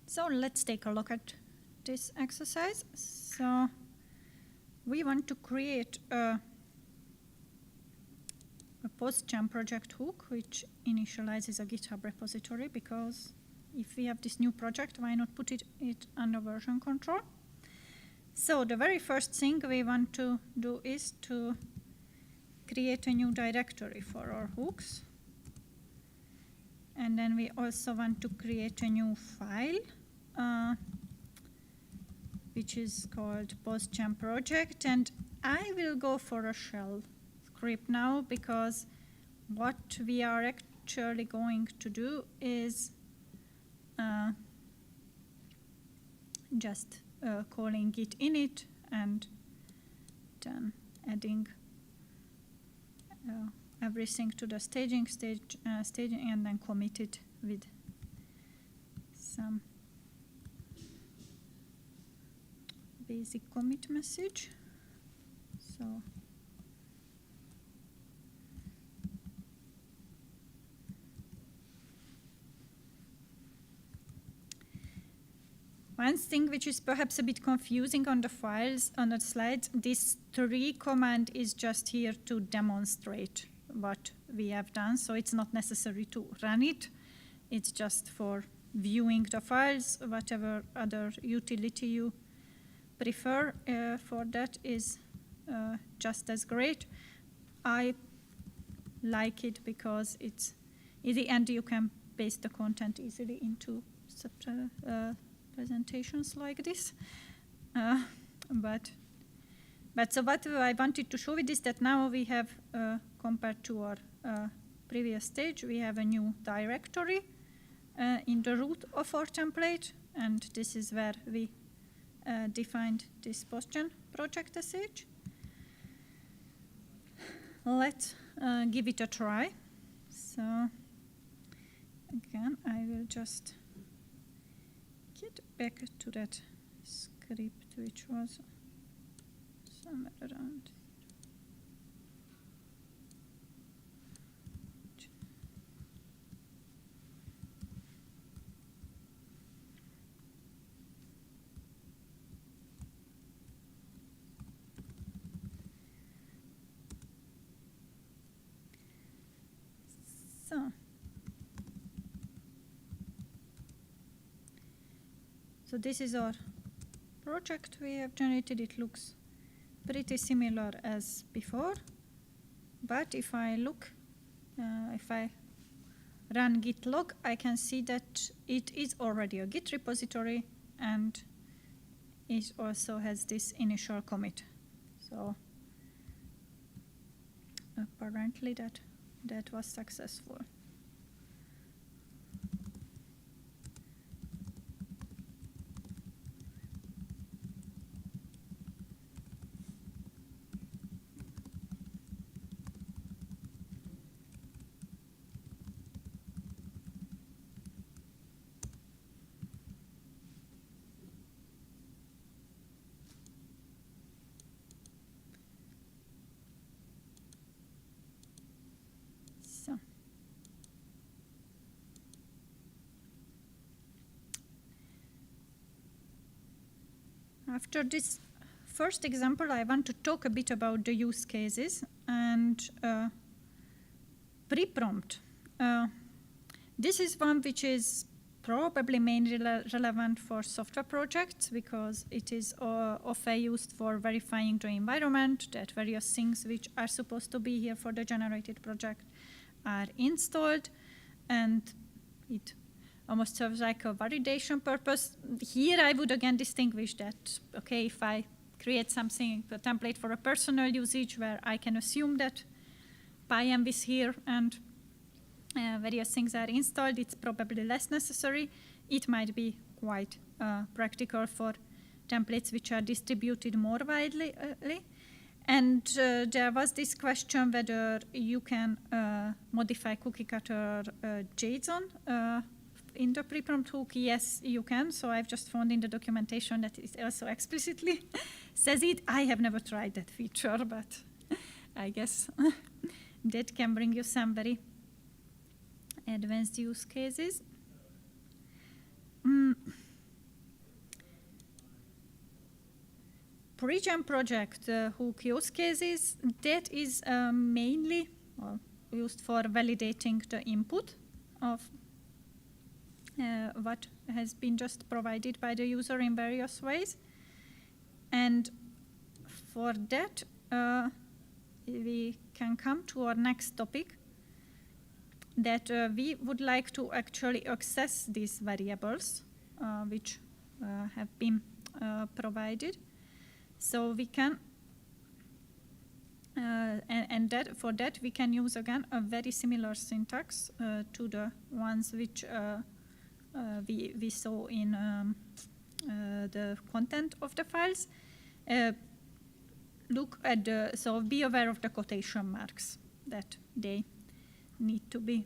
So let's take a look at this exercise. So we want to create a PostGen project hook, which initializes a GitHub repository, because if we have this new project, why not put it under version control? So the very first thing we want to do is to create a new directory for our hooks. And then we also want to create a new file, which is called PostGen project. And I will go for a shell script now, because what we are actually going to do is just calling git init and then adding everything to the staging and then commit it with some basic commit message. So one thing which is perhaps a bit confusing on the files, on the slides, this 3 command is just here to demonstrate what we have done. So it's not necessary to run it. It's just for viewing the files. Whatever other utility you prefer for that is just as great. I like it because it's, in the end, you can paste the content easily into presentations like this. But so what I wanted to show with this, that now we have, compared to our previous stage, we have a new directory in the root of our template, and this is where we defined this PostGen project sh. Let's give it a try. So again, I will just get back to that script which was somewhere around. So this is our project we have generated. It looks pretty similar as before, but if I look, if I run git log, I can see that it is already a Git repository, and it also has this initial commit. So apparently that was successful. After this first example, I want to talk a bit about the use cases and pre-prompt. This is one which is probably mainly relevant for software projects, because it is often used for verifying the environment, that various things which are supposed to be here for the generated project are installed, and it almost serves like a validation purpose. Here I would again distinguish that, okay, if I create something, a template for a personal usage where I can assume that PyEnv is here and various things are installed, it's probably less necessary. It might be quite practical for templates which are distributed more widely. And there was this question whether you can modify Cookiecutter JSON in the pre-prompt hook. Yes, you can. So I've just found in the documentation that it also explicitly says it. I have never tried that feature, but I guess that can bring you some very advanced use cases. pre-gen project hook use cases, that is mainly used for validating the input of what has been just provided by the user in various ways. And for that, we can come to our next topic, that we would like to actually access these variables which have been provided. So we can, and that for that we can use again a very similar syntax to the ones which we saw in the content of the files. Look at the, so be aware of the quotation marks, that they need to be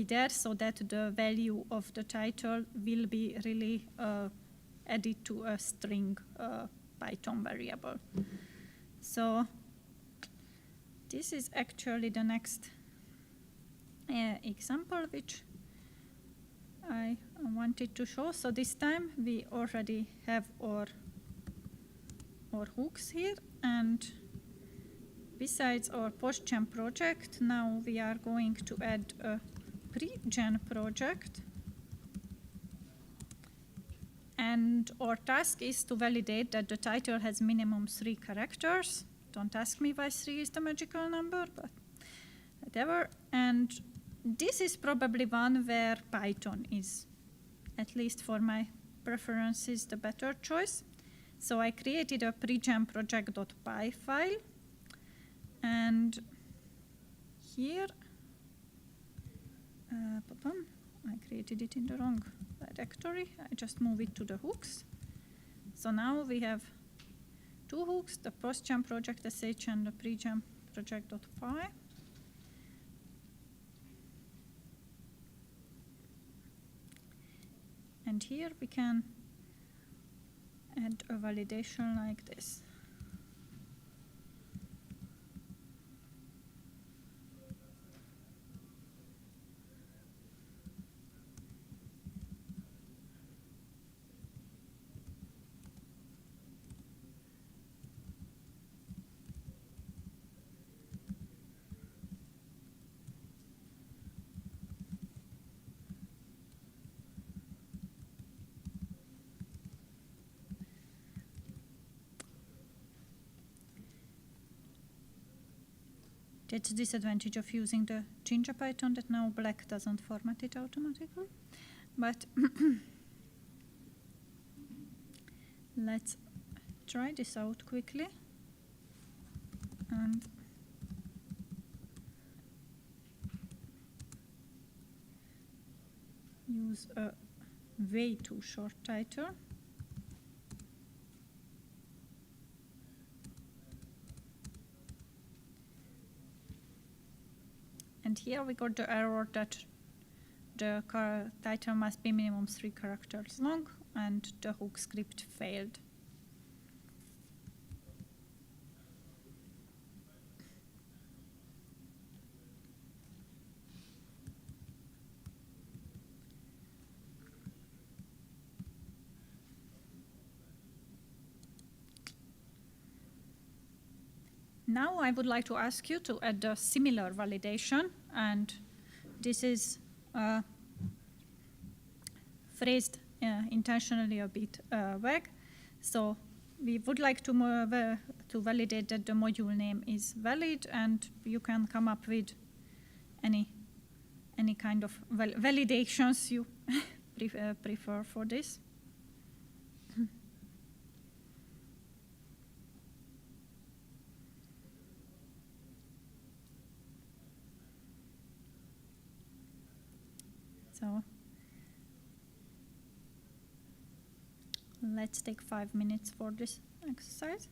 there, so that the value of the title will be really added to a string Python variable. So this is actually the next example which I wanted to show. So this time we already have our hooks here, and besides our post-gen project, now we are going to add a pre-gen project. And our task is to validate that the title has minimum 3 characters. Don't ask me why 3 is the magical number, but whatever. And this is probably one where Python is, at least for my preferences, the better choice. So I created a pre-gen project.py file, and here, I created it in the wrong directory. I just move it to the hooks. So now we have 2 hooks, the post-gen project.sh and the pre-gen project.py. And here we can add a validation like this. That's the disadvantage of using the Jinja Python, that now black doesn't format it automatically. But let's try this out quickly. And use a way too short title. And here we got the error that the title must be minimum 3 characters long, and the hook script failed. Now I would like to ask you to add a similar validation, and this is phrased intentionally a bit vague. So we would like to validate that the module name is valid, and you can come up with any kind of validations you prefer for this. So let's take 5 minutes for this exercise.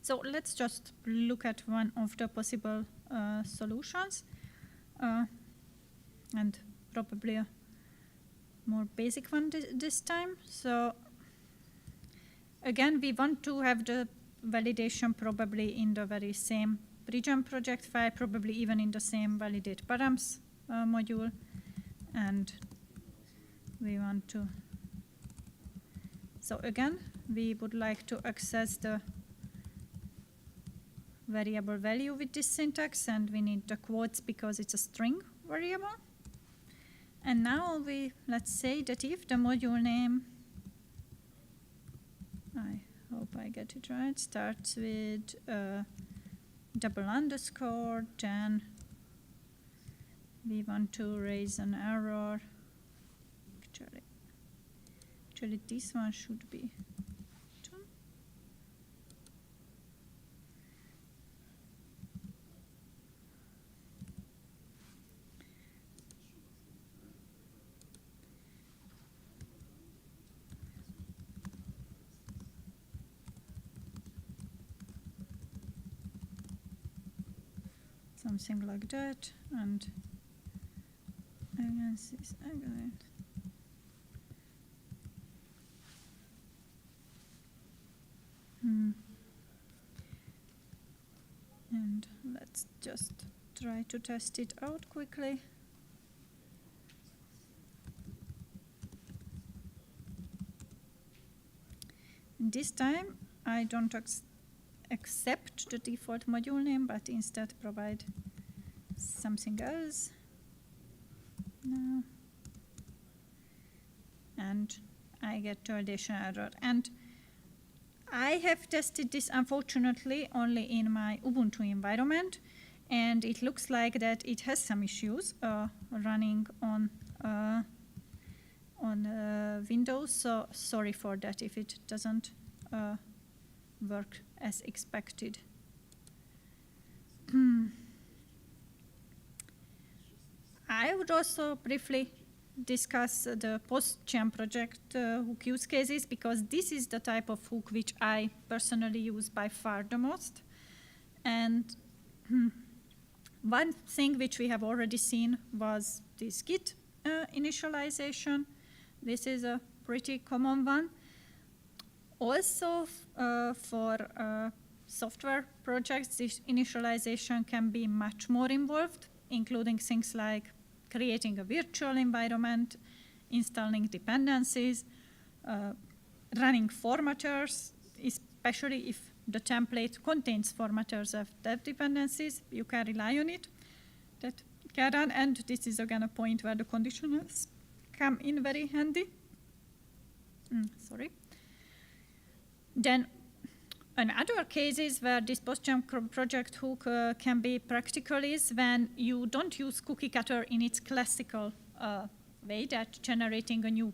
So let's just look at one of the possible solutions, and probably a more basic one this time. So again, we want to have the validation probably in the very same region project file, probably even in the same validate params module, and we want to. So again, we would like to access the variable value with this syntax, and we need the quotes because it's a string variable. And now let's say that if the module name, I hope I get it right, starts with double underscore, then we want to raise an error. Actually this one should be done. Something like that, and against this again. And let's just try to test it out quickly. This time I don't accept the default module name, but instead provide something else. No. And I get validation error. And I have tested this, unfortunately, only in my Ubuntu environment, and it looks like that it has some issues running on Windows. So sorry for that if it doesn't work as expected. I would also briefly discuss the post-jam project hook use cases, because this is the type of hook which I personally use by far the most. And one thing which we have already seen was this Git initialization. This is a pretty common one. Also for software projects, this initialization can be much more involved, including things like creating a virtual environment, installing dependencies, running formatters, especially if the template contains formatters of dev dependencies. You can rely on it. That can run, and this is again a point where the conditionals come in very handy. Sorry. Then another cases where this post-jam project hook can be practical is when you don't use Cookiecutter in its classical way, that generating a new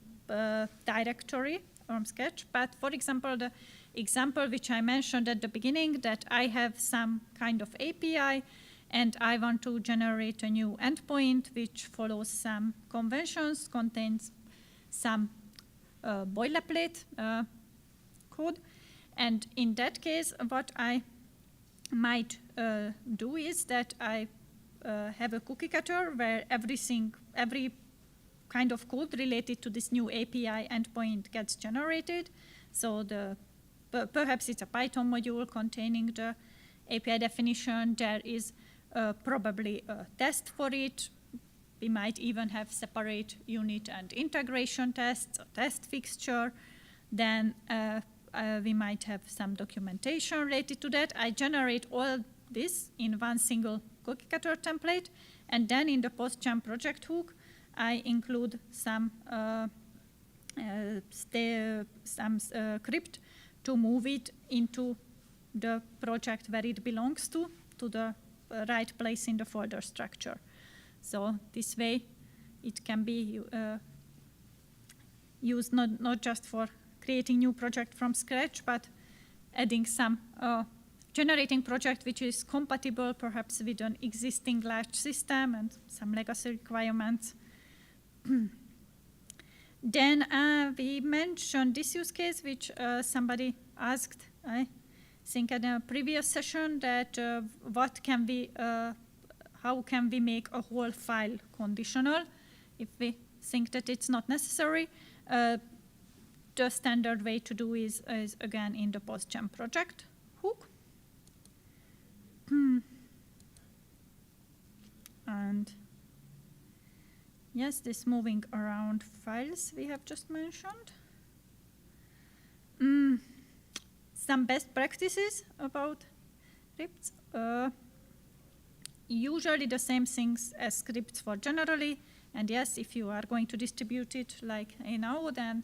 directory from scratch. But for example, the example which I mentioned at the beginning, that I have some kind of API and I want to generate a new endpoint which follows some conventions, contains some boilerplate code. And in that case, what I might do is that I have a Cookiecutter where every kind of code related to this new API endpoint gets generated. So perhaps it's a Python module containing the API definition. There is probably a test for it. We might even have separate unit and integration tests, a test fixture. Then we might have some documentation related to that. I generate all this in one single Cookiecutter template, and then in the post-jam project hook, I include some script to move it into the project where it belongs to the right place in the folder structure. So this way, it can be used not just for creating new project from scratch, but adding some generating project which is compatible perhaps with an existing large system and some legacy requirements. Then we mentioned this use case which somebody asked, think in a previous session that how can we make a whole file conditional if we think that it's not necessary. The standard way to do is again in the PostGen project hook. And yes, this moving around files we have just mentioned. Some best practices about scripts. Usually the same things as scripts for generally. And yes, if you are going to distribute it like I know, then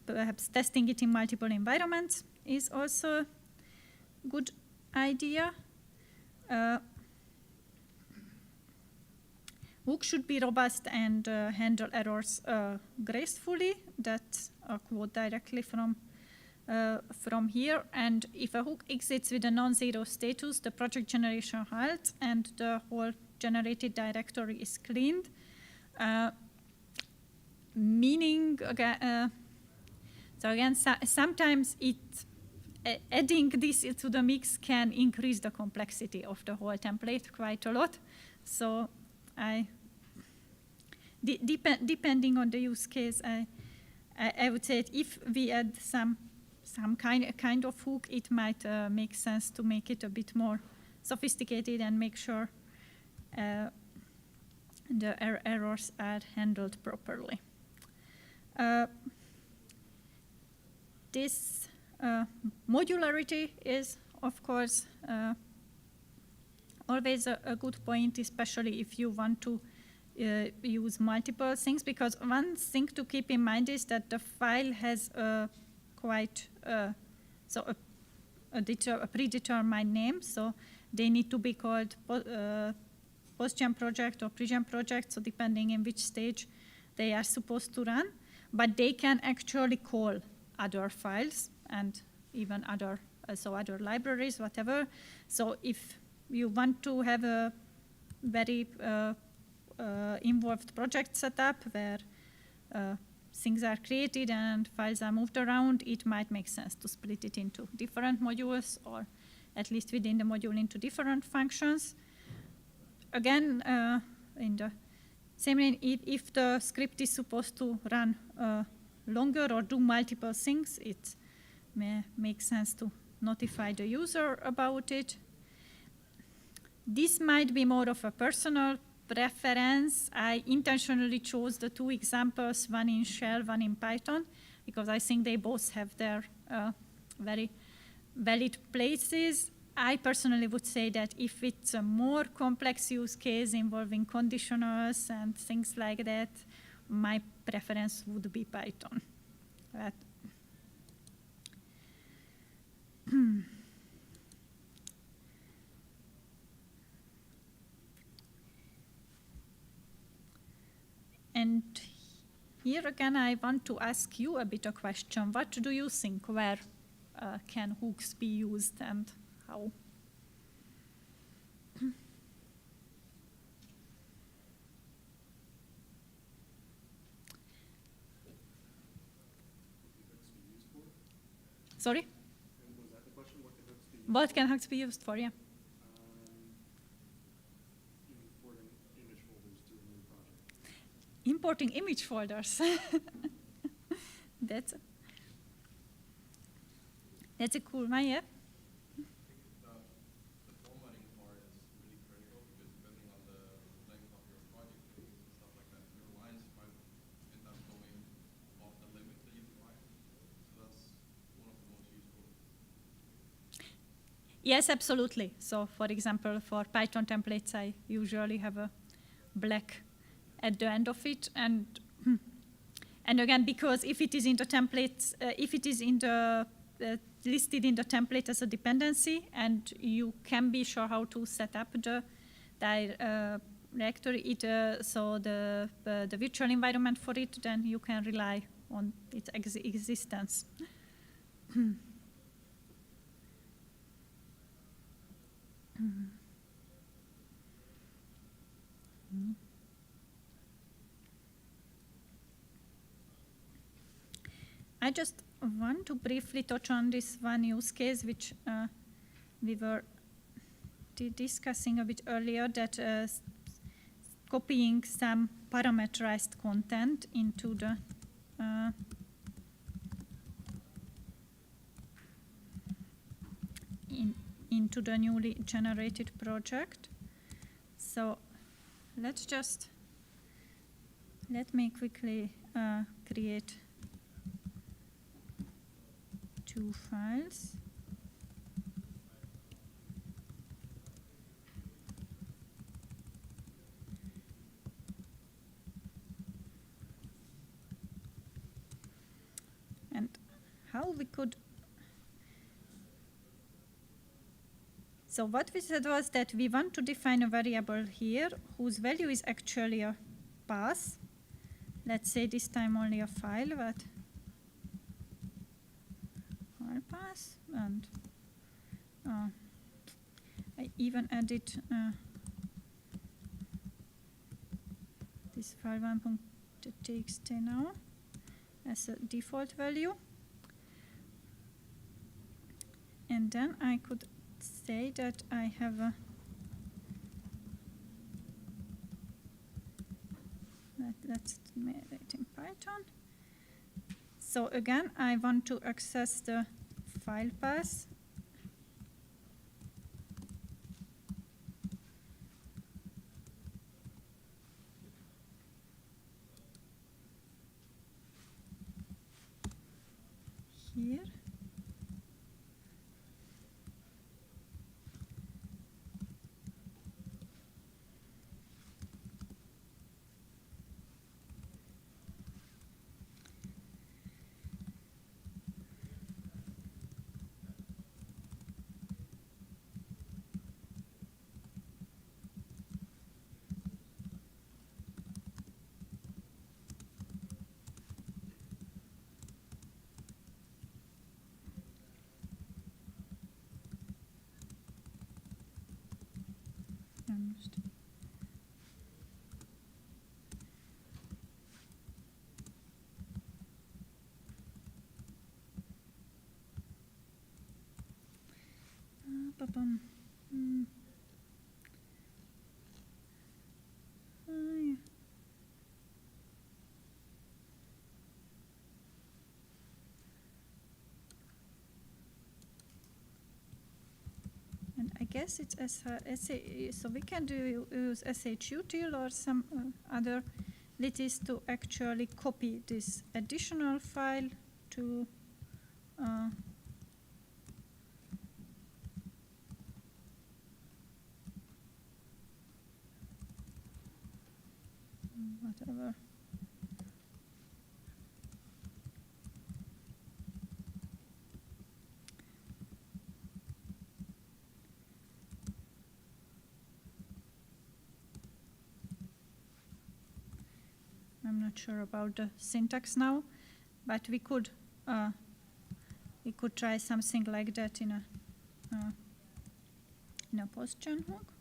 perhaps testing it in multiple environments is also a good idea. Hook should be robust and handle errors gracefully. That's a quote directly from here. And if a hook exits with a non-zero status, the project generation halts and the whole generated directory is cleaned. Meaning, sometimes adding this to the mix can increase the complexity of the whole template quite a lot. So depending on the use case, I would say that if we add some kind of hook, it might make sense to make it a bit more sophisticated and make sure the errors are handled properly. This modularity is, of course, always a good point, especially if you want to use multiple things, because one thing to keep in mind is that the file has a predetermined name, so they need to be called PostGen project or PreGen project, so depending in which stage they are supposed to run, but they can actually call other files and even other libraries, whatever. So if you want to have a very involved project setup where things are created and files are moved around, it might make sense to split it into different modules, or at least within the module into different functions. Again, in the same way, if the script is supposed to run longer or do multiple things, it may make sense to notify the user about it. This might be more of a personal preference. I intentionally chose the two examples, one in Shell, one in Python, because I think they both have their very valid places. I personally would say that if it's a more complex use case involving conditionals and things like that, my preference would be Python. And here again, I want to ask you a bit of a question. What do you think? Where can hooks be used and how? Sorry? Was that the question? What can hooks be used What can hooks be used for? Yeah. Importing image folders to a new project. Importing image folders. That's a cool one, yeah. The formatting part is really critical because depending on the length of your project and stuff like that, your lines might end up going off the limit that you define. So that's one of the most useful. Yes, absolutely. So for example, for Python templates, I usually have a black at the end of it, and again, because if it is in the templates, if it is in the listed in the template as a dependency, and you can be sure how to set up the directory, so the virtual environment for it, then you can rely on its existence. I just want to briefly touch on this one use case which we were discussing a bit earlier, that copying some parameterized content into the into the newly generated project. So let me quickly create 2 files. And how we could... So what we said was that we want to define a variable here whose value is actually a path. Let's say this time only a file, but file path, and I even added this file 1.txt now as a default value. And then I could say that I have a let's make it in Python. So again, I want to access the file path. Here. Yeah. And I guess it's so we can use shutil or some other litis to actually copy this additional file to whatever. I'm not sure about the syntax now, but we could try something like that in a post-gen hook.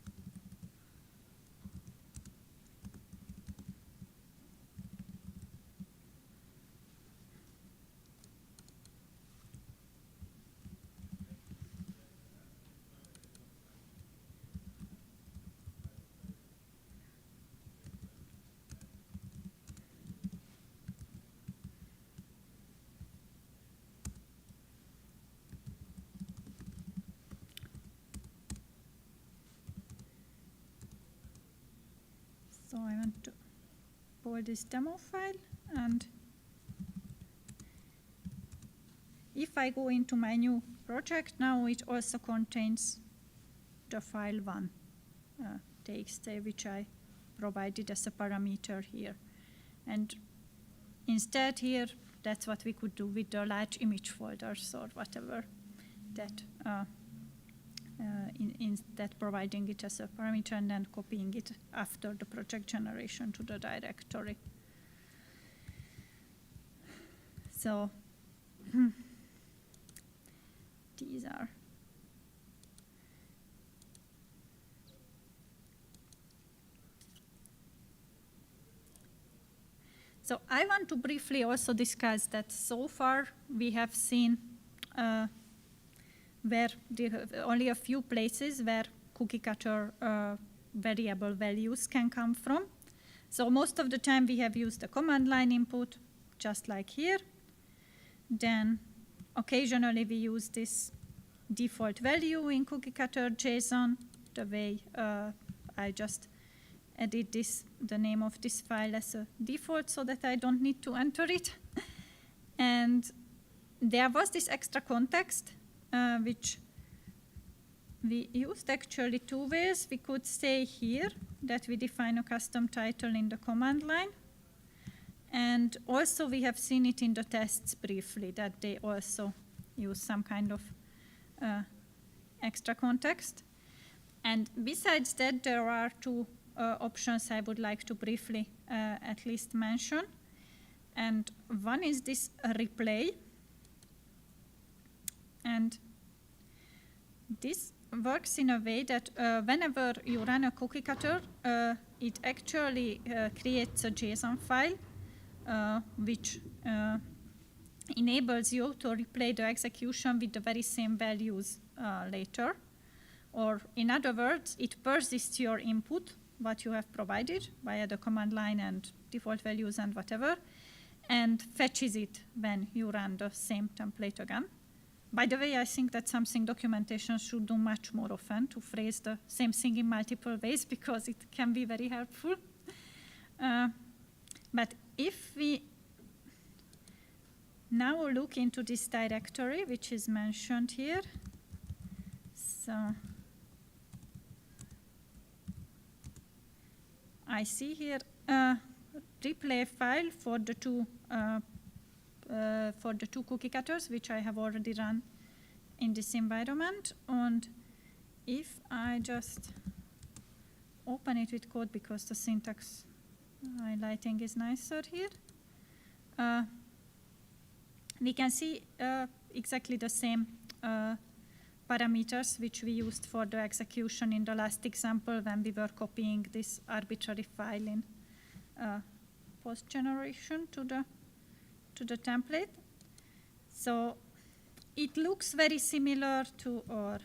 So I want to pull this demo file, and if I go into my new project now, it also contains the file 1 txt, which I provided as a parameter here. And instead here, that's what we could do with the large image folders or whatever, that instead providing it as a parameter and then copying it after the project generation to the directory. So these are So I want to briefly also discuss that so far we have seen where only a few places where Cookiecutter variable values can come from. So most of the time we have used the command line input, just like here. Then occasionally we use this default value in Cookiecutter JSON, the way I just edit the name of this file as a default so that I don't need to enter it. And there was this extra context, which we used actually two ways. We could say here that we define a custom title in the command line. And also we have seen it in the tests briefly, that they also use some kind of extra context. And besides that, there are two options I would like to briefly at least mention. And one is this replay. And this works in a way that whenever you run a Cookiecutter, it actually creates a JSON file which enables you to replay the execution with the very same values later. Or in other words, it persists your input, what you have provided via the command line and default values and whatever, and fetches it when you run the same template again. By the way, I think that's something documentation should do much more often, to phrase the same thing in multiple ways, because it can be very helpful. But if we now look into this directory, which is mentioned here, so I see here a replay file for the two Cookiecutters, which I have already run in this environment. And if I just open it with code, because the syntax highlighting is nicer here, we can see exactly the same parameters which we used for the execution in the last example when we were copying this arbitrary file in post generation to the template. So it looks very similar to our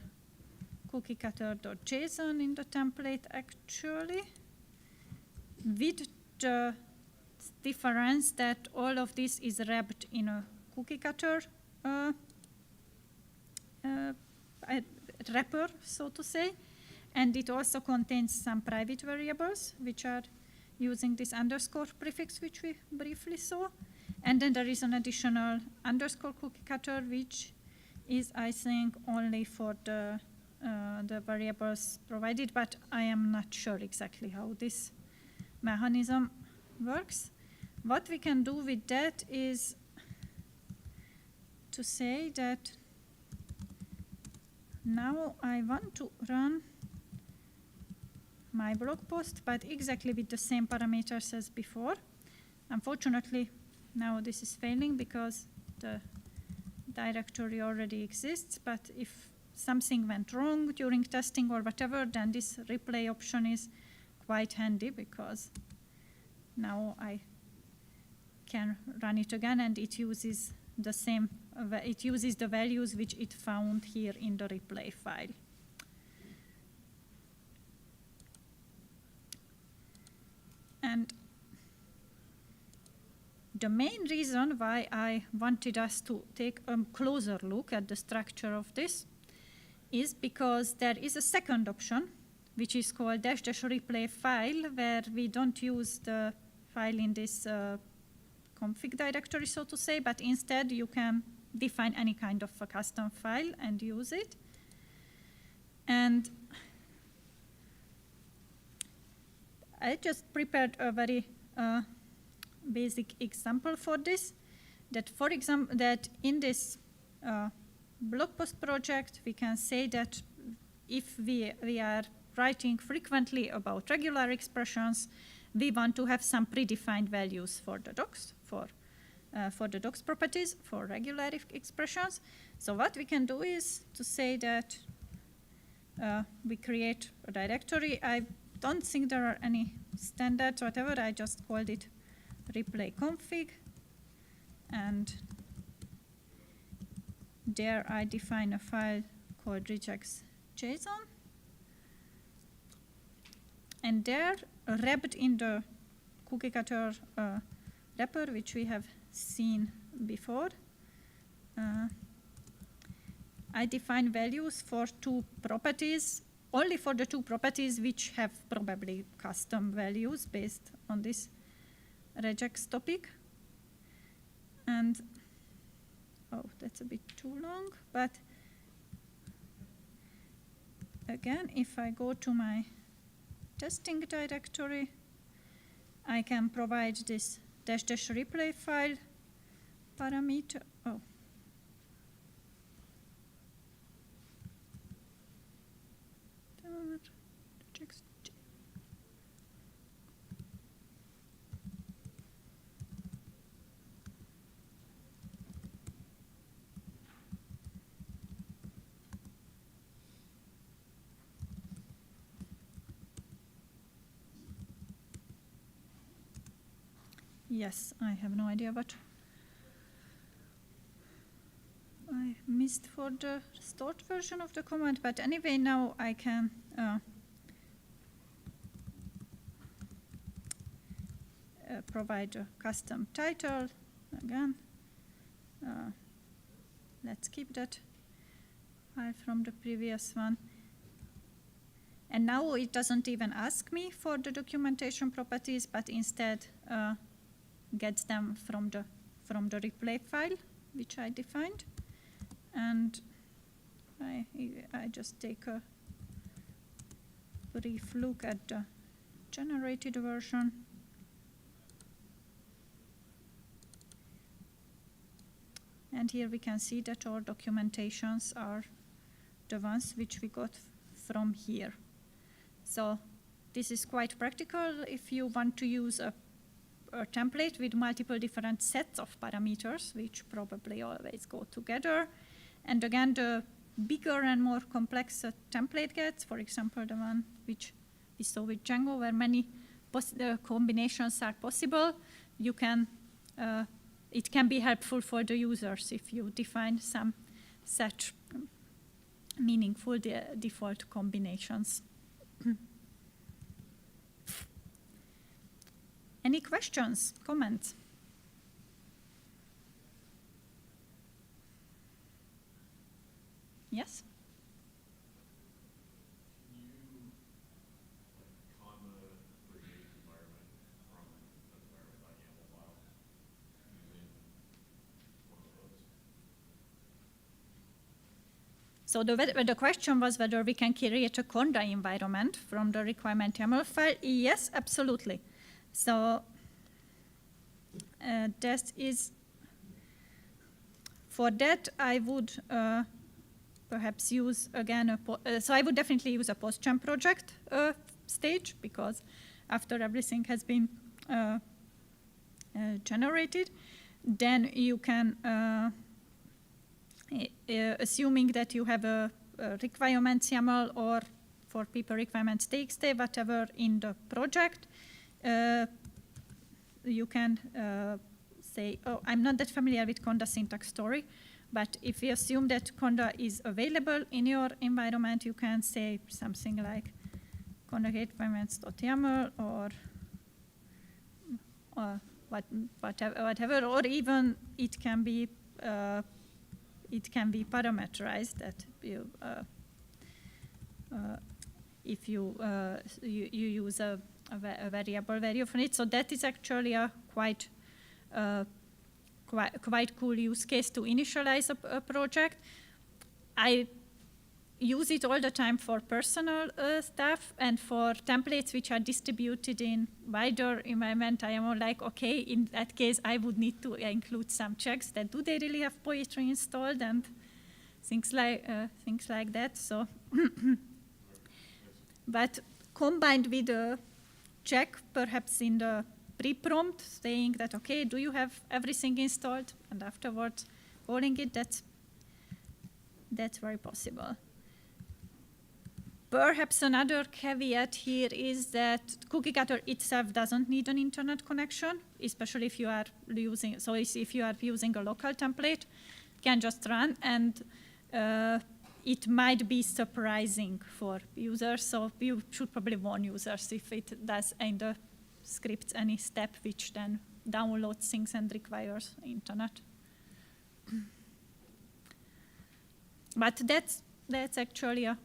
cookiecutter.json in the template actually, with the difference that all of this is wrapped in a Cookiecutter wrapper, so to say, and it also contains some private variables which are using this underscore prefix which we briefly saw, and then there is an additional underscore Cookiecutter which is, I think, only for the variables provided, but I am not sure exactly how this mechanism works. What we can do with that is to say that now I want to run my blog post, but exactly with the same parameters as before. Unfortunately, now this is failing because the directory already exists, but if something went wrong during testing or whatever, then this replay option is quite handy, because now I can run it again and it uses the same, it uses the values which it found here in the replay file. And the main reason why I wanted us to take a closer look at the structure of this is because there is a second option, which is called --replay file, where we don't use the file in this config directory, so to say, but instead you can define any kind of a custom file and use it. And I just prepared a very basic example for this, that for example, that in this blog post project, we can say that if we are writing frequently about regular expressions, we want to have some predefined values for the docs, for the docs properties, for regular expressions. So what we can do is to say that we create a directory. I don't think there are any standards, whatever. I just called it replay config, and there I define a file called regex.json. And there, wrapped in the Cookiecutter wrapper, which we have seen before, I define values for two properties, only for the two properties which have probably custom values based on this regex topic. And, oh, that's a bit too long, but again, if I go to my testing directory, I can provide this -- replay file parameter. Oh. Yes, I have no idea what I missed for the stored version of the command, but anyway, now I can provide a custom title again. Let's keep that file from the previous one. And now it doesn't even ask me for the documentation properties, but instead gets them from the replay file, which I defined. And I just take a brief look at the generated version. And here we can see that our documentations are the ones which we got from here. So this is quite practical if you want to use a template with multiple different sets of parameters, which probably always go together. And again, the bigger and more complex a template gets, for example, the one which we saw with Django, where many combinations are possible, you can, it can be helpful for the users if you define some such meaningful default combinations. Any questions, comments? Yes? Can you comma create environment from an environment.yaml file using one of those? So the question was whether we can create a conda environment from the requirement YAML file. Yes, absolutely. So that is, for that I would perhaps use again, so I would definitely use a PostGen project stage, because after everything has been generated, then you can, assuming that you have a requirements YAML or for people requirements txt, whatever in the project, you can say, oh, I'm not that familiar with conda syntax story, but if we assume that conda is available in your environment, you can say something like conda requirements.yaml or whatever, or even it can be parameterized that you if you use a variable value from it. So that is actually a quite cool use case to initialize a project. I use it all the time for personal stuff, and for templates which are distributed in wider environment, I am all like, okay, in that case, I would need to include some checks that do they really have poetry installed and things like that. So, but combined with a check, perhaps in the pre-prompt, saying that, okay, do you have everything installed? And afterwards, calling it, that's very possible. Perhaps another caveat here is that Cookiecutter itself doesn't need an internet connection, especially if you are using, so if you are using a local template, it can just run, and it might be surprising for users, so you should probably warn users if it does in the script any step which then downloads things and requires internet. But that's actually a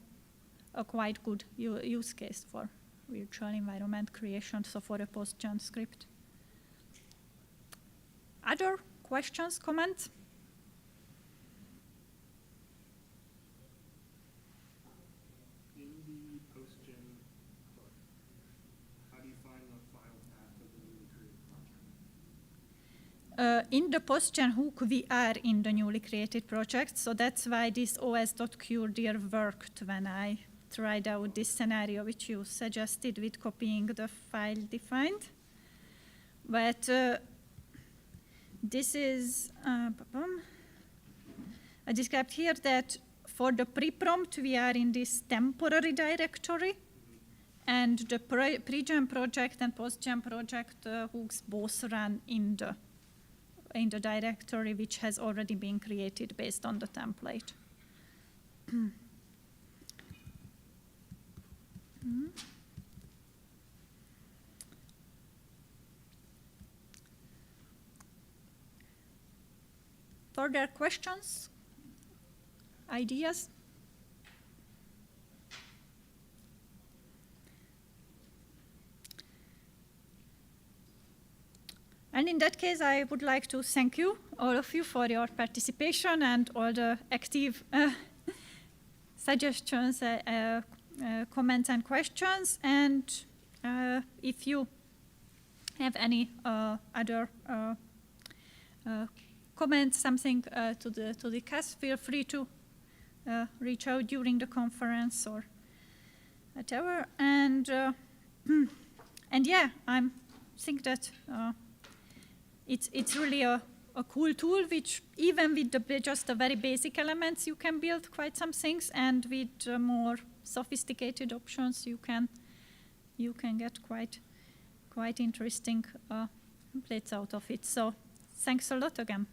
quite good use case for virtual environment creation, so for a post-gen script. Other questions, comments? In the post-gen book, how do you find the file path of the newly created project? In the post-gen hook, we are in the newly created project, so that's why this os.curdir worked when I tried out this scenario which you suggested with copying the file defined. But this is, I described here that for the pre-prompt we are in this temporary directory, and the pre-gen project and post-gen project hooks both run in the directory which has already been created based on the template. Further questions? Ideas? And in that case, I would like to thank you, all of you, for your participation and all the active suggestions, comments and questions. And if you have any other comments, something to discuss, feel free to reach out during the conference or whatever. And and yeah, I think that it's really a cool tool, which even with just the very basic elements, you can build quite some things, and with more sophisticated options, you can get quite interesting templates out of it. So thanks a lot again.